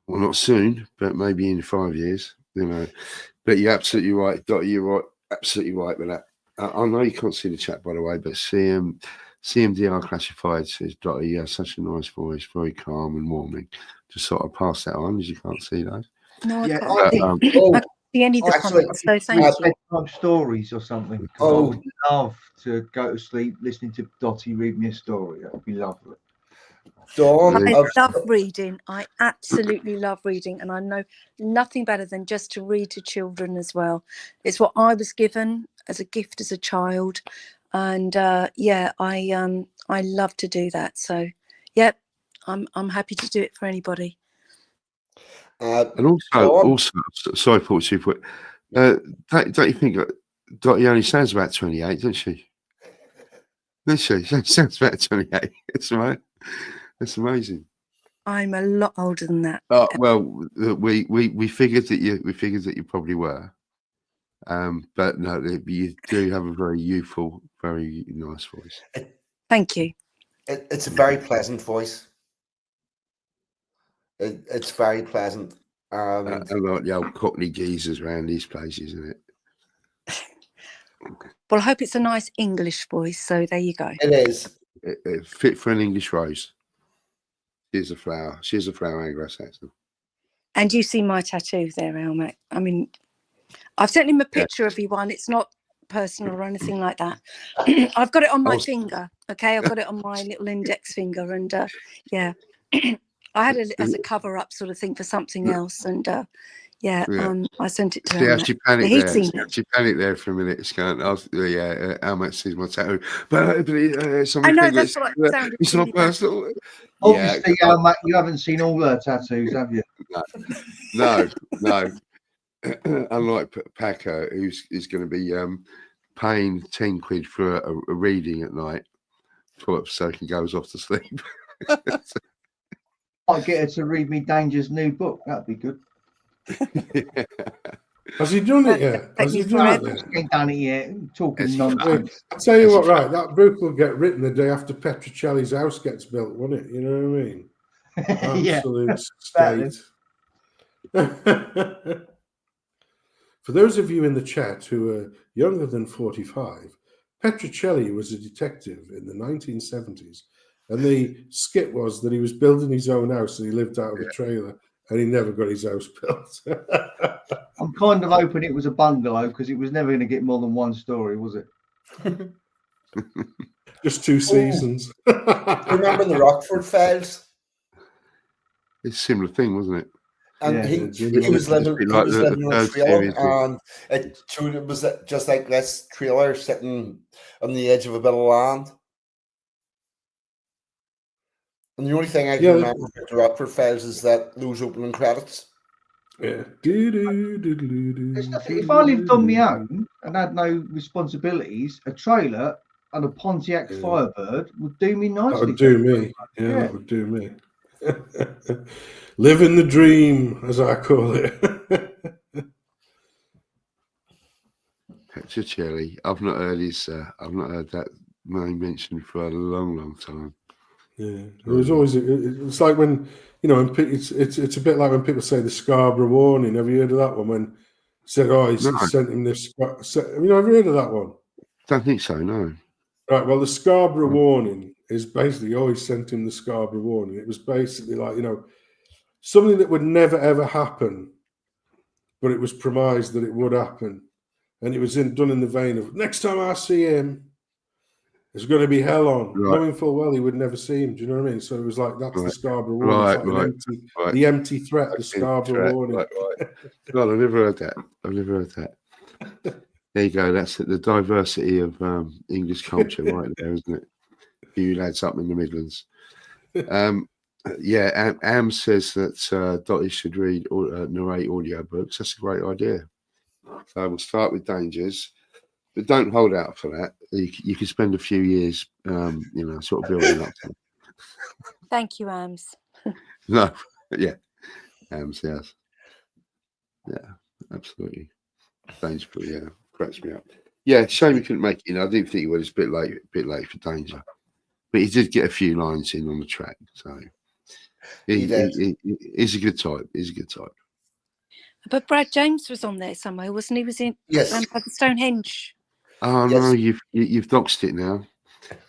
Well, not soon, but maybe in 5 years. But you're absolutely right, Dottie. You're right, absolutely right with that. I know you can't see the chat, by the way, but CMDR Classified says, Dottie, you have such a nice voice, very calm and warming. Just sort of pass that on, as you can't see those. No, I Yeah. can't see. I can't see any of the comments, so thank you. Bedtime stories or something. 'Cause I would love to go to sleep listening to Dottie read me a story. That would be lovely. I love reading. I absolutely love reading, and I know nothing better than just to read to children as well. It's what I was given as a gift as a child, and I love to do that. So, yep, I'm happy to do it for anybody. And also, sorry, Paul, don't you think Dottie only sounds about 28, doesn't she? She sounds about 28. That's right. That's amazing. I'm a lot older than that. Oh well, we figured that you probably were, but no, you do have a very youthful, very nice voice. Thank you. It's a very pleasant voice. It's very pleasant. I like the old Cockney geezers around these places, isn't it? Well, I hope it's a nice English voice. So there you go. It is. It fit for an English rose. She's a flower. She's a flower, Anglo-Saxon. And you see my tattoo there, Elmac. I mean, I've sent him a picture of everyone. It's not personal or anything like that. I've got it on my finger. Okay, I've got it on my little index finger, and yeah, I had it as a cover-up sort of thing for something else, and I sent it to him. She panicked there. She panicked there for a minute. It's going, Elmac sees my tattoo, but it's on my finger. That's what it sounded. It's not personal. Obviously, Elmac, you haven't seen all her tattoos, have you? No. Unlike Pakka, who's going to be paying 10 quid for a reading at night so he goes off to sleep. I'll get her to read me Danger's new book. That'd be good. Has he done it yet? Has he done it yet? He ain't done it yet. Talking nonsense. I'll tell you what, right? That book will get written the day after Petricelli's house gets built, won't it? You know what I mean? Absolute state. For those of you in the chat who are younger than 45, Petricelli was a detective in the 1970s. And the skit was that he was building his own house and he lived out of a trailer and he never got his house built. I'm kind of hoping it was a bungalow because it was never going to get more than one story, was it? Just 2 seasons. Do you remember the Rockford Files? It's a similar thing, wasn't it? And Yeah. he was living It's a bit like the in a third trailer, series of- and it was just like this trailer sitting on the edge of a bit of land. And the only thing I can remember about the Rockford Files is that those opening credits. Yeah. If I lived on my own and had no responsibilities, a trailer and a Pontiac Firebird would do me nicely. That would do me. Yeah, that would do me. Living the dream, as I call it. Picture Cherry. I've not heard that name mentioned for a long, long time. Yeah, it was always. It's like when it's a bit like when people say the Scarborough Warning. Have you heard of that one? When said, "Oh, he sent him this." Have you ever heard of that one? Don't think so. No. Right. Well, the Scarborough Warning is basically always sent him the Scarborough Warning. It was basically like something that would never ever happen, but it was premised that it would happen, and it was done in the vein of next time I see him, there's going to be hell on, knowing full well he would never see him. Do you know what I mean? So it was like that's the Scarborough Warning. It's like the empty threat, the Scarborough Warning. Right. God, I've never heard that. There you go. That's it. The diversity of English culture, right there, isn't it? You lads up in the Midlands. Am says that Dottie should read or narrate audiobooks. That's a great idea. So we'll start with Dangers, but don't hold out for that. You can spend a few years, sort of building up to it. Thank you, Ams. No, yeah, Ams, yes, yeah, absolutely. Danger, yeah, cracks me up. Yeah, shame he couldn't make it. I didn't think he was. A bit late for Danger, but he did get a few lines in on the track. So he's a good type. He's a good type. But Brad James was on there somewhere, wasn't he? Was in by the Stonehenge. Oh no, you've doxed it now.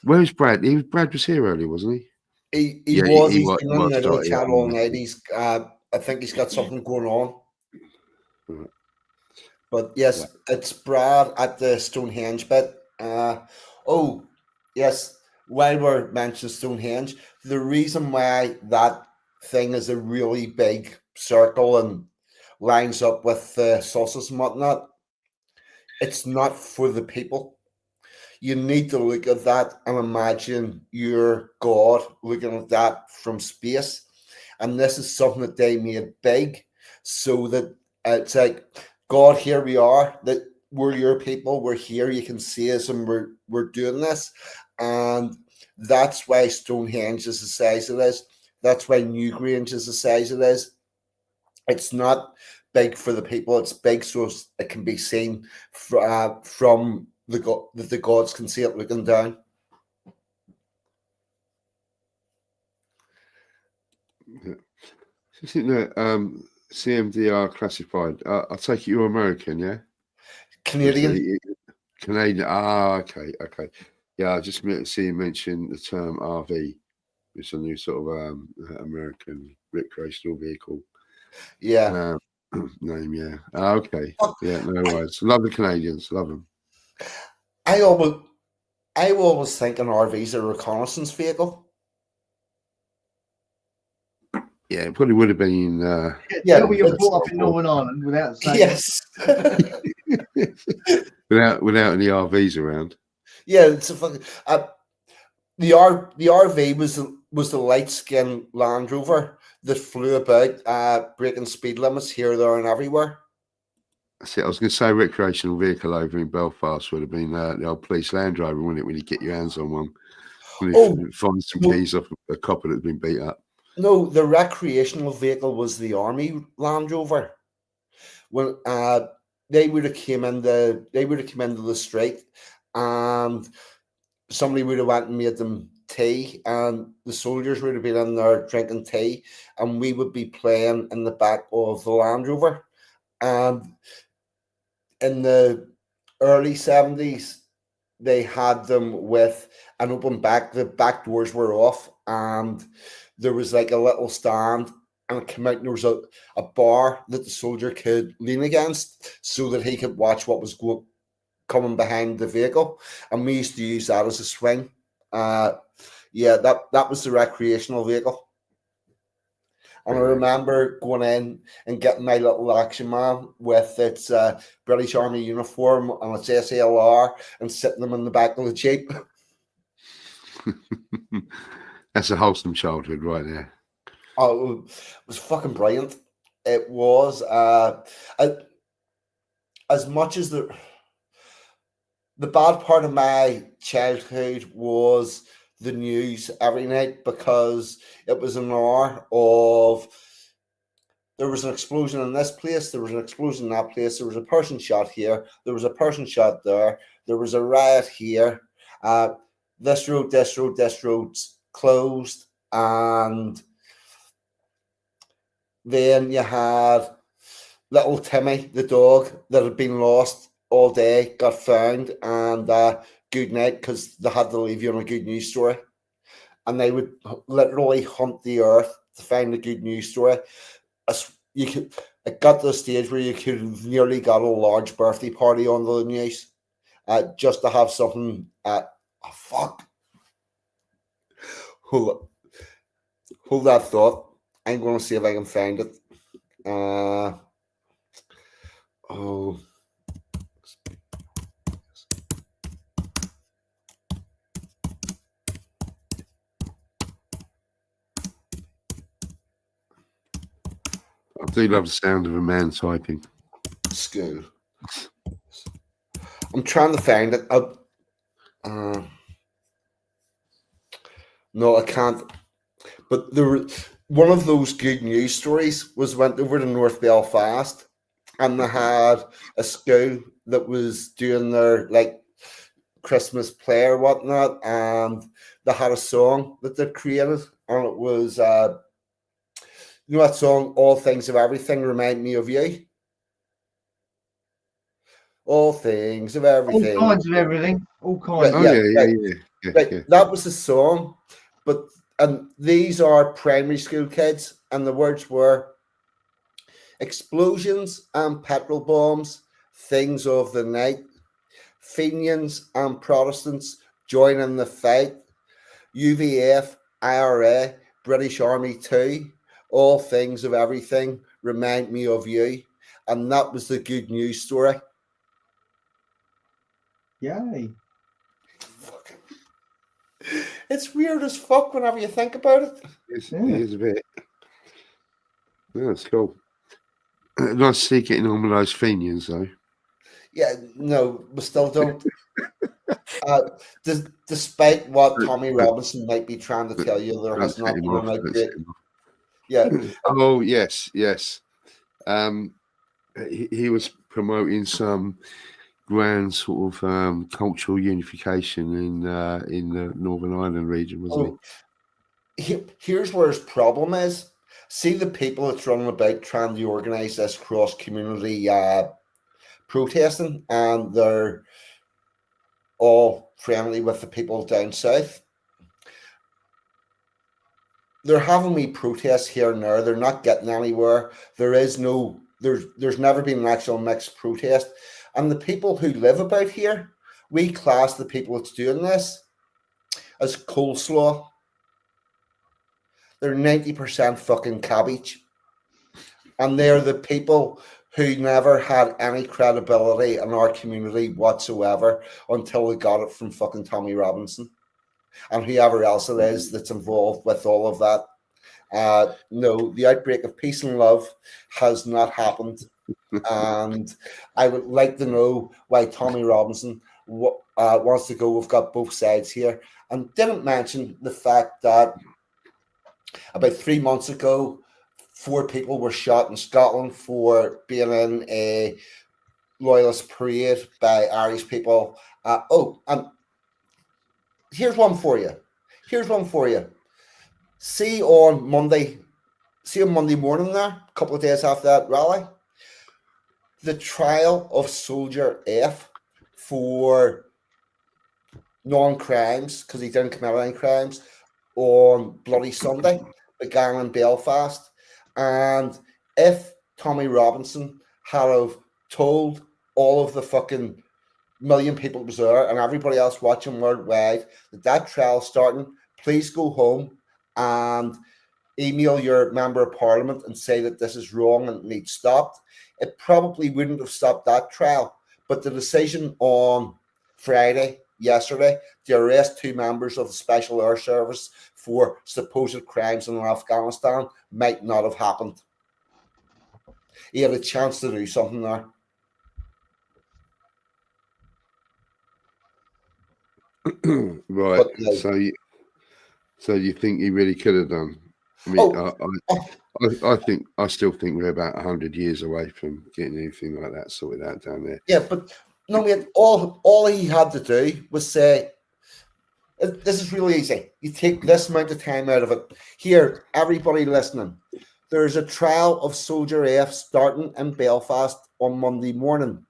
Where's Brad? Brad was here earlier, wasn't he? He was. He's been on the chat all night. I think he's got something going on. Right. But yes, it's Brad at the Stonehenge bit. Yes, while we're mentioning Stonehenge, the reason why that thing is a really big circle and lines up with the sauces and whatnot, it's not for the people. You need to look at that and imagine your God looking at that from space. And this is something that they made big so that it's like, God, here we are, that we're your people, we're here, you can see us, and we're doing this. And that's why Stonehenge is the size it is. That's why Newgrange is the size it is. It's not big for the people, it's big so it can be seen from the gods can see it looking down. Yeah. I think that CMDR classified. I take it you're American, yeah? Canadian. Canadian. Okay. Yeah, I just see you mention the term RV. It's a new sort of American recreational vehicle. Yeah. Name, yeah. Okay. Yeah, no worries. Love the Canadians. Love them. I always think an RV is a reconnaissance vehicle. Yeah, it probably would have been. You're brought up in Northern Ireland without saying. Yes. without any RVs around. Yeah, it's a fucking. The RV was the light skinned Land Rover that flew about, breaking speed limits here, there, and everywhere. I was going to say recreational vehicle over in Belfast would have been the old police Land Rover, wouldn't it? When you get your hands on one, when you find some keys off a copper that's been beat up. No, the recreational vehicle was the Army Land Rover. When they would have come into the street, and somebody would have went and made them tea, and the soldiers would have been in there drinking tea, and we would be playing in the back of the Land Rover. And in the early 70s, they had them with an open back. The back doors were off, and there was like a little stand and it came out and there was a bar that the soldier could lean against so that he could watch what was coming behind the vehicle. And we used to use that as a swing. Yeah, that was the recreational vehicle. And I remember going in and getting my little Action Man with its British Army uniform and its SLR and sitting them in the back of the Jeep. That's a wholesome childhood right there. Oh, it was fucking brilliant. It was as much as the bad part of my childhood was the news every night, because it was an hour of there was an explosion in this place, there was an explosion in that place, there was a person shot here, there was a person shot there, there was a riot here, this road's closed, and then you had little Timmy, the dog that had been lost all day, got found, and good night, because they had to leave you on a good news story. And they would literally hunt the earth to find a good news story. It got to the stage where you could have nearly got a large birthday party on the news just to have something. Fuck. Hold that thought. I'm going to see if I can find it. Oh. I do love the sound of a man typing. School. I'm trying to find it. No, I can't. But one of those good news stories was went over to North Belfast, and they had a school that was doing their like Christmas play or whatnot, and they had a song that they created, and it was you know that song, All Things of Everything Remind Me of You? All things of everything. All kinds of everything. All kinds. Oh, yeah. That was the song. And these are primary school kids, and the words were explosions and petrol bombs, things of the night, Fenians and Protestants join in the fight, UVF, IRA, British Army too, all things of everything remind me of you. And that was the good news story. Yay. It's weird as fuck whenever you think about it. It is a bit. Yeah, it's cool. Nice to see getting on with those Fenians, though. Yeah, no, we still don't. Despite what Tommy Robinson might be trying to tell you, there has not been an outbreak. Yeah. Oh, yes. He was promoting some grand sort of cultural unification in the Northern Ireland region, wasn't he? Here's where his problem is. See the people that's running about trying to organise this cross-community protesting, and they're all friendly with the people down south. They're having me protests here and there. They're not getting anywhere. There's never been an actual mixed protest. And the people who live about here, we class the people that's doing this as coleslaw. They're 90% fucking cabbage. And they're the people who never had any credibility in our community whatsoever until we got it from fucking Tommy Robinson and whoever else it is that's involved with all of that. No, the outbreak of peace and love has not happened. And I would like to know why Tommy Robinson wants to go. We've got both sides here, and didn't mention the fact that about 3 months ago, 4 people were shot in Scotland for being in a loyalist parade by Irish people. And here's one for you. See on Monday morning there, a couple of days after that rally, the trial of Soldier F for non-crimes, because he didn't commit any crimes, on Bloody Sunday began in Belfast. And if Tommy Robinson had have told all of the fucking million people that was there and everybody else watching worldwide that trial starting, please go home and email your member of parliament and say that this is wrong and it needs stopped, it probably wouldn't have stopped that trial. But the decision on Friday, yesterday, to arrest 2 members of the Special Air Service for supposed crimes in Afghanistan might not have happened. He had a chance to do something there. Right. But, like, So you think he really could have done? I mean, I still think we're about 100 years away from getting anything like that sorted out down there. yeah, but no, mate, all he had to do was say, this is really easy. You take this amount of time out of it. Here, everybody listening, there's a trial of Soldier F starting in Belfast on Monday morning.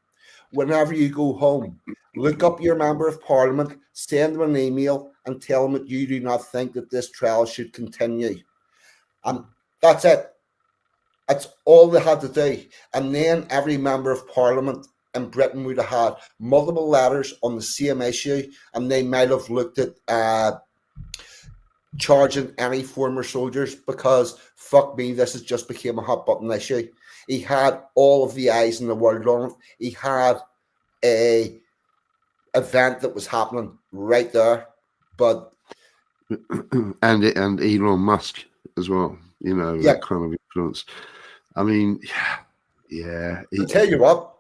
Whenever you go home, look up your member of parliament, send them an email, and tell them that you do not think that this trial should continue. And that's it. That's all they had to do. And then every member of parliament in Britain would have had multiple letters on the same issue, and they might have looked at charging any former soldiers, because fuck me, this has just become a hot button issue. He had all of the eyes in the world on it. He had a event that was happening right there, but and Elon Musk as well, you know, Yeah. that kind of influence. I mean, yeah. I'll tell you what,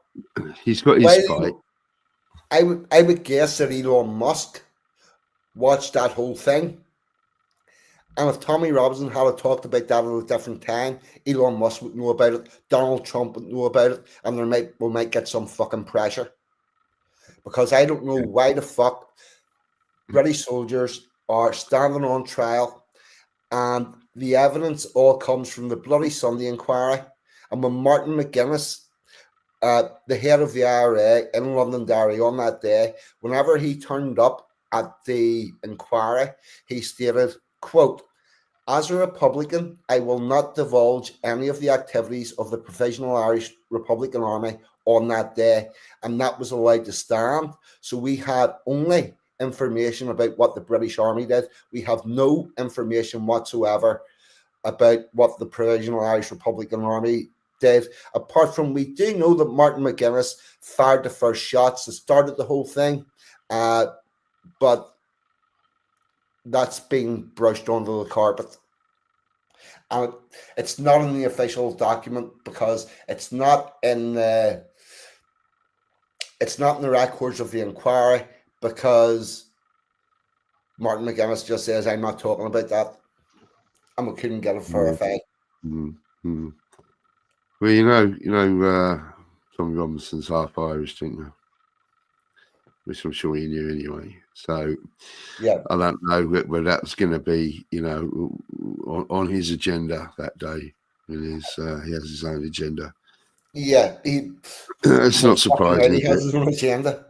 He's got his spite. I would guess that Elon Musk watched that whole thing, and if Tommy Robinson had talked about that at a different time, Elon Musk would know about it, Donald Trump would know about it, and we might get some fucking pressure. Because I don't know why the fuck British soldiers are standing on trial, and the evidence all comes from the bloody Sunday inquiry. And when Martin McGuinness, the head of the IRA in Londonderry on that day, whenever he turned up at the inquiry, he stated, quote, "As a Republican, I will not divulge any of the activities of the Provisional Irish Republican Army on that day," and that was allowed to stand. So we had only information about what the British Army did. We have no information whatsoever about what the Provisional Irish Republican Army did, apart from we do know that Martin McGuinness fired the first shots that started the whole thing, but that's been brushed onto the carpet. And it's not in the official document because it's not in the records of the inquiry, because Martin McGuinness just says, "I'm not talking about that," and we couldn't get it verified. Mm-hmm. Well, you know, Tommy Robinson's half Irish, didn't you? Which I'm sure he knew anyway. So yeah, I don't know whether that's going to be, you know, on his agenda that day. He has his own agenda. Yeah, it's not surprising. He has his own agenda.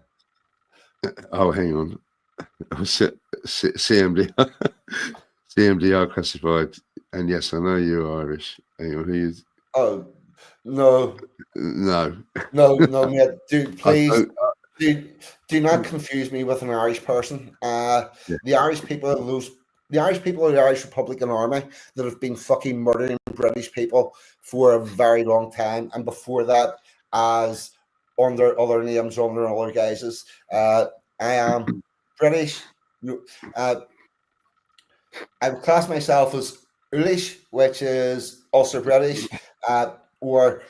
Oh, hang on. CMD, CMDR classified. And yes, I know you're Irish. Hang on, who is? Oh, no, mate. Dude, please. Do not confuse me with an Irish person. The Irish people are the Irish Republican Army that have been fucking murdering British people for a very long time, and before that, as under other names, under other guises. I am British. I would class myself as Ulish, which is also British, or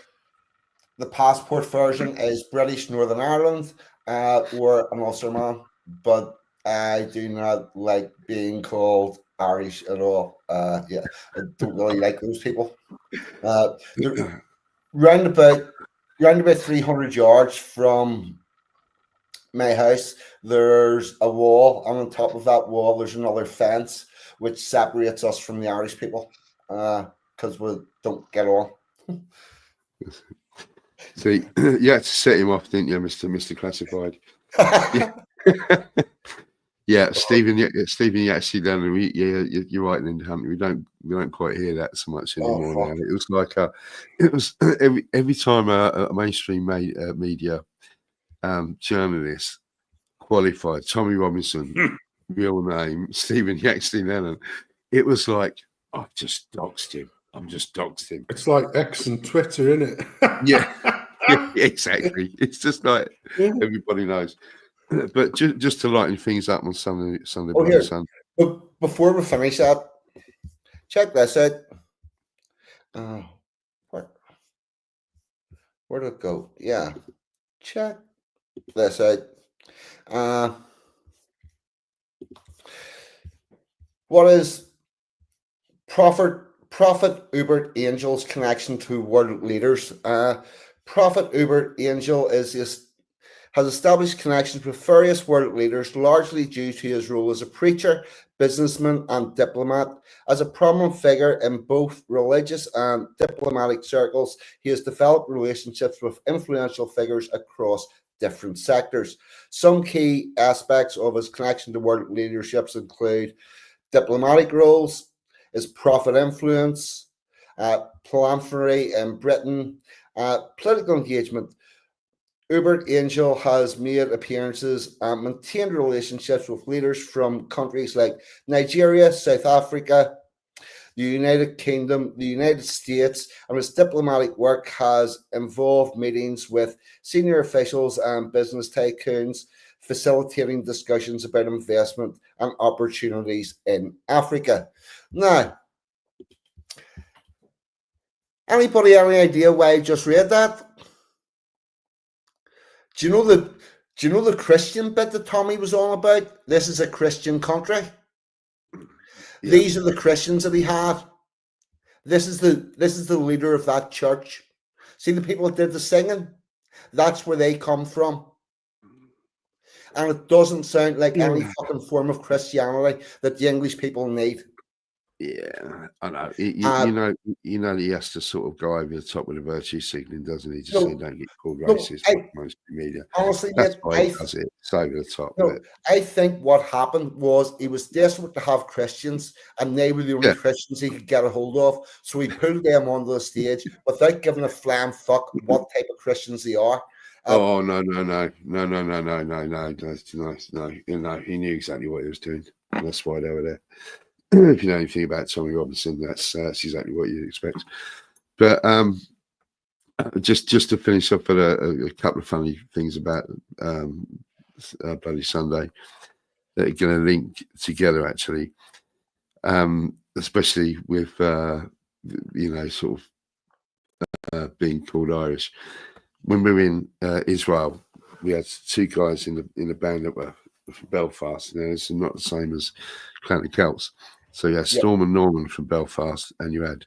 the passport version is British Northern Ireland, or an Ulsterman, but I do not like being called Irish at all. Yeah, I don't really like those people. Round about 300 yards from my house, there's a wall, and on top of that wall, there's another fence which separates us from the Irish people, because we don't get on. So you had to set him off, didn't you, Mr. Classified? Yeah, Stephen actually done. You're right, Linda Hunt. We don't quite hear that so much Oh, anymore fuck. now. It was like it was every time a mainstream media journalist qualified Tommy Robinson, real name Stephen Yaxley Lennon. It was like, I've just doxed him. I'm just doxed him. It's like X and Twitter, isn't it? Yeah, exactly. It's just like everybody knows. But just to lighten things up on Sunday, Oh, Bloody here. Sunday. But before we finish that, check this out. Where'd it go? Yeah. Check this out. What is Prophet Hubert Angel's connection to world leaders? Prophet Hubert Angel has established connections with various world leaders, largely due to his role as a preacher, businessman, and diplomat. As a prominent figure in both religious and diplomatic circles, he has developed relationships with influential figures across different sectors. Some key aspects of his connection to world leaderships include diplomatic roles, his prophet influence, philanthropy in Britain, political engagement. Hubert Angel has made appearances and maintained relationships with leaders from countries like Nigeria, South Africa, the United Kingdom, the United States, and his diplomatic work has involved meetings with senior officials and business tycoons, facilitating discussions about investment and opportunities in Africa. Now, anybody have any idea why I just read that? Do you know the Christian bit that Tommy was on about? This is a Christian country. Yeah. These are the Christians that he had. This is the leader of that church. See the people that did the singing? That's where they come from. And it doesn't sound like any fucking form of Christianity that the English people need. Yeah, I know. You know that he has to sort of go over the top with the virtue signaling, doesn't he? Just so you don't get called racist by most media. Honestly, that's why he does it. It's over the top. No, I think what happened was he was desperate to have Christians, and they were the only Christians he could get a hold of. So he pulled them onto the stage without giving a flam fuck what type of Christians they are. No. He knew exactly what he was doing. And that's why they were there. If you know anything about Tommy Robinson, that's exactly what you'd expect. But just to finish up with a couple of funny things about Bloody Sunday that are going to link together, actually, especially with sort of being called Irish. When we were in Israel, we had two guys in the band that were from Belfast, and it's not the same as Clancy Celts. So you had Storm and Norman from Belfast, and you had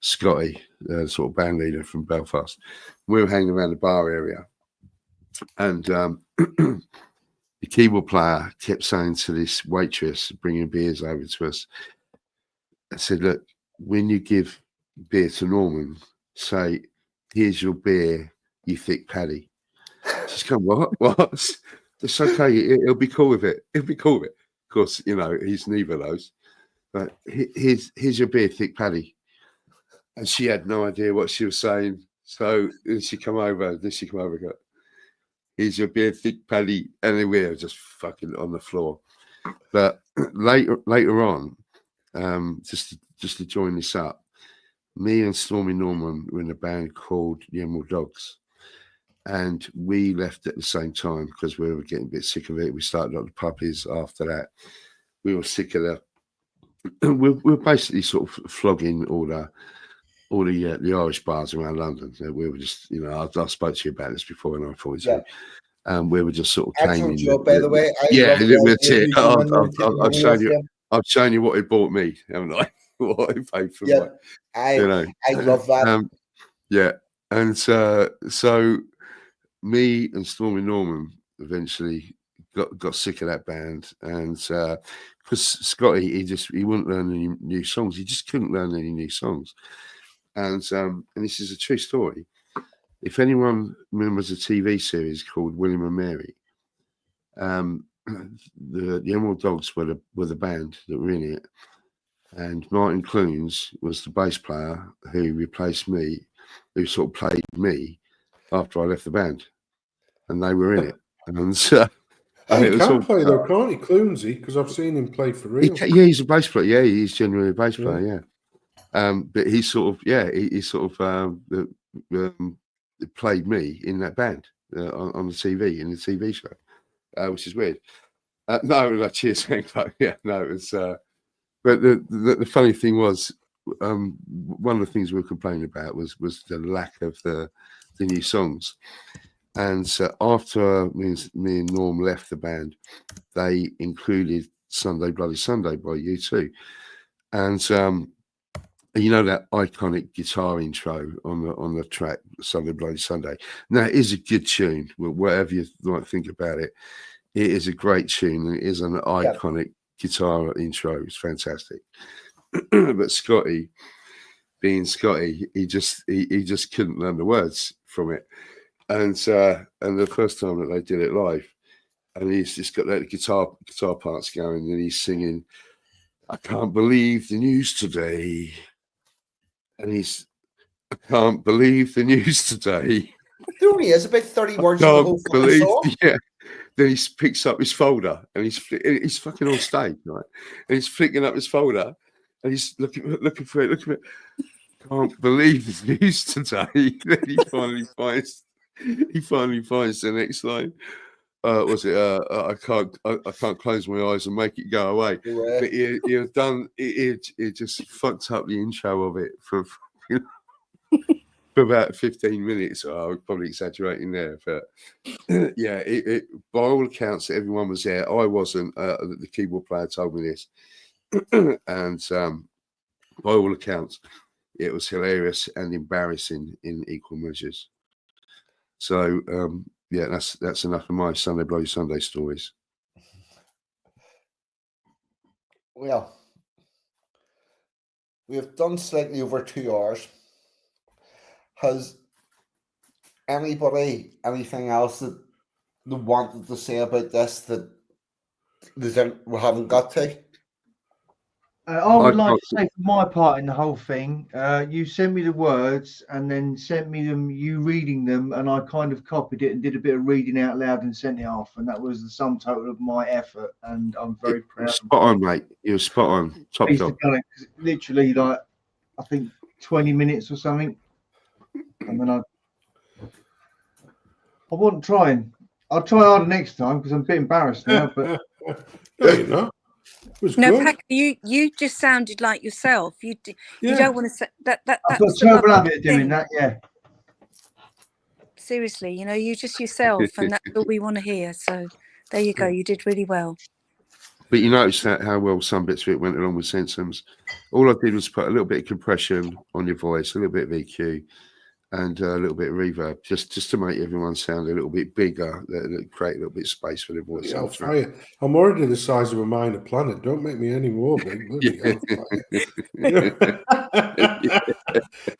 Scotty, sort of band leader from Belfast. We were hanging around the bar area, and the keyboard player kept saying to this waitress bringing beers over to us, I said, look, when you give beer to Norman, say, here's your beer, you thick paddy. She's come, what? It's okay, he'll be cool with it. He'll be cool with it. Of course, he's neither of those. But here's your beer, thick paddy. And she had no idea what she was saying. So then she come over, go, here's your beer, thick paddy. And then we were just fucking on the floor. But later on, just to join this up, me and Stormy Norman were in a band called the Emerald Dogs. And we left at the same time because we were getting a bit sick of it. We started up the puppies after that. We were sick of we're basically sort of flogging all the Irish bars around London. We were just, I spoke to you about this before when I thought you. We were just sort of excellent job, by the way. That's it. I've shown you what he bought me, haven't I? What he paid for. Yeah, I love that. And so me and Stormy Norman eventually got sick of that band, and because Scotty, he wouldn't learn any new songs. He just couldn't learn any new songs. And this is a true story. If anyone remembers a TV series called William and Mary, the Emerald Dogs were the band that were in it, and Martin Clunes was the bass player who replaced me, who sort of played me after I left the band, and they were in it. And so, He it was can all, play though, can't he, Clunesy? Because I've seen him play for real. yeah, he's a bass player. Yeah, he's genuinely a bass player. Yeah. But he sort of, he sort of played me in that band on the TV, in the TV show, which is weird. No, cheers, yeah, no, it was. But the funny thing was, one of the things we were complaining about was the lack of the new songs. And so after me and Norm left the band, they included Sunday Bloody Sunday by U2. And you know that iconic guitar intro on the track Sunday Bloody Sunday. Now it is a good tune, whatever you might think about it. It is a great tune. It is an iconic guitar intro. It's fantastic. But Scotty, being Scotty, he just couldn't learn the words from it. And the first time that they did it live, and he's just got that guitar parts going, and he's singing, "I can't believe the news today," and "I can't believe the news today." There only is about 30 words in the whole fucking song. Yeah. Then he picks up his folder, and he's fucking on stage, right? And he's flicking up his folder, and he's looking for it. Can't believe the news today. Then he finally finds the next line. Was it? I can't close my eyes and make it go away. Yeah. But he had done it. It just fucked up the intro of it for about 15 minutes. I was probably exaggerating there, but yeah, it by all accounts, everyone was there. I wasn't. The keyboard player told me this, and by all accounts, it was hilarious and embarrassing in equal measures. So yeah, that's enough of my Sunday Bloody Sunday stories. Well, we have done slightly over 2 hours. Has anybody anything else that they wanted to say about this that we haven't got to? I would like to say, for my part in the whole thing, you sent me the words and then sent me them, you reading them, and I kind of copied it and did a bit of reading out loud and sent it off, and that was the sum total of my effort, and I'm very proud. Spot on, mate. You were spot on. Top job. Literally, like, I think 20 minutes or something, and then I wasn't trying. I'll try harder next time because I'm a bit embarrassed now. But no, you're not. No, Pakka, you just sounded like yourself. You don't want to say that. I've got a terrible habit of doing that. Yeah. Seriously, you're just yourself, and that's all we want to hear. So there you go. You did really well. But you noticed how well some bits of it went along with Sensums. All I did was put a little bit of compression on your voice, a little bit of EQ, and a little bit of reverb, just to make everyone sound a little bit bigger, create a little bit of space for their voice. Yeah, I'm already the size of a minor planet. Don't make me any more big.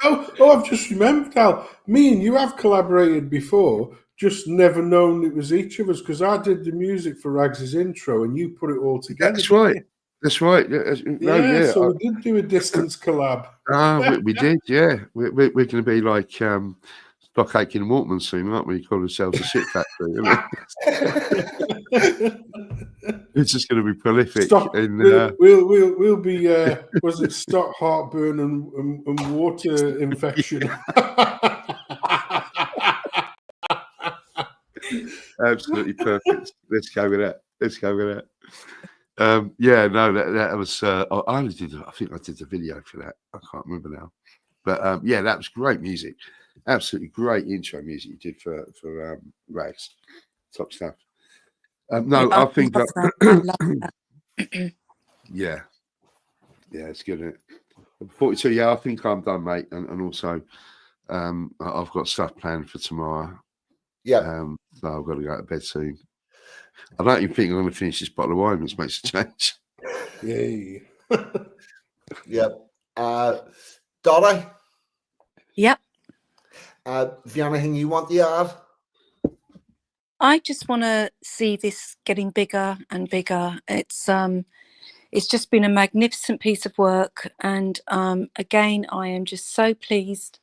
Oh, I've just remembered, Al. Me and you have collaborated before, just never known it was each of us, because I did the music for Rags' intro and you put it all together. That's right. That's right. So we did do a distance collab. We did, yeah. We're going to be like Stock Aitken and Walkman soon, aren't we? Call ourselves a shit factory. It's just going to be prolific. We'll be. Was it stock heartburn and water infection? Absolutely perfect. Let's go with that. Yeah, no, that was. I only did. I think I did the video for that. I can't remember now, but yeah, that was great music. Absolutely great intro music you did for Rags. Top stuff. No, I think. Yeah, it's good. Isn't it? 42. Yeah, I think I'm done, mate, and also, I've got stuff planned for tomorrow. Yeah. So I've got to go to bed soon. I don't even think I'm going to finish this bottle of wine, which makes a change. Yay. Yep. Dottie? Yep. Have you anything you want to add? I just want to see this getting bigger and bigger. It's just been a magnificent piece of work, and again, I am just so pleased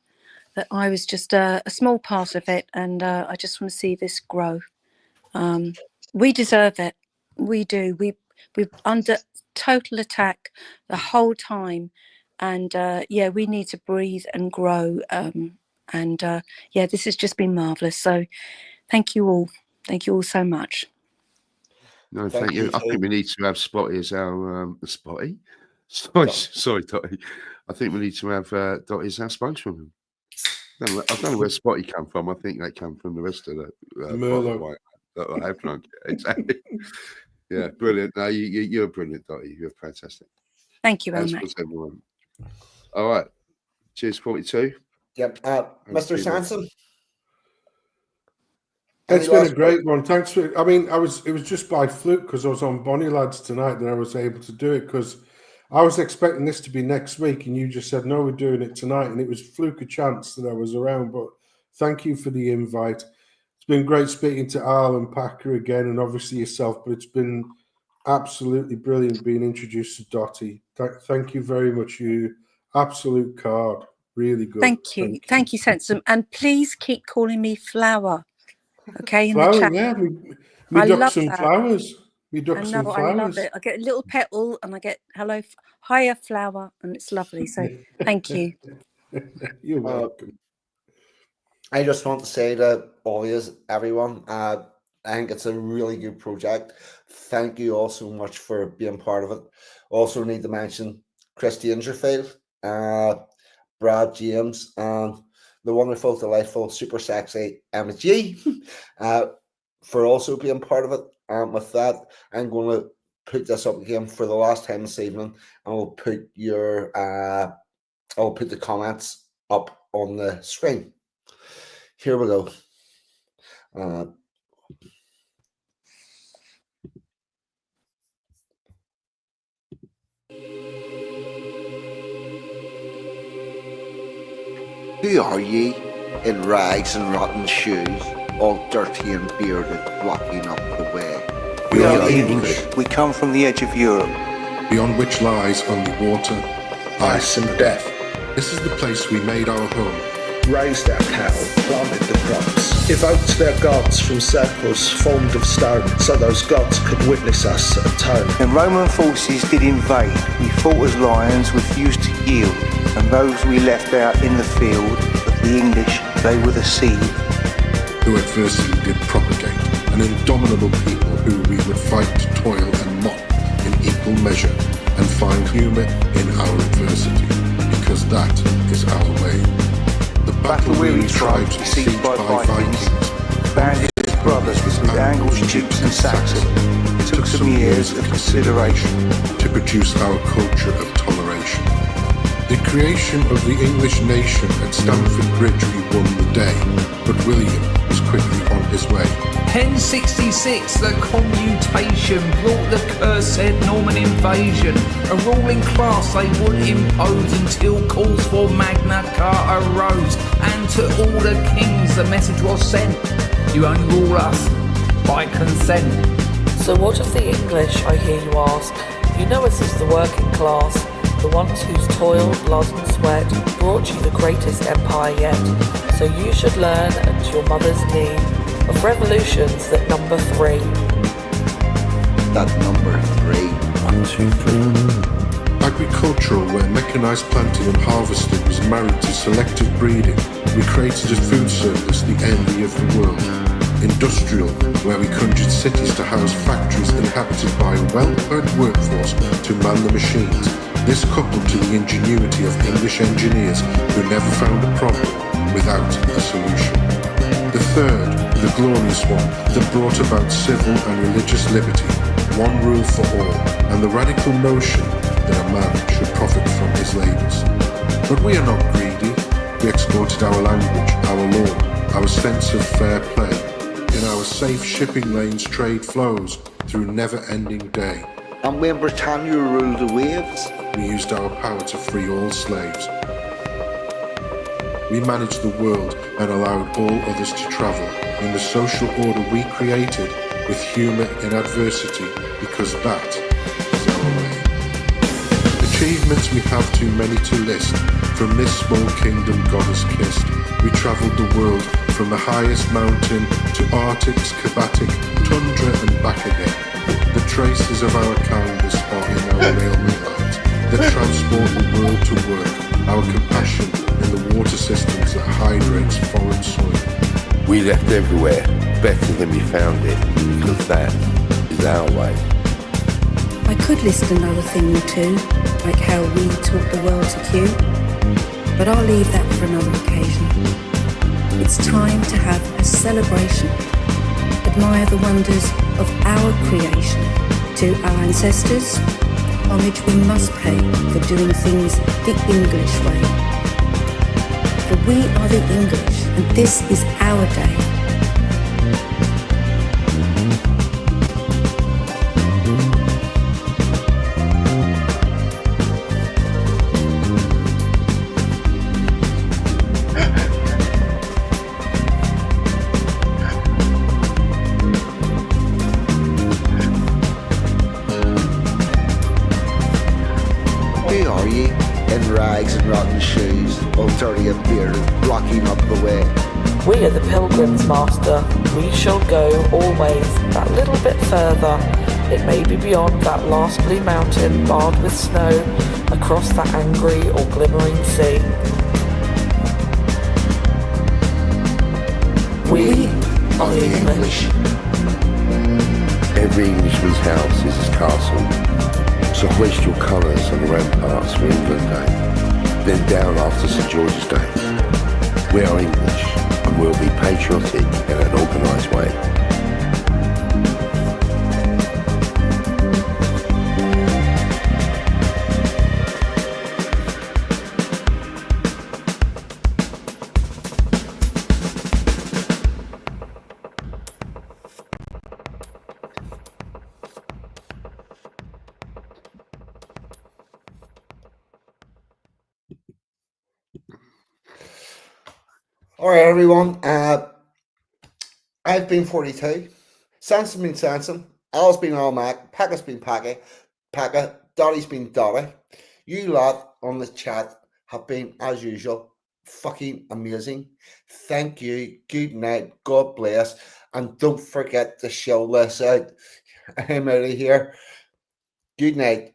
that I was just a small part of it, and I just want to see this grow. We deserve it. We do. We're under total attack the whole time, and yeah, we need to breathe and grow. Yeah, this has just been marvelous. So, thank you all. Thank you all so much. No, Thank thank you. you I think too. we need to have Spotty as our Spotty. Sorry, Dot. sorry, Dotty. I think we need to have Dotty as our spokeswoman. I don't know where Spotty come from. I think they come from the rest of the Merlot. bottle that I have drunk. Exactly. Yeah, brilliant. No, you're brilliant, Dotty. You're fantastic. Thank you, As Elmac. was everyone. All right. Cheers, 42. Yep. Mr. Sanson. It's Any been a last great one. Thanks for. I mean, it was just by fluke because I was on Bonnie Lads tonight that I was able to do it because I was expecting this to be next week, and you just said no, we're doing it tonight, and it was fluke a chance that I was around. But thank you for the invite. It's been great speaking to Al and Pakka again, and obviously yourself. But it's been absolutely brilliant being introduced to Dotty. Thank you very much. You absolute card. Really good. Thank you. Thank you, Sansom. And please keep calling me Flower. Okay, in the Flower, chat. yeah. I Me duck love some that. flowers. Me I duck some know, I love flowers. it. I get a little petal and I get hello, hiya, Flower, and it's lovely. So thank you. You're welcome. I just want to say to all of you, everyone, I think it's a really good project. Thank you all so much for being part of it. Also need to mention Christy Ingerfield, Brad James, and the wonderful, delightful, super sexy Emma G for also being part of it. With that, I'm going to put this up again for the last time this evening, and I'll put I'll put the comments up on the screen. Here we go. Who are ye, in rags and rotten shoes, all dirty and bearded, blocking up the way? We Beyond are English, English. We come from the edge of Europe. beyond which lies only water, Ice and death. This is the place we made our home. Raised our cattle, planted the crops, evoked their gods from circles formed of stone, so those gods could witness us atone. When Roman forces did invade, we fought as lions, refused to yield, and those we left out in the field, of the English, they were the seed. Who adversity did propagate, an indomitable people who we would fight, toil and mock in equal measure, and find humour in our adversity, because that is our way. The Battle-weary tribes besieged by Vikings, banded as brothers with Angles, Jutes and Saxons, took some years of consideration to produce our culture of toleration. The creation of the English nation at Stamford Bridge we won the day, but William was quickly on his way. 1066, the commutation brought the cursed Norman invasion. A ruling class they would impose until calls for Magna Carta arose. And to all the kings the message was sent: you only rule us by consent. So what of the English, I hear you ask? You know us as the working class, the ones whose toil, blood and sweat brought you the greatest empire yet. So you should learn at your mother's knee of revolutions that number 3. That number 3. 1, 2, 3. Agricultural, where mechanised planting and harvesting was married to selective breeding, we created a food surplus, the envy of the world. Industrial, where we conjured cities to house factories inhabited by a well-earned workforce to man the machines. This coupled to the ingenuity of English engineers who never found a problem without a solution. The third, the glorious one, that brought about civil and religious liberty, one rule for all, and the radical notion that a man should profit from his labours. But we are not greedy. We exported our language, our law, our sense of fair play. In our safe shipping lanes trade flows through never-ending day. And when Britannia ruled the waves, we used our power to free all slaves. we managed the world and allowed all others to travel in the social order we created with humour in adversity, because that is our way. Achievements we have too many to list. From this small kingdom God has kissed, we travelled the world from the highest mountain to Arctic's Kabatic, tundra and back again. The traces of our canvas are in our railway lines that transport the world to work, our compassion in the water systems that hydrates foreign soil. We left everywhere better than we found it, because that is our way. I could list another thing or two, like how we taught the world to queue, but I'll leave that for another occasion. It's time to have a celebration, admire the wonders of our creation. To our ancestors, homage we must pay for doing things the English way. For we are the English, and this is our day. Who are ye, in rags and rotten shoes, all dirty and bearded, blocking up the way? We are the pilgrims, master. We shall go always that little bit further. It may be beyond that last blue mountain barred with snow, across that angry or glimmering sea. We are the English. Every Englishman's house is his castle. So hoist your colours and ramparts for England Day. Then down after St George's Day. We are English, and we'll be patriotic in an organised way. All right, everyone. I've been 42. Samson's been Samson. Al's been Al Mac. Pakka's been Pakka. Dottie's been Dottie. You lot on the chat have been, as usual, fucking amazing. Thank you. Good night. God bless. And don't forget to show this out. I'm out of here. Good night.